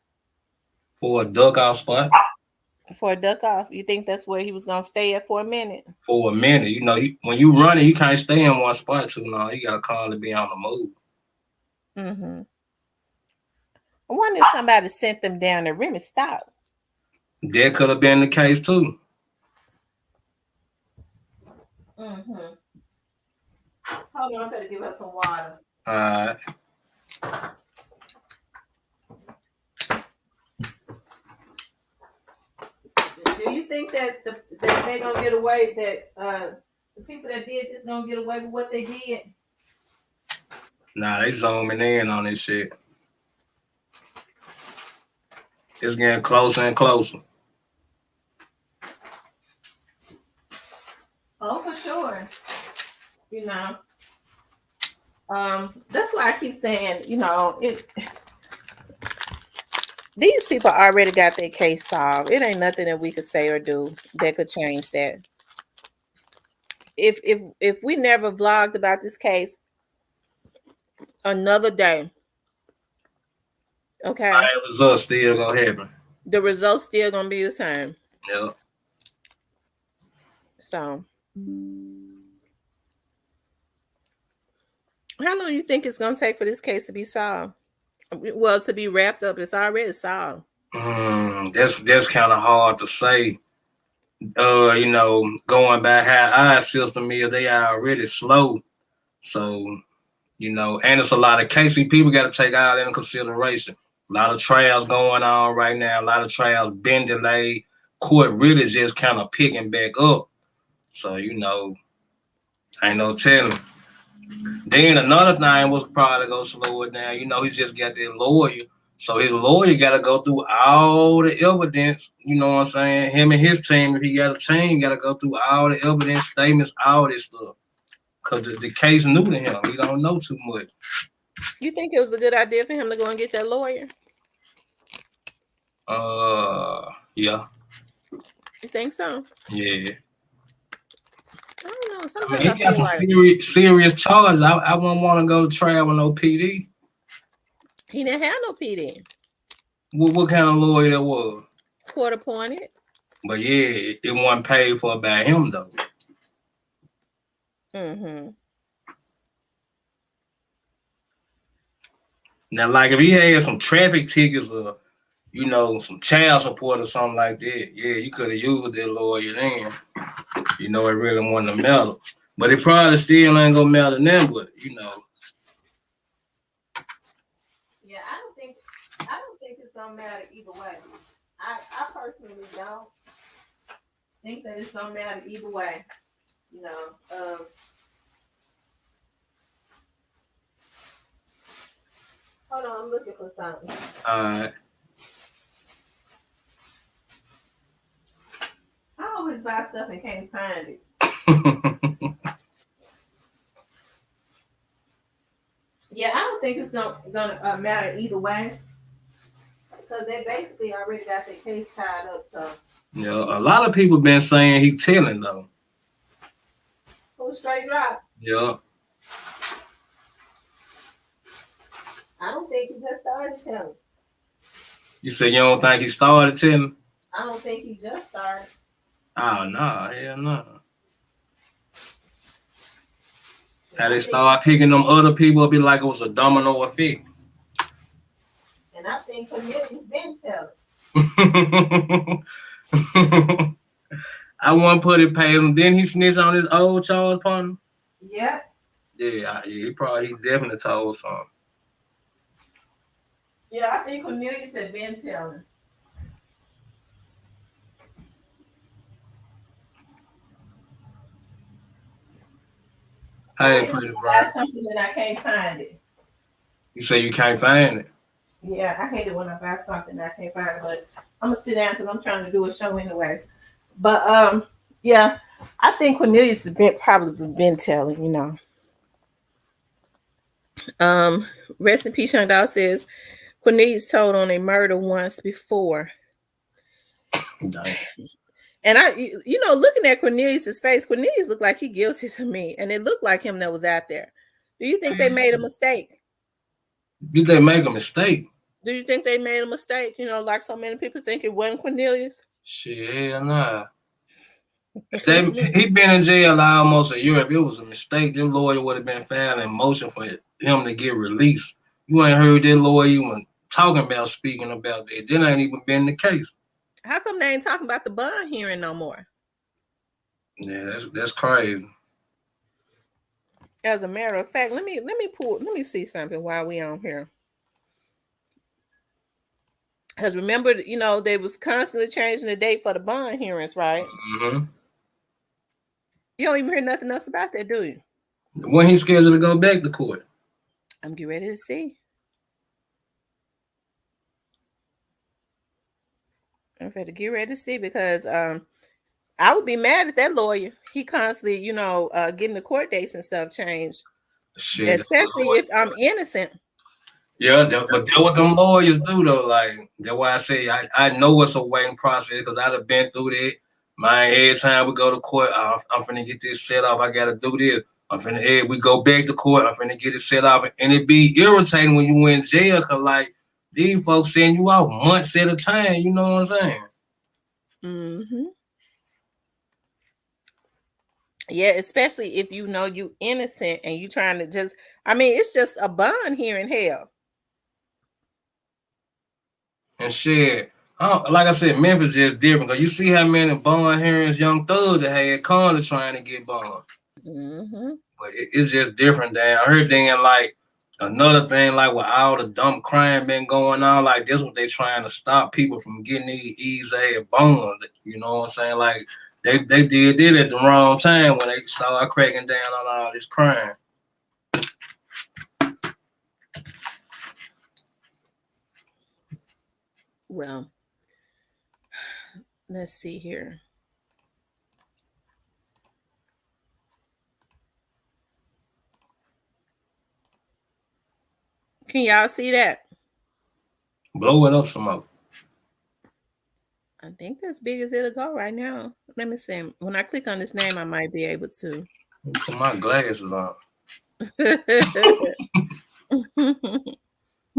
for a duck off spot. For a duck off, you think that's where he was gonna stay at for a minute? For a minute, when you running, you can't stay in one spot too long. You gotta constantly be on the move. Mm-hmm. I wonder if somebody sent them down there. Remy, stop. That could have been the case too. Mm-hmm. Hold on, I'm gonna give her some water. All right. Do you think that they're gonna get away? That the people that did this gonna get away with what they did? Nah, they zooming in on this shit. It's getting closer and closer. Oh, for sure. That's why I keep saying, these people already got their case solved. It ain't nothing that we could say or do that could change that. If we never vlogged about this case, another day. Okay. The results still gonna happen. The results still gonna be the same. Yeah. So, how long do you think it's gonna take for this case to be solved? Well, to be wrapped up, it's already solved. That's kind of hard to say. Going by how our system is, they are already slow. So, and it's a lot of cases people got to take all that into consideration. A lot of trials going on right now. A lot of trials been delayed. Court really just kind of picking back up. So, ain't no telling. Then another thing was probably going to slow it down. He just got that lawyer. So his lawyer got to go through all the evidence, you know what I'm saying? Him and his team, if he got a team, got to go through all the evidence, statements, all this stuff. Because the case new to him. He don't know too much. You think it was a good idea for him to go and get that lawyer? Yeah. You think so? Yeah. I don't know. I Sometimes mean, he got some serious charges. I wouldn't want to go to trial with no PD. He didn't have no PD. What kind of lawyer that was? Court appointed. But yeah, it wasn't paid for by him though. Mm-hmm. Now, like if he had some traffic tickets or, you know, some child support or something like that, yeah, you could have used that lawyer then. You know, it really wasn't a matter. But it probably still ain't gonna matter then, but you know. Yeah, I don't think it's gonna matter either way. I personally don't think that it's gonna matter either way. You know, hold on, I'm looking for something. Alright. I always buy stuff and can't find it. Yeah, I don't think it's gonna matter either way, because they basically already got their case tied up. So Yeah, a lot of people been saying he telling though. who's straight drop? Yeah. I don't think he just started telling. You said you don't think he started telling? I don't think he just started. Oh no, hell no. How they start picking them other people, be like it was a domino effect. And I think Cornelius been telling. I won't put it past him. Didn't he snitch on his old Charles partner? Yeah. Yeah, he definitely told something. Yeah, I think Cornelius had been telling. Hey, pretty bro. That's something that I can't find it. You say you can't find it? Yeah, I hate it when I buy something that I can't find it, but I'm gonna sit down because I'm trying to do a show anyways. But yeah, I think Cornelius has probably been telling, you know. Rest in peace, Young Dog says Cornelius told on a murder once before. Dang. And looking at Cornelius's face, Cornelius looked like he guilty to me, and it looked like him that was out there. Do you think they made a mistake? Did they make a mistake? Do you think they made a mistake? You know, like so many people think it wasn't Cornelius. Shit, hell nah. He been in jail almost a year. If it was a mistake, the lawyer would have been found in motion for him to get released. You ain't heard that lawyer even talking about speaking about that. That ain't even been the case. How come they ain't talking about the bond hearing no more? Yeah, that's crazy. As a matter of fact, let me see something while we on here. Because remember, you know, they was constantly changing the date for the bond hearings, right? Mm-hmm. You don't even hear nothing else about that, do you? When he's scheduled to go back to court? I'm getting ready to see. I'm ready to get ready to see because I would be mad at that lawyer. He constantly, you know, getting the court dates and stuff changed. Shit. Especially if I'm innocent. Yeah, but that's what them lawyers do though. Like that's why I say I know it's a waiting process because I'd have been through that. Every time we go to court, I'm finna get this set off. I gotta do this. We go back to court. I'm finna get it set off, and it be irritating when you in jail because like these folks send you out months at a time. You know what I'm saying? Mm-hmm. Yeah, especially if you know you innocent and you trying to just. I mean, it's just a bond here in hell. And shit, like I said, Memphis just different because you see how many bond hearings Young Thug that had Conner trying to get bond. Mm-hmm. But it's just different. Then I heard then like another thing like with all the dumb crime been going on, like this what they trying to stop people from getting these easy bond. You know what I'm saying? Like they did it at the wrong time when they started cracking down on all this crime. Well, let's see here. Can y'all see that? Blow it up some more. I think that's big as it'll go right now. Let me see. When I click on this name, I might be able to. Put my glasses on.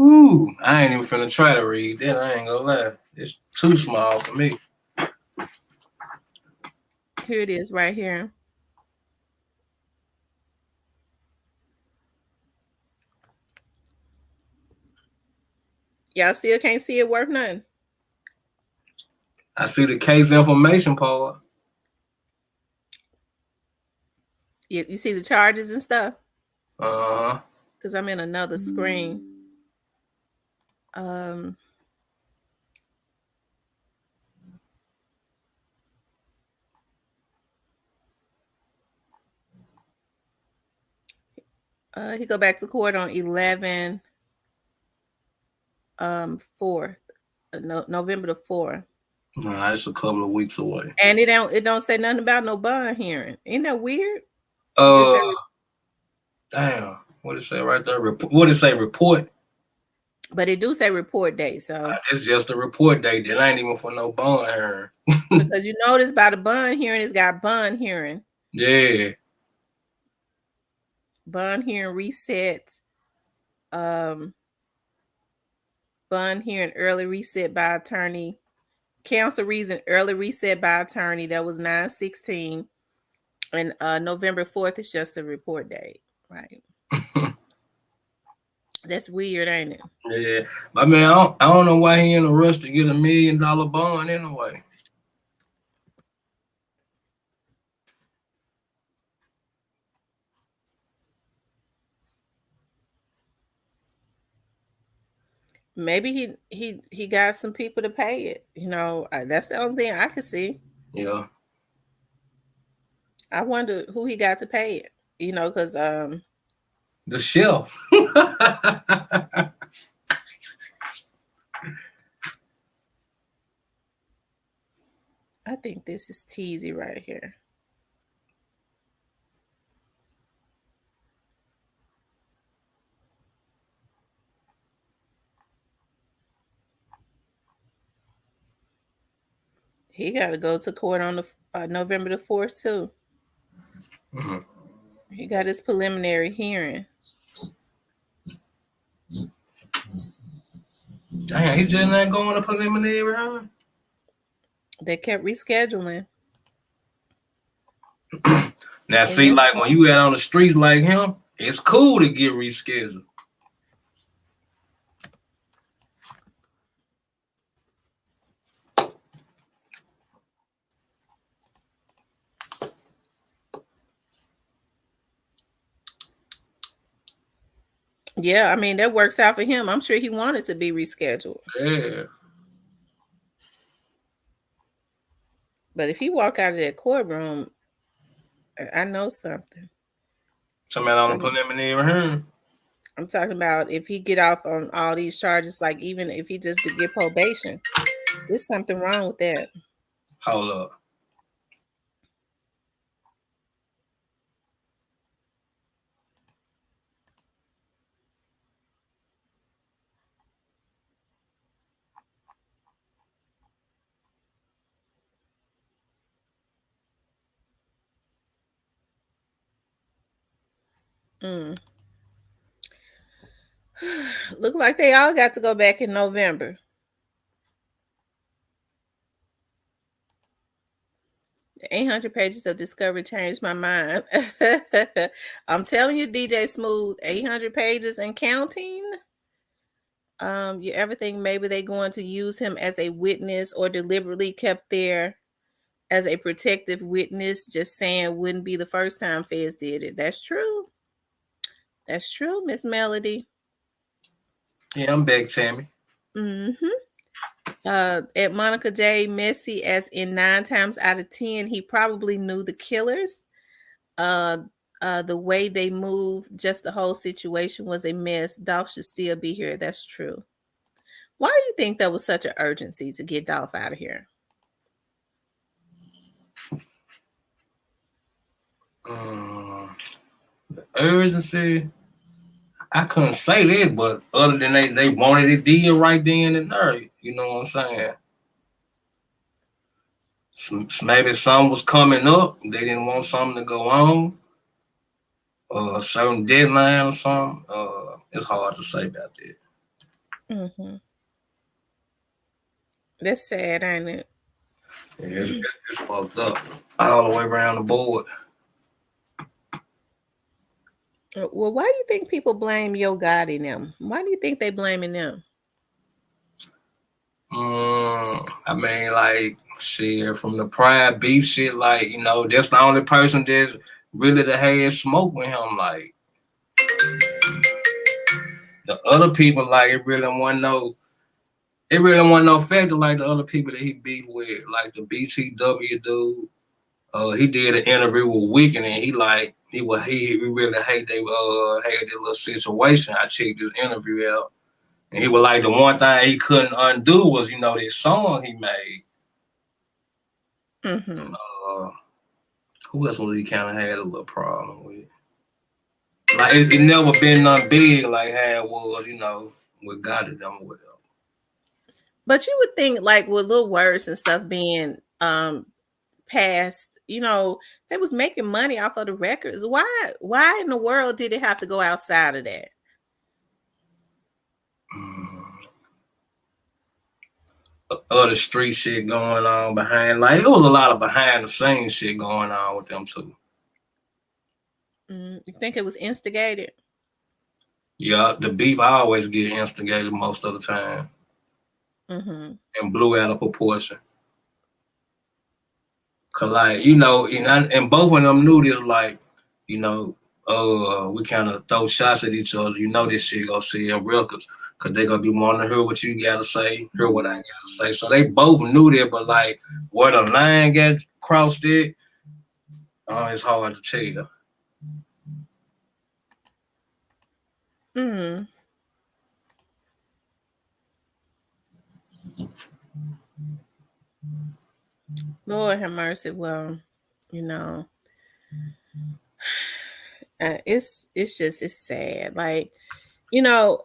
Ooh, I ain't even finna try to read that. I ain't gonna lie. It's too small for me. Here it is right here. Y'all still can't see it worth nothing? I see the case information part. You see the charges and stuff? Uh-huh. Because I'm in another screen. He go back to court on 11 4th, November the 4th. Nah, it's a couple of weeks away. And it don't say nothing about no bond hearing. Ain't that weird? Damn. What it say right there? What it say? Report. But it do say report date, so it's just a report date. That ain't even for no bond hearing. Because you notice by the bond hearing, it's got bond hearing. Yeah. Bond hearing reset. Bond hearing early reset by attorney. Counsel reason early reset by attorney. That was 9/16. And November 4th is just a report date. Right. That's weird, ain't it? Yeah. I mean, I don't know why he in a rush to get $1 million bond anyway. Maybe he got some people to pay it. You know, that's the only thing I could see. Yeah. I wonder who he got to pay it. You know, because the shelf. I think this is Teasy right here. He got to go to court on the November the 4th too. Mm-hmm. He got his preliminary hearing. Damn, he just not going to preliminary hearing? They kept rescheduling. Now, see, like when you out on the streets like him, it's cool to get rescheduled. Yeah, I mean, that works out for him. I'm sure he wanted to be rescheduled. Yeah. But if he walk out of that courtroom, I know something. Somebody on the preliminary hearing? I'm talking about if he get off on all these charges, like even if he just to get probation, there's something wrong with that. Hold up. Look like they all got to go back in November. The 800 pages of discovery changed my mind. I'm telling you, DJ Smooth, 800 pages and counting. You ever think maybe they're going to use him as a witness or deliberately kept there as a protective witness, just saying wouldn't be the first time feds did it. That's true. That's true, Miss Melody. Yeah, I'm back, Tammy. At Monica J. Messy, as in 9 times out of 10, he probably knew the killers. The way they moved, just the whole situation was a mess. Dolph should still be here. That's true. Why do you think there was such an urgency to get Dolph out of here? The urgency, I couldn't say this, but other than they wanted it did right then and there. You know what I'm saying? Maybe something was coming up. They didn't want something to go on. A certain deadline or something. It's hard to say about that. Mm-hmm. That's sad, ain't it? Yeah, it's fucked up all the way around the board. Well, why do you think people blame Yo Gotti them? Why do you think they blaming them? I mean, like, shit, from the prior beef shit, like, you know, that's the only person that really that had smoke with him. Like, the other people, like, it really wasn't no factor like the other people that he beat with, like the BTW dude. He did an interview with Weekend, and he really hate they had this little situation. I checked this interview out, and he was like, the one thing he couldn't undo was, you know, this song he made. Mm-hmm. Who else was he kind of had a little problem with? Like it never been nothing big like how it was, you know, with God it done with. But you would think, like, with little words and stuff being passed, you know, they was making money off of the records. Why in the world did it have to go outside of that? Other street shit going on behind, like it was a lot of behind the scenes shit going on with them too. You think it was instigated? Yeah, the beef always get instigated most of the time. Mm-hmm. And blew out of proportion. Cause like, you know, and both of them knew this, like, you know, we kind of throw shots at each other. You know this shit gonna sell records. Cause they gonna be wanting to hear what you gotta say, hear what I gotta say. So they both knew that, but like where the line got crossed it, it's hard to tell. Mm-hmm. Lord have mercy. Well, you know, it's sad. Like, you know,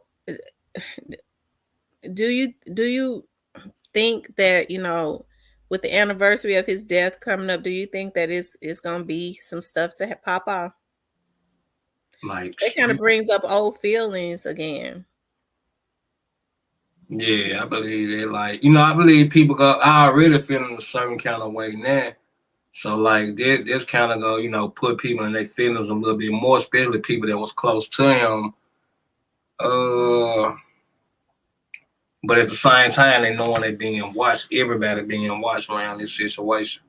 do you think that, you know, with the anniversary of his death coming up, do you think that it's gonna be some stuff to pop off? Like it kind of brings up old feelings again. Yeah, I believe that. Like, you know, I believe people are already feeling a certain kind of way now. So like this kind of go, you know, put people in their feelings a little bit more, especially people that was close to him. But at the same time, they knowing they being watched, everybody being watched around this situation.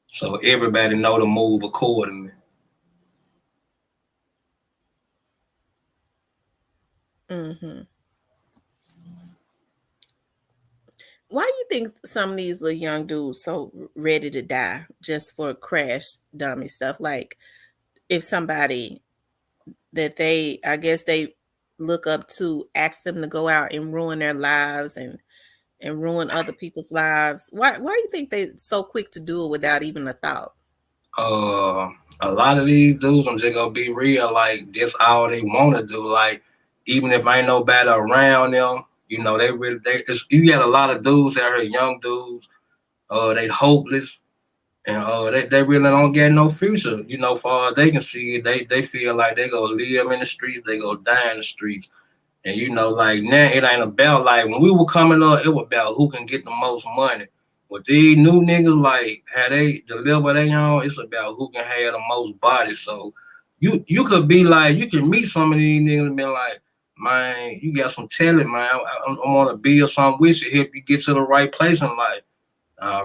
So everybody know to move accordingly. Mm-hmm. Why do you think some of these little young dudes so ready to die just for crash dummy stuff? Like, if somebody that I guess they look up to asks them to go out and ruin their lives and ruin other people's lives, why do you think they so quick to do it without even a thought? A lot of these dudes, I'm just gonna be real, like that's all they want to do. Like, even if ain't nobody around them, you know, you got a lot of dudes out here, young dudes, they hopeless, and they really don't get no future. You know, far as they can see it, they feel like they gonna live in the streets, they gonna die in the streets. And you know, like now it ain't about, like when we were coming up, it was about who can get the most money. With these new niggas, like how they deliver they own, it's about who can have the most body. So you could be like, you can meet some of these niggas and be like, man, you got some talent, man. I want to build something with you, help you get to the right place in life.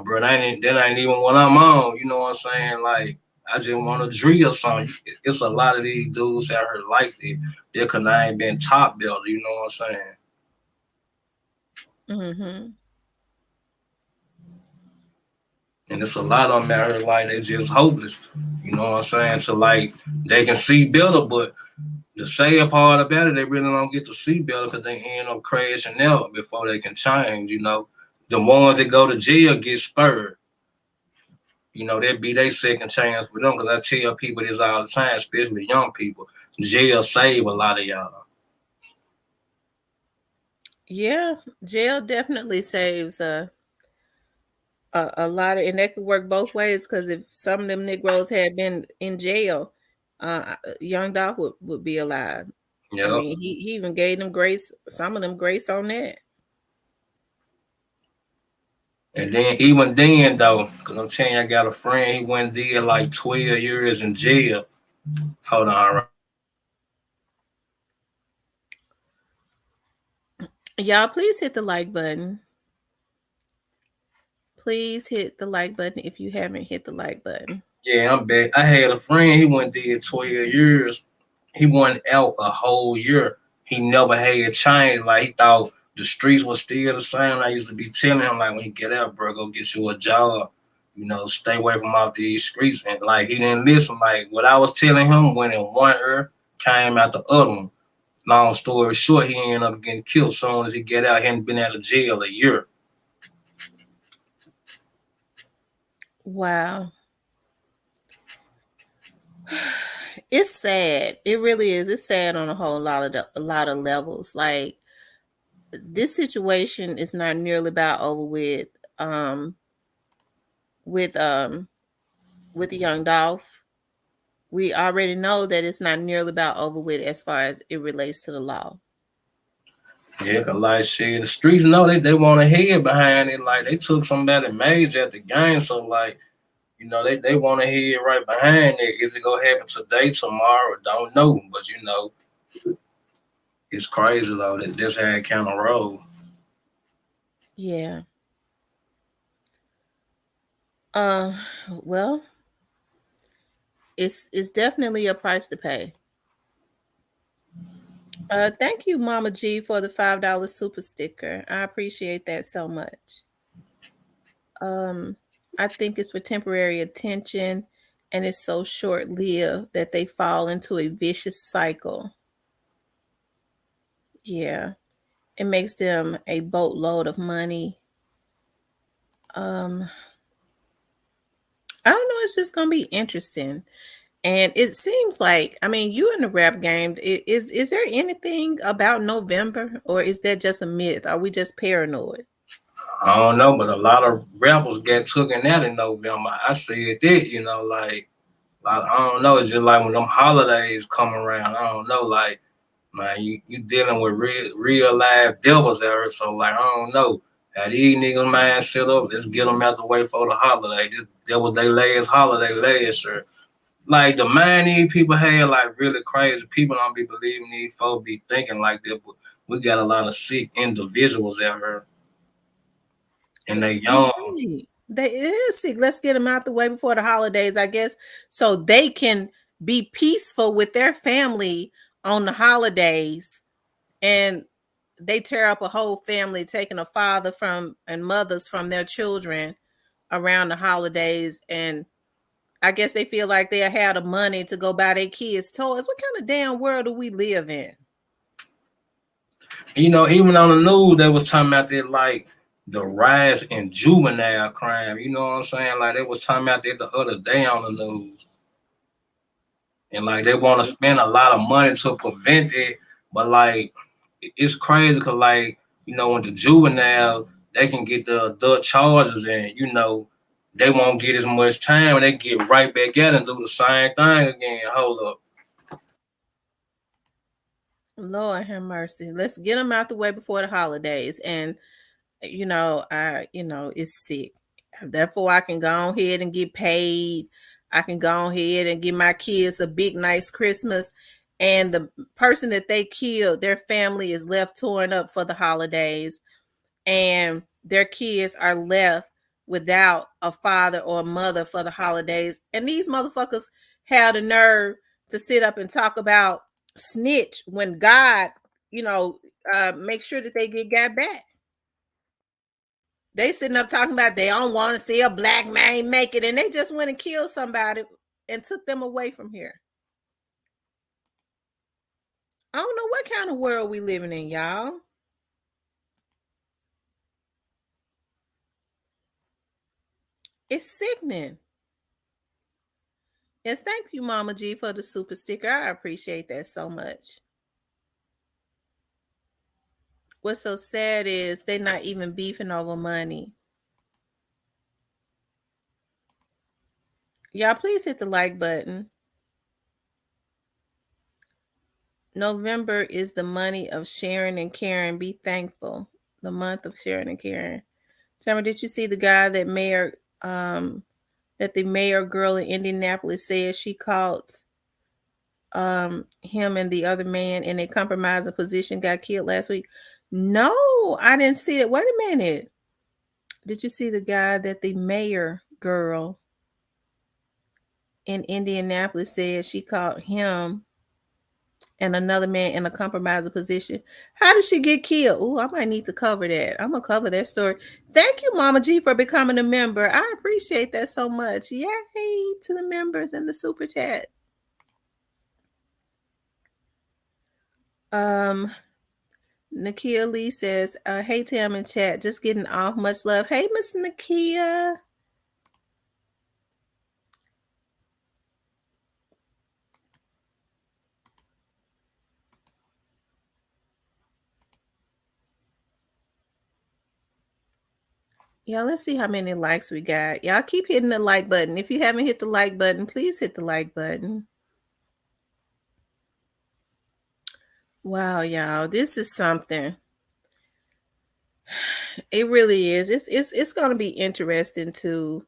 Bro, that ain't even what I'm on. You know what I'm saying? Like, I just want to drill something. It's a lot of these dudes out here like that. They could not ain't been top builder. You know what I'm saying? Mm-hmm. And it's a lot of them out here like they just hopeless. You know what I'm saying? So like they can see better, but the sad part about it, they really don't get to see better because they end up crashing out before they can change. The ones that go to jail get spurred. That'd be their second chance for them. Because I tell people this all the time, especially young people. Jail save a lot of y'all. Yeah, jail definitely saves a lot of, and that could work both ways. Because if some of them Negroes had been in jail, Young Doc would be alive. I Yep. mean, he even gave them grace, some of them grace on that. And then even then though, because I'm telling you, I got a friend, he went and did like 12 years in jail. Hold on, right. Y'all, please hit the like button. Please hit the like button if you haven't hit the like button. Yeah, I'm back. I had a friend, he went and did 12 years. He went out a whole year. He never had change. Like, he thought the streets were still the same. I used to be telling him, like, when he get out, bro, go get you a job. Stay away from out these streets. And, like, he didn't listen. Like, what I was telling him went in one ear, came out the other one. Long story short, he ended up getting killed soon as he get out. He hadn't been out of jail a year. Wow. It's sad. It really is. It's sad on a lot of levels. Like, this situation is not nearly about over with with Young Dolph. We already know that it's not nearly about over with as far as it relates to the law. Yeah, cause like shit, the streets know they want to head behind it. Like, they took somebody major at the game, so like, they want to head right behind it. Is it gonna happen today, tomorrow? Don't know, but it's crazy though that this had kind of roll. Yeah. Well, it's definitely a price to pay. Thank you, Mama G, for the $5 super sticker. I appreciate that so much. I think it's for temporary attention, and it's so short-lived that they fall into a vicious cycle. Yeah, it makes them a boatload of money. I don't know. It's just gonna be interesting. And it seems like, I mean, you in the rap game. Is there anything about November, or is that just a myth? Are we just paranoid? I don't know, but a lot of rebels get taken out in November. I see it, like I don't know. It's just like when them holidays come around. I don't know, like, man, you dealing with real live devils out here. So like, I don't know. How these niggas man set up, let's get them out the way for the holiday. That was their last holiday last year. Like, the mind these people had, like, really crazy. People don't be believing these folks be thinking like that, but we got a lot of sick individuals out here. And they young. It is sick. Let's get them out the way before the holidays, I guess, so they can be peaceful with their family on the holidays. And they tear up a whole family, taking a father from and mothers from their children around the holidays. And I guess they feel like they'll have the money to go buy their kids toys. What kind of damn world do we live in? Even on the news, they was talking about that, like, the rise in juvenile crime. You know what I'm saying? Like, they was talking about that the other day on the news. And, like, they want to spend a lot of money to prevent it. But, like, it's crazy because, like, when the juvenile, they can get the adult charges and, they won't get as much time and they get right back at and do the same thing again. Hold up. Lord have mercy. Let's get them out the way before the holidays. And it's sick. Therefore, I can go ahead and get paid. I can go ahead and give my kids a big, nice Christmas. And the person that they killed, their family is left torn up for the holidays. And their kids are left without a father or a mother for the holidays. And these motherfuckers had the nerve to sit up and talk about snitch when God, make sure that they get got back. They sitting up talking about they don't want to see a black man make it, and they just went and killed somebody and took them away from here. don't know what kind of world we living in, y'all. It's sickening. Yes, thank you, Mama G, for the super sticker. I appreciate that so much. What's so sad is they're not even beefing over money. Y'all, please hit the like button. November is the money of sharing and caring. Be thankful. The month of sharing and caring. Tamara, did you see the guy that the mayor girl in Indianapolis said she caught him and the other man in a compromising position got killed last week? No, I didn't see it. Wait a minute. Did you see the guy that the mayor girl in Indianapolis said she caught him and another man in a compromising position? How did she get killed? Oh, I might need to cover that. I'm gonna cover that story. Thank you, Mama G, for becoming a member. I appreciate that so much. Yay to the members in the super chat. Nakia Lee says, hey Tam in chat, just getting off. Much love. Hey, Miss Nakia. Y'all, let's see how many likes we got. Y'all keep hitting the like button. If you haven't hit the like button, please hit the like button. Wow, y'all, this is something. It really is. It's going to be interesting to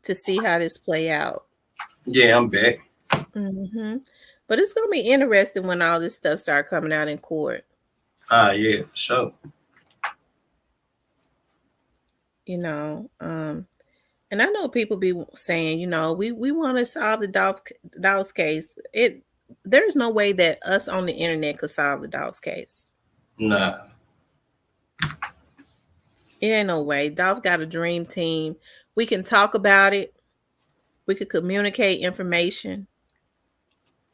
see how this play out. Yeah, I'm back. Mm-hmm. But it's going to be interesting when all this stuff start coming out in court. Yeah, for sure. You know, and I know people be saying, you know, we want to solve the Dawes case. There's no way that us on the internet could solve the Dawes case. Nah. It ain't no way. Dolph got a dream team. We can talk about it. We could communicate information.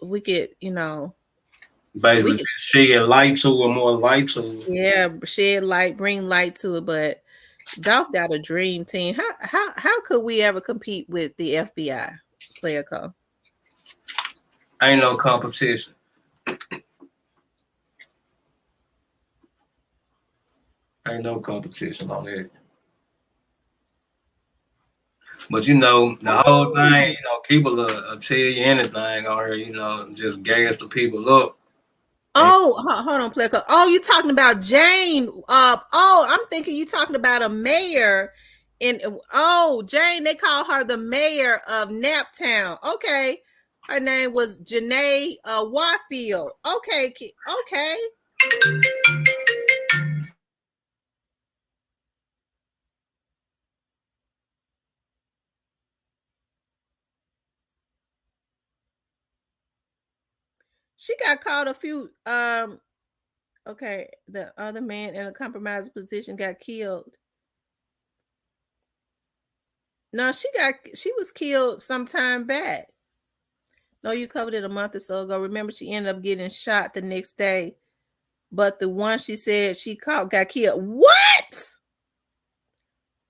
We could, you know, basically shed light to it, more light to it. Yeah, shed light, bring light to it. But Dolph got a dream team. How could we ever compete with the FBI? Player Co. Ain't no competition. Ain't no competition on it. But you know, the whole thing, you know, people will tell you anything on here, you know, just gas the people up. Oh, hold on, Player Co. Oh, you talking about Jane? I'm thinking you talking about a mayor. Jane, they call her the mayor of Naptown. Okay. Her name was Janae Warfield. Okay. She got caught a few. Okay, the other man in a compromised position got killed. No, she was killed some time back. No, you covered it a month or so ago. Remember, she ended up getting shot the next day. But the one she said she caught got killed. What?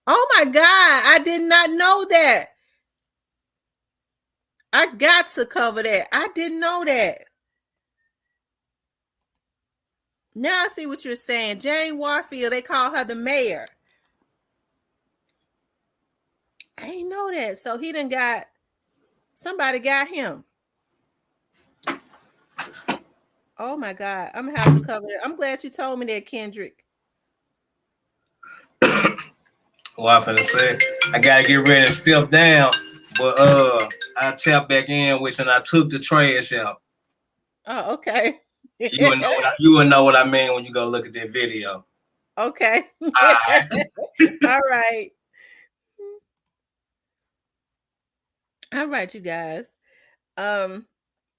Oh my God. I did not know that. I got to cover that. I didn't know that. Now I see what you're saying. Jane Warfield, they call her the mayor. I didn't know that. So he done got, somebody got him. Oh my God. I'm going to have to cover it. I'm glad you told me that, Kendrick. Well, I'm finna say, I gotta get ready to step down, but I tapped back in when I took the trash out. Oh, okay. You would know what I mean when you go look at that video. Okay. All right. All right, you guys.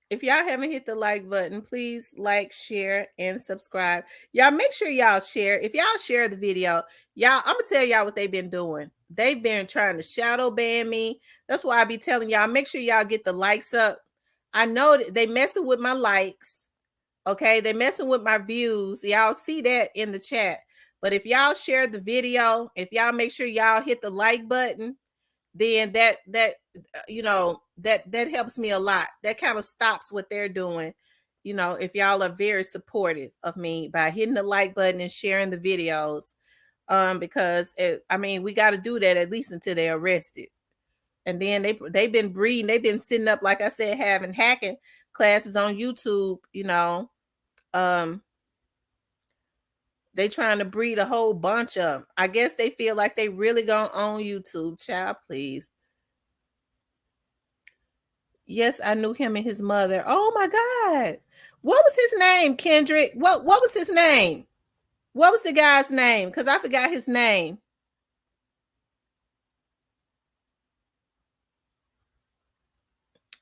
If y'all haven't hit the like button, please like, share, and subscribe. Y'all make sure y'all share. If y'all share the video, y'all, I'm gonna tell y'all what they've been doing. They've been trying to shadow ban me. That's why I be telling y'all, make sure y'all get the likes up. I know they messing with my likes. Okay, they're messing with my views. Y'all see that in the chat. But if y'all share the video, if y'all make sure y'all hit the like button, then that helps me a lot. That kind of stops what they're doing. If y'all are very supportive of me by hitting the like button and sharing the videos, because we got to do that at least until they're arrested. And then they've been breeding. They've been sitting up, like I said, having hacking classes on YouTube. They trying to breed a whole bunch of them. I guess they feel like they really gonna own YouTube. Child, please. Yes, I knew him and his mother. Oh my God. What was his name, Kendrick? What was his name? What was the guy's name? Because I forgot his name.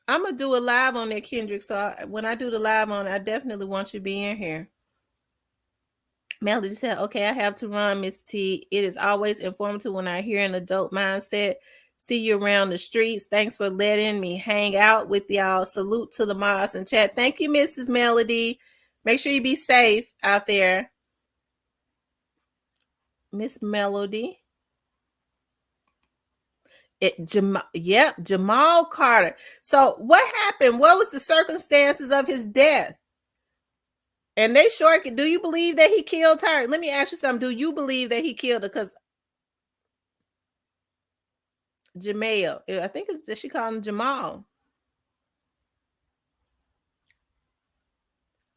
I'm going to do a live on that, Kendrick. So when I do the live on it, I definitely want you to be in here. Melody said, okay, I have to run, Miss T. It is always informative when I hear an adult mindset. See you around the streets. Thanks for letting me hang out with y'all. Salute to the mods and chat. Thank you, Mrs. Melody. Make sure you be safe out there. Miss Melody. Jamal Carter. So what happened? What was the circumstances of his death? And they do you believe that he killed her? Let me ask you something. Do you believe that he killed her? Because Jamal, I think she called him Jamal.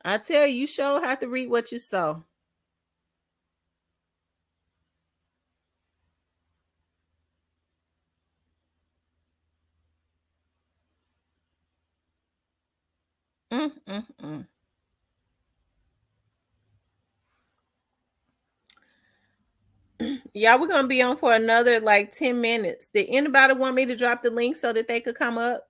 I tell you, you sure have to read what you saw. Yeah, we're gonna be on for another like 10 minutes. Did anybody want me to drop the link so that they could come up?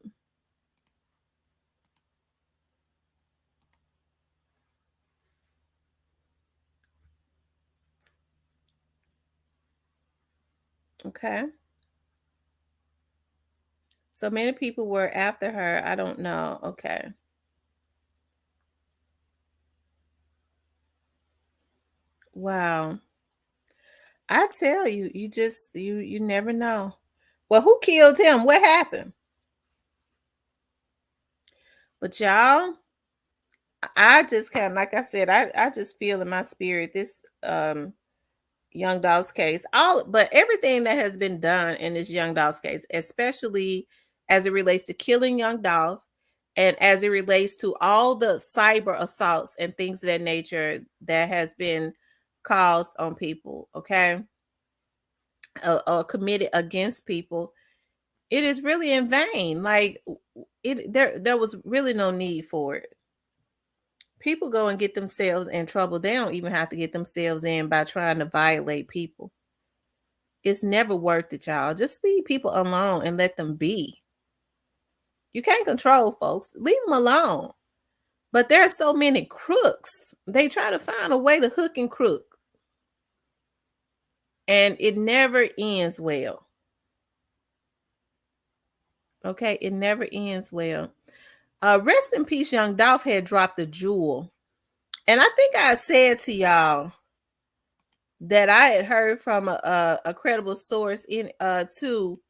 Okay. So many people were after her. I don't know. Okay. Wow. I tell you, you never know. Well, who killed him? What happened? But y'all, I just kind of, like I said, I just feel in my spirit this Young Dolph's case, but everything that has been done in this Young Dolph's case, especially as it relates to killing Young Dolph and as it relates to all the cyber assaults and things of that nature that has been caused on people, okay, or committed against people, it is really in vain. Like there was really no need for it. People go and get themselves in trouble. They don't even have to get themselves in by trying to violate people. It's never worth it, y'all. Just leave people alone and let them be. You can't control folks. Leave them alone. But there are so many crooks. They try to find a way to hook and crook. And it never ends well. Okay, it never ends well. Rest in peace, Young Dolph had dropped a jewel. And I think I said to y'all that I had heard from a credible source in too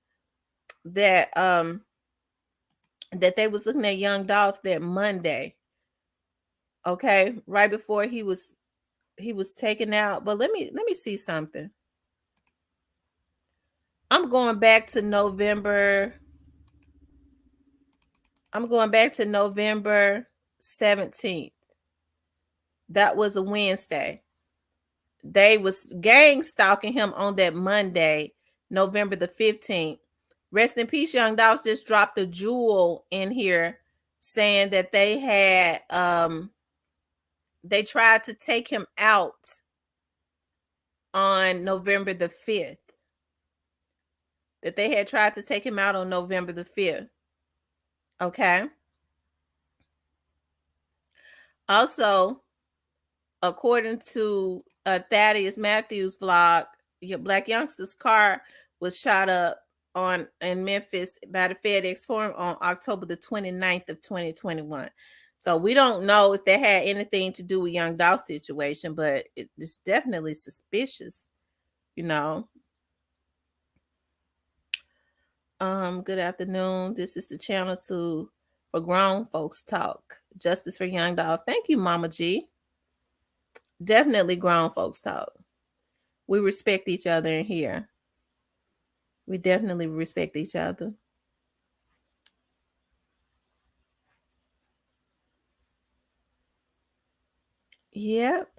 that that they was looking at Young Dolph that Monday. Okay, right before he was taken out. But let me see something. I'm going back to November 17th. That was a Wednesday. They was gang stalking him on that Monday, November the 15th. Rest in peace, Young Dolph just dropped a jewel in here saying that they had they tried to take him out on November the 5th. That they had tried to take him out on November the 5th. Okay. Also, according to Thaddeus Matthews' vlog, your Black Youngster's car was shot up in Memphis by the FedEx Forum on October the 29th of 2021. So we don't know if that had anything to do with Young Dolph's situation, but it's definitely suspicious, you know. Good afternoon. This is the channel for grown folks talk. Justice for Young Dolph. Thank you, Mama G. Definitely grown folks talk. We respect each other in here. We definitely respect each other. Yep.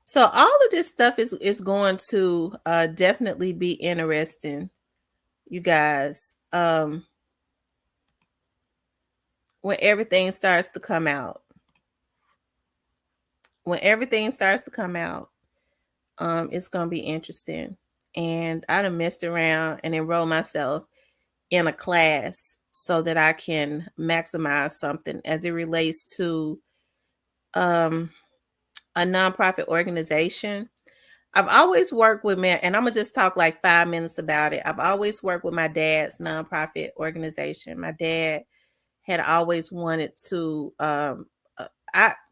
So all of this stuff is going to definitely be interesting, you guys. When everything starts to come out. When everything starts to come out, it's gonna be interesting. And I done messed around and enrolled myself in a class so that I can maximize something as it relates to a nonprofit organization. I've always worked with men, and I'm gonna just talk like 5 minutes about it. I've always worked with my dad's nonprofit organization. My dad had always wanted to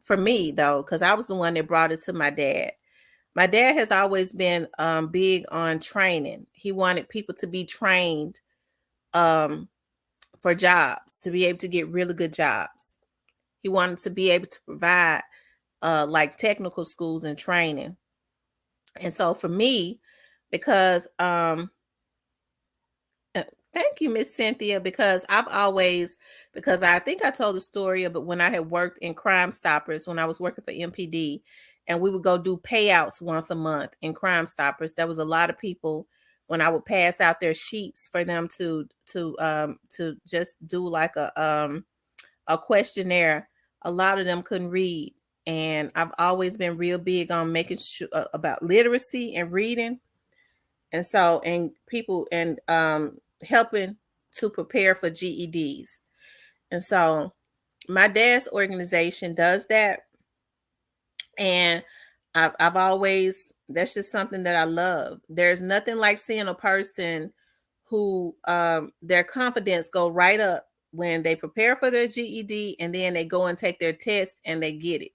for me though, because I was the one that brought it to my dad. My dad has always been big on training. He wanted people to be trained for jobs, to be able to get really good jobs. He wanted to be able to provide like technical schools and training. And so for me, because thank you, Miss Cynthia, because I think I told the story of it when I had worked in Crime Stoppers when I was working for MPD, and we would go do payouts once a month in Crime Stoppers. There was a lot of people when I would pass out their sheets for them to just do like a questionnaire. A lot of them couldn't read, and I've always been real big on making sure about literacy and reading. And so, and people and helping to prepare for GEDs. And so my dad's organization does that. And I've always, that's just something that I love. There's nothing like seeing a person who their confidence go right up when they prepare for their GED and then they go and take their test and they get it.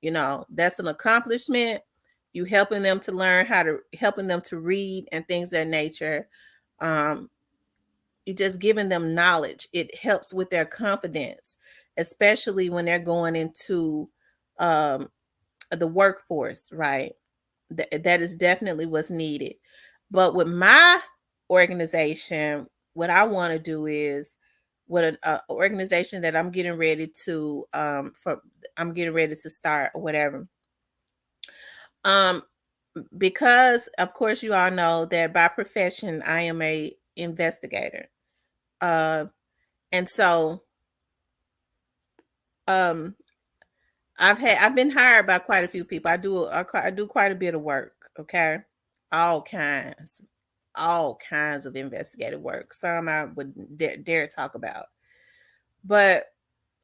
You know, that's an accomplishment. You helping them to learn helping them to read and things of that nature. You just giving them knowledge. It helps with their confidence, especially when they're going into the workforce, right? That is definitely what's needed. But with my organization, what I want to do is with an organization that I'm getting ready to I'm getting ready to start or whatever. Because of course you all know that by profession I am a investigator. And so I've been hired by quite a few people. I do quite a bit of work, okay? All kinds of investigative work. Some I would dare talk about. But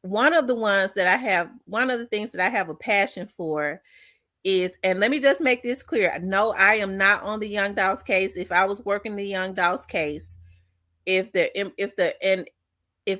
one of the things that I have a passion for is, and let me just make this clear. No, I am not on the Young Dolph's case. If I was working the Young Dolph's case, if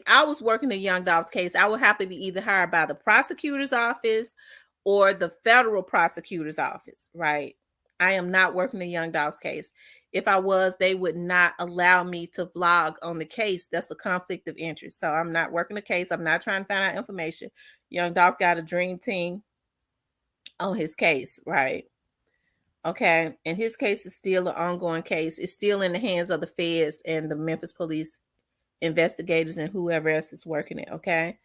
I was working the Young Dolph's case, I would have to be either hired by the prosecutor's office or the federal prosecutor's office, right? I am not working the Young Dolph's case. If I was, they would not allow me to vlog on the case. That's a conflict of interest. So I'm not working the case. I'm not trying to find out information. Young Dolph got a dream team on his case, right? Okay. And his case is still an ongoing case. It's still in the hands of the feds and the Memphis police investigators and whoever else is working it. Okay.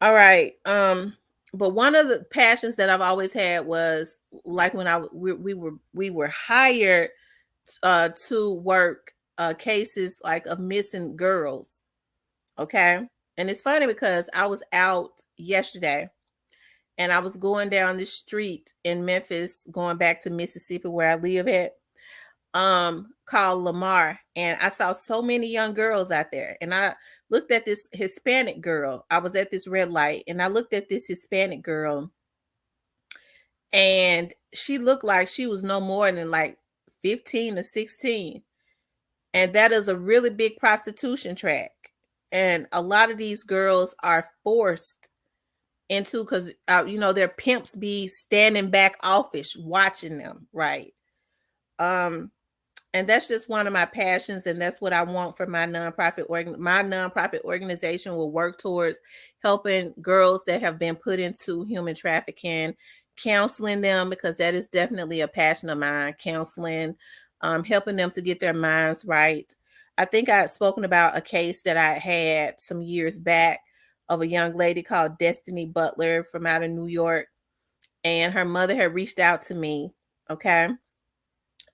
All right. But one of the passions that I've always had was like when we were hired to work cases like of missing girls. Okay. And it's funny because I was out yesterday and I was going down the street in Memphis, going back to Mississippi where I live at, called Lamar, and I saw so many young girls out there. And I looked at this Hispanic girl. I was at this red light and I looked at this Hispanic girl, and she looked like she was no more than like 15 or 16. And that is a really big prostitution track. And a lot of these girls are forced into, because their pimps be standing back office watching them, right? And that's just one of my passions, and that's what I want for my nonprofit my nonprofit organization will work towards helping girls that have been put into human trafficking, counseling them, because that is definitely a passion of mine, counseling, helping them to get their minds right. I think I had spoken about a case that I had some years back of a young lady called Destiny Butler from out of New York, and her mother had reached out to me, okay?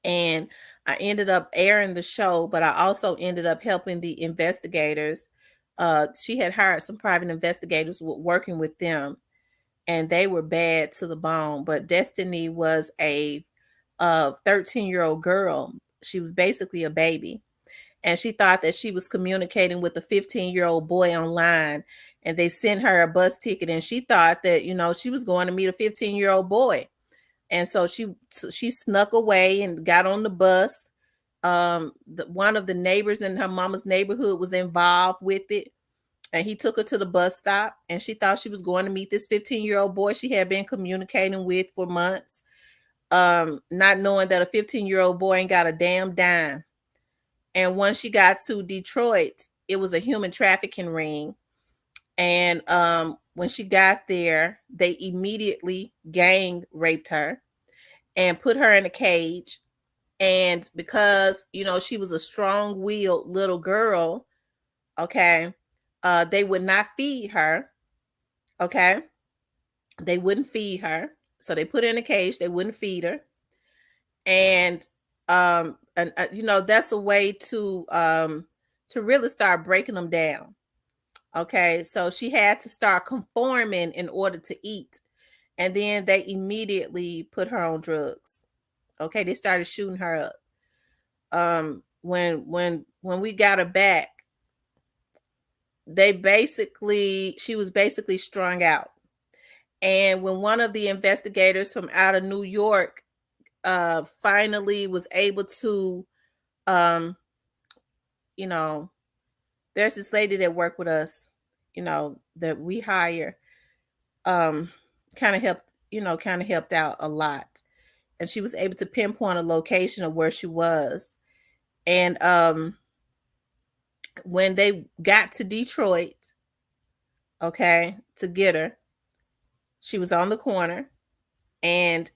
And I ended up airing the show, but I also ended up helping the investigators. She had hired some private investigators working with them, and they were bad to the bone. But Destiny was a 13-year-old girl. She was basically a baby, and she thought that she was communicating with a 15-year-old boy online, and they sent her a bus ticket, and she thought that she was going to meet a 15-year-old boy. And so she snuck away and got on the bus. One of the neighbors in her mama's neighborhood was involved with it, and he took her to the bus stop, and she thought she was going to meet this 15-year-old boy she had been communicating with for months, not knowing that a 15-year-old boy ain't got a damn dime. And once she got to Detroit, it was a human trafficking ring. And when she got there, they immediately gang raped her and put her in a cage. And because she was a strong-willed little girl, okay, they would not feed her. Okay, they wouldn't feed her, so they put her in a cage. They wouldn't feed her, and that's a way to really start breaking them down. Okay, so she had to start conforming in order to eat, and then they immediately put her on drugs. Okay, they started shooting her up. When we got her back, she was basically strung out. And when one of the investigators from out of New York finally was able to, there's this lady that worked with us, that we hire, kind of helped out a lot. And she was able to pinpoint a location of where she was. And when they got to Detroit, okay, to get her, she was on the corner, and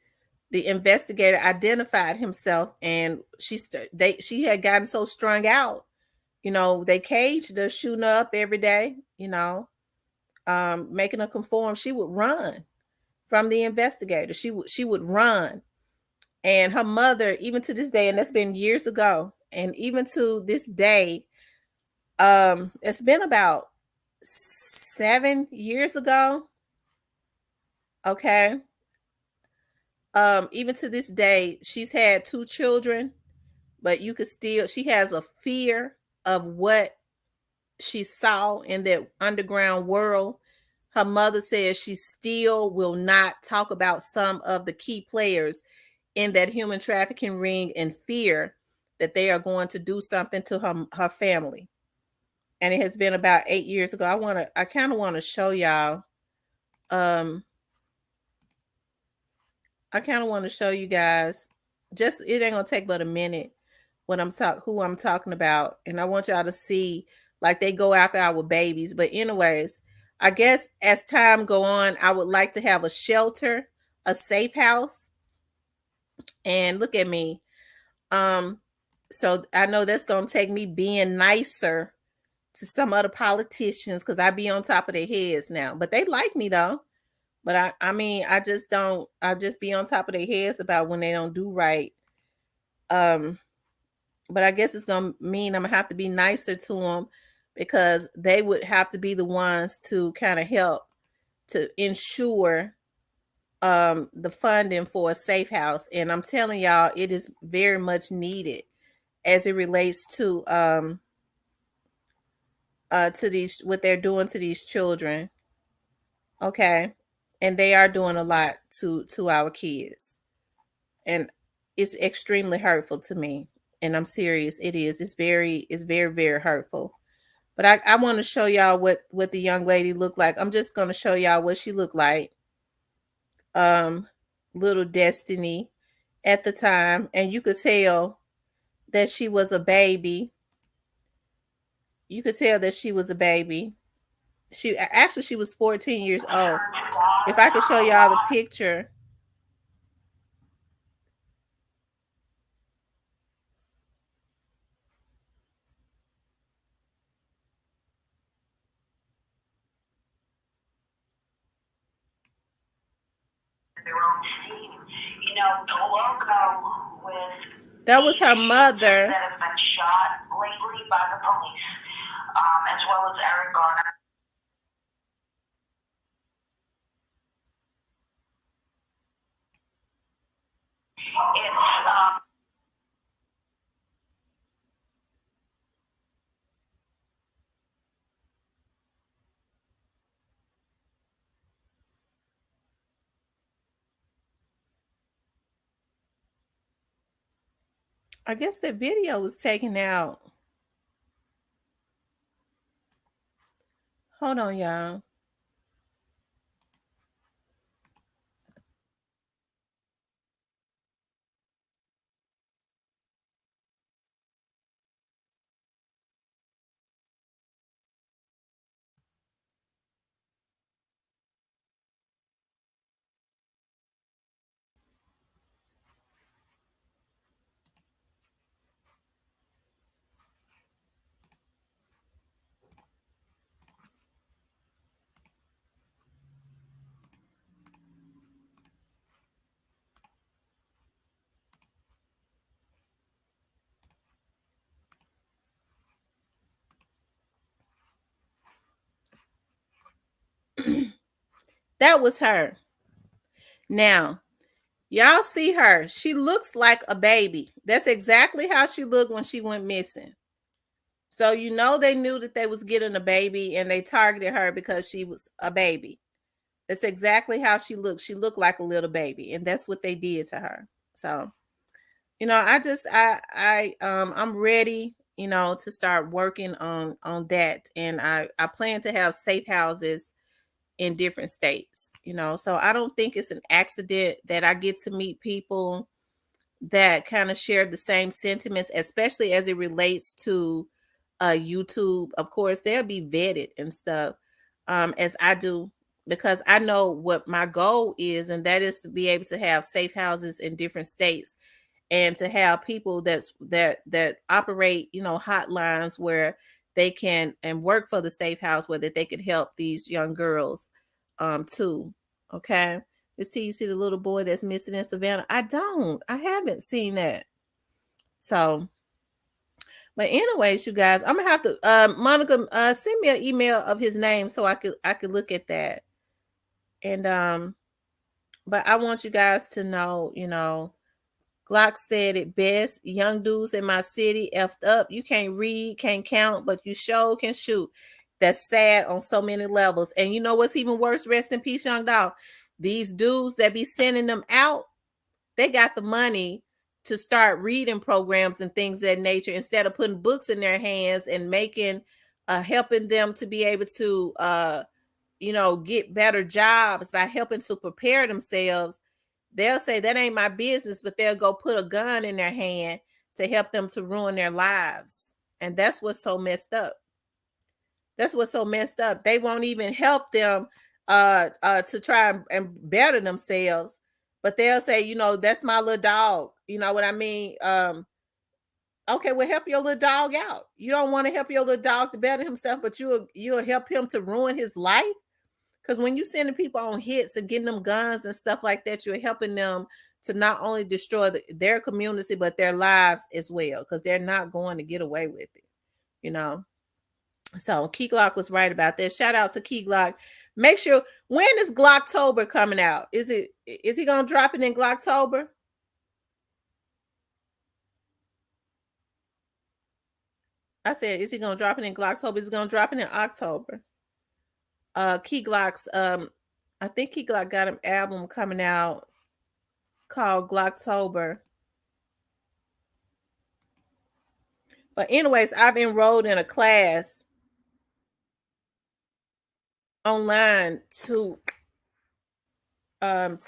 the investigator identified himself, and she had gotten so strung out, they caged her, shooting her up every day, making her conform. She would run from the investigator. She would run. And her mother, even to this day, and that's been years ago, and even to this day, it's been about 7 years ago. Okay. Even to this day, she's had 2 children, but she has a fear of what she saw in that underground world. Her mother says she still will not talk about some of the key players in that human trafficking ring, in fear that they are going to do something to her family. And it has been about 8 years ago. I kind of want to show y'all. I kind of want to show you guys. Just, it ain't gonna take but a minute who I'm talking about, and I want y'all to see, like, they go after our babies. But anyways, I guess as time go on, I would like to have a shelter, a safe house. And look at me. So I know that's gonna take me being nicer to some other politicians, because I be on top of their heads now. But they like me though. But I just don't. I just be on top of their heads about when they don't do right. But I guess it's gonna mean I'm gonna have to be nicer to them, because they would have to be the ones to kind of help to ensure the funding for a safe house. And I'm telling y'all, it is very much needed as it relates to these, what they're doing to these children. Okay. And they are doing a lot to our kids. And it's extremely hurtful to me. And I'm serious. It is. It's very, very hurtful. But I want to show y'all what the young lady looked like. I'm just going to show y'all what she looked like. Little Destiny at the time, and you could tell that she was a baby. You could tell that she was a baby. She was 14 years old. If I could show y'all the picture. You know, the logo with That was her mother. that have been shot lately by the police, as well as Eric Garner. It's I guess the video was taken out. Hold on, y'all. That was her. Now, y'all see her. She looks like a baby. That's exactly how she looked when she went missing. So you know they knew that they was getting a baby, and they targeted her because she was a baby. That's exactly how she looked. She looked like a little baby, and that's what they did to her. So, you know, I'm ready, you know, to start working on that, and I plan to have safe houses in different states, you know. So I don't think it's an accident that I get to meet people that kind of share the same sentiments, especially as it relates to YouTube. Of course, they'll be vetted and stuff, as I do, because I know what my goal is, and that is to be able to have safe houses in different states, and to have people that operate, you know, hotlines where they can and work for the safe house, where that they could help these young girls too. Okay. Just till you see the little boy that's missing in Savannah. I haven't seen that. So, but anyways, you guys, I'm gonna have to Monica, send me an email of his name so I could look at that. And but I want you guys to know, you know, Glock said it best. Young dudes in my city effed up. You can't read, can't count, but you sure can shoot. That's sad on so many levels. And you know what's even worse? Rest in peace, young dog. These dudes that be sending them out, they got the money to start reading programs and things of that nature, instead of putting books in their hands and making helping them to be able to you know, get better jobs by helping to prepare themselves. They'll say that ain't my business, but they'll go put a gun in their hand to help them to ruin their lives. And that's what's so messed up. That's what's so messed up. They won't even help them to try and better themselves. But they'll say, you know, that's my little dog. You know what I mean? Okay, well, help your little dog out. You don't want to help your little dog to better himself, but you'll help him to ruin his life. Because when you sending people on hits and getting them guns and stuff like that, you're helping them to not only destroy their community, but their lives as well, because they're not going to get away with it, you know. So Key Glock was right about that. Shout out to Key Glock. Make sure, when is Glocktober coming out? Is he gonna drop it in Glocktober? I said, is he gonna drop it in Glocktober? Is he gonna drop it in October? Key Glock's I think Key Glock got an album coming out called Glocktober. But anyways, I've enrolled in a class online to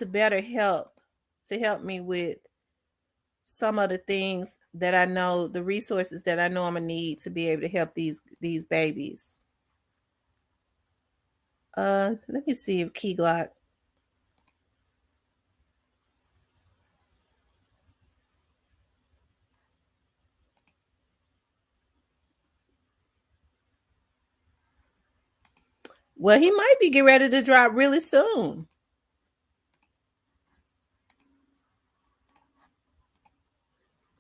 better help me with some of the things that I know, the resources that I know I'm gonna need to be able to help these babies. Let me see if Key Glock. Well, he might be getting ready to drop really soon.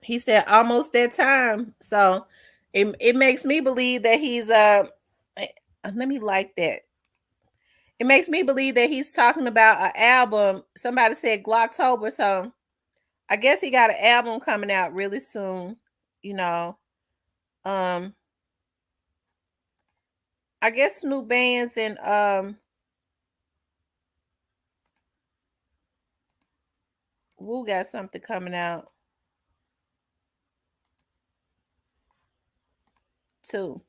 He said almost that time. So it makes me believe that he's let me like that. It makes me believe that he's talking about an album. Somebody said Glocktober, so I guess he got an album coming out really soon, you know. I guess Snoop Bands and Wu got something coming out too.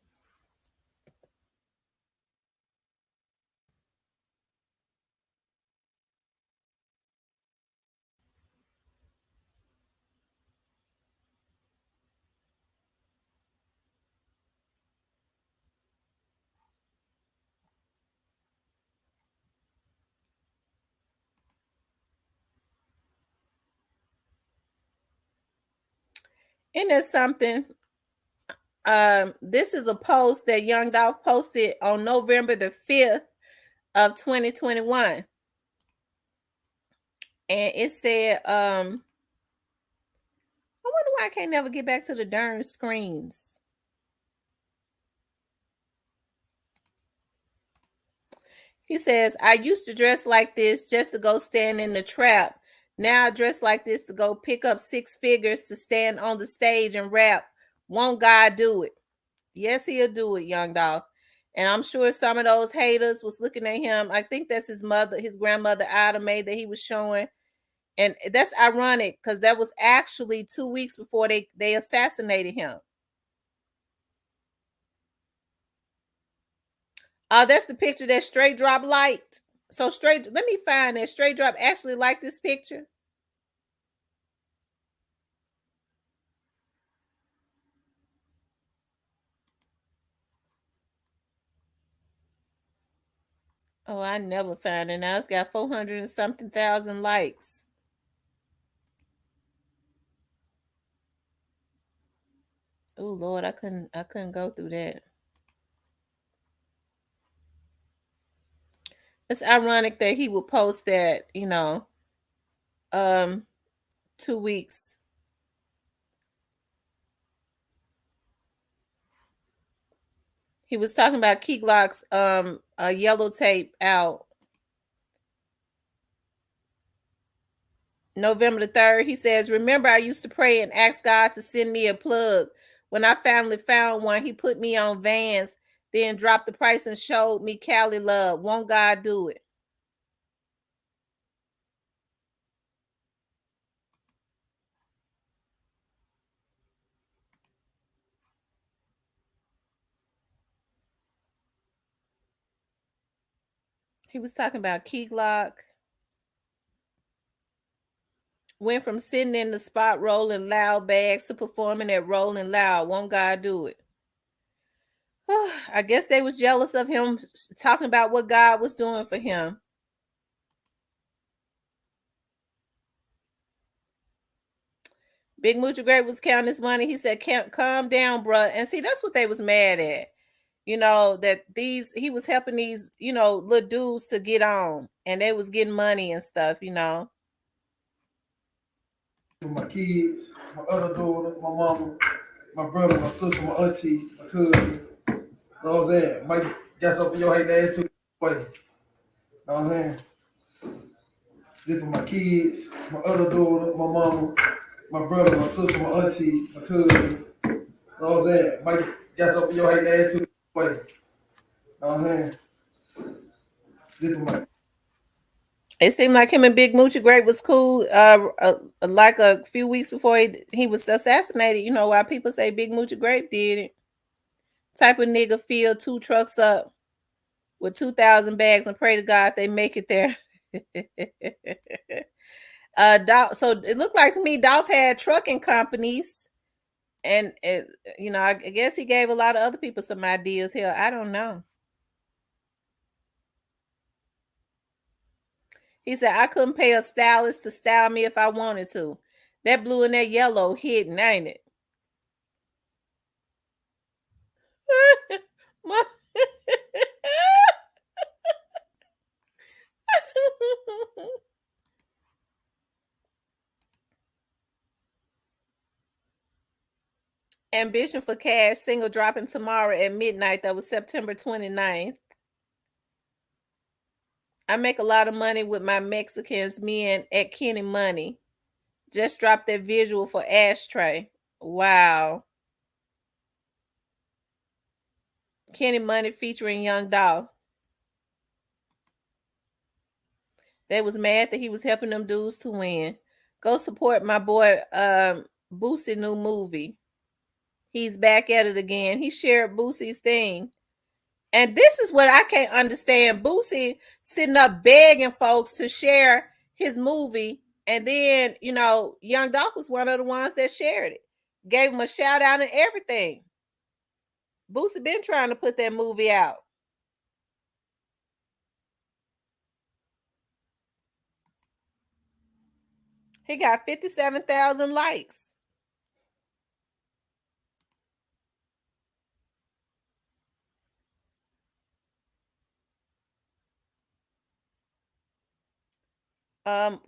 And there's something. This is a post that Young Dolph posted on November the 5th of 2021. And it said, I wonder why I can't never get back to the darn screens. He says, I used to dress like this just to go stand in the trap. Now I dress like this to go pick up 6 figures to stand on the stage and rap. Won't God do it? Yes, he'll do it, Young Dolph. And I'm sure some of those haters was looking at him. I think that's his mother, his grandmother, Ida Mae, that he was showing. And that's ironic because that was actually 2 weeks before they assassinated him. That's the picture that Straight Drop liked. So let me find that Straight Drop actually liked this picture. Oh, I never found it. Now it's got 400 and something thousand likes. Oh Lord, I couldn't go through that. It's ironic that he would post that, 2 weeks. He was talking about Key Glock's yellow tape out November the 3rd. He says, remember, I used to pray and ask God to send me a plug. When I finally found one, he put me on Vans, then dropped the price and showed me Cali love. Won't God do it? He was talking about Key Glock. Went from sitting in the spot rolling loud bags to performing at Rolling Loud. Won't God do it? I guess they was jealous of him talking about what God was doing for him. Big Moochie Great was counting his money. He said, calm down, bruh. And see, that's what they was mad at. That he was helping these, little dudes to get on. And they was getting money and stuff, My kids, my other daughter, my mama, my brother, my sister, my auntie, my cousin, all that. Mike got something for your hate dad too. Wait. Know what I'm saying? This for my kids, my other daughter, my mama, my brother, my sister, my auntie, my cousin, all that. Mike got something for your hate dad too. Wait. Know what I'm saying? This for my It seemed like him and Big Moochie Great was cool. Like a few weeks before he was assassinated. Why people say Big Moochie Great did it. Type of nigga filled 2 trucks up with 2,000 bags and pray to God they make it there. Dolph, so it looked like to me Dolph had trucking companies, and I guess he gave a lot of other people some ideas here. I don't know. He said I couldn't pay a stylist to style me if I wanted to. That blue and that yellow hidden, ain't it? Ambition for Cash single dropping tomorrow at midnight. That was September 29th. I make a lot of money with my Mexicans men at Kenny Money. Just dropped that visual for Ashtray. Wow. Kenny Money featuring Young Dolph. They was mad that he was helping them dudes to win. Go support my boy Boosie new movie. He's back at it again. He shared Boosie's thing. And this is what I can't understand. Boosie sitting up begging folks to share his movie. And then, Young Dolph was one of the ones that shared it. Gave him a shout out and everything. Boosie been trying to put that movie out. He got 57,000 likes.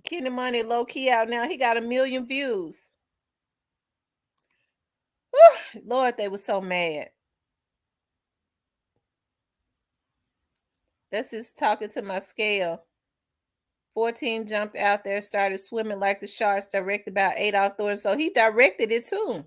Kenny Money low key out now. He got 1 million views. Whew, Lord, they were so mad. This is talking to my scale. 14 jumped out there, started swimming like the sharks, directed by Adolph Thornton. So he directed it too.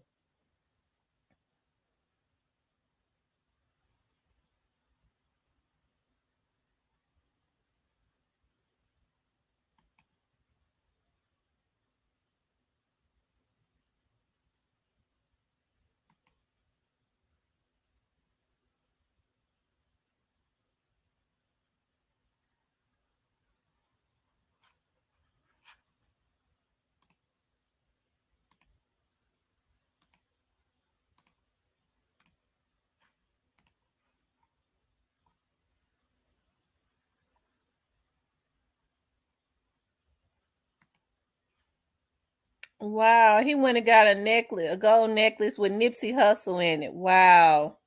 Wow, he went and got a gold necklace with Nipsey Hussle in it. Wow.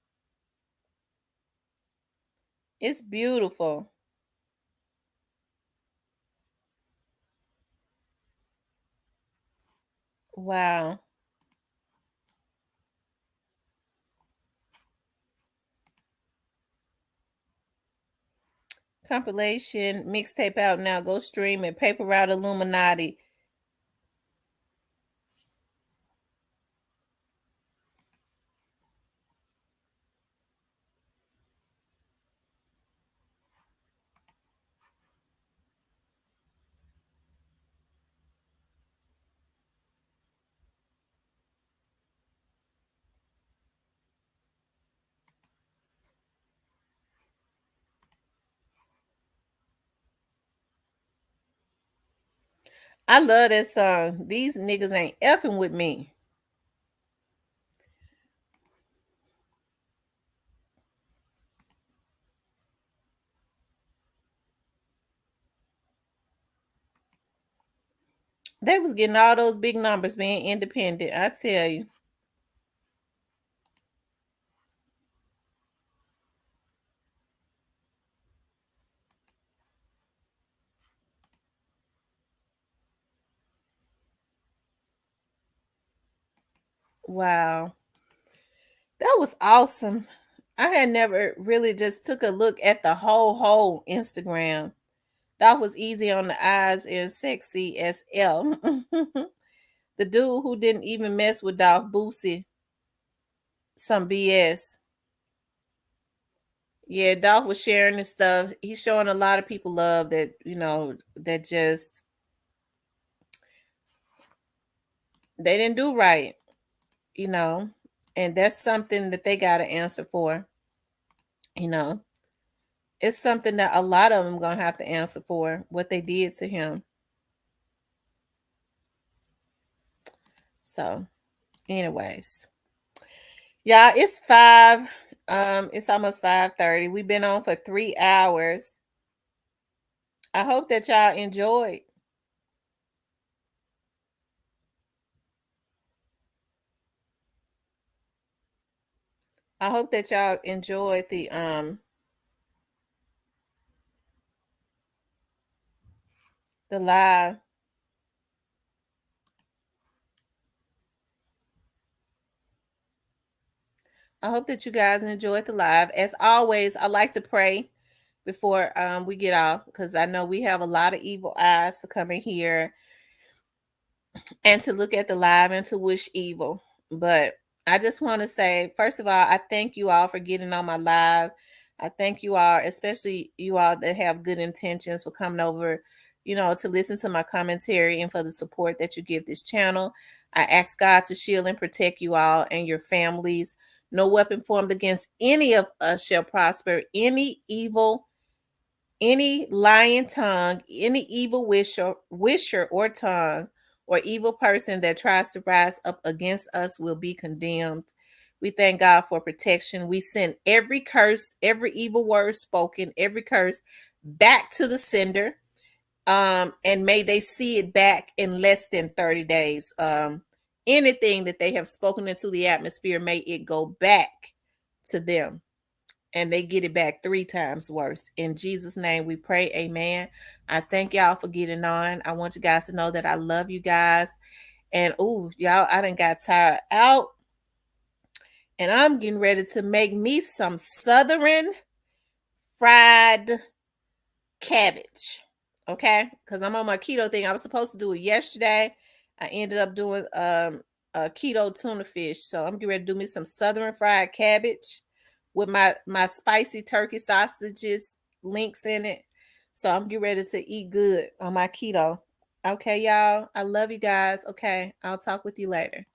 It's beautiful. Wow. Compilation mixtape out now. Go stream it. Paper Route Illuminati. I love that song. These niggas ain't effing with me. They was getting all those big numbers being independent. I tell you. Wow. That was awesome. I had never really just took a look at the whole Instagram. That was easy on the eyes and sexy as L. The dude who didn't even mess with Dolph Boosie. Some BS. Yeah, Dolph was sharing this stuff. He's showing a lot of people love that, that just they didn't do right, and that's something that they got to answer for, It's something that a lot of them gonna have to answer for, what they did to him. So, anyways, yeah, it's it's almost 5:30. We've been on for 3 hours. I hope that y'all enjoyed. I hope that y'all enjoyed the live. I hope that you guys enjoyed the live. As always, I like to pray before we get off, because I know we have a lot of evil eyes to come in here and to look at the live and to wish evil. But I just want to say, first of all, I thank you all for getting on my live. I thank you all, especially you all that have good intentions, for coming over, to listen to my commentary and for the support that you give this channel. I ask God to shield and protect you all and your families. No weapon formed against any of us shall prosper. Any lying tongue, any evil wisher or tongue, or evil person that tries to rise up against us will be condemned. We thank God for protection. We send every curse, every evil word spoken, every curse back to the sender. And may they see it back in less than 30 days. Anything that they have spoken into the atmosphere, may it go back to them, and they get it back 3 times worse. In Jesus' name we pray, amen. I thank y'all for getting on. I want you guys to know that I love you guys. And y'all, I done got tired out, and I'm getting ready to make me some Southern fried cabbage. Okay, because I'm on my keto thing. I was supposed to do it yesterday. I ended up doing a keto tuna fish. So I'm getting ready to do me some Southern fried cabbage with my spicy turkey sausages links in it. So I'm getting ready to eat good on my keto. Okay, y'all. I love you guys. Okay, I'll talk with you later.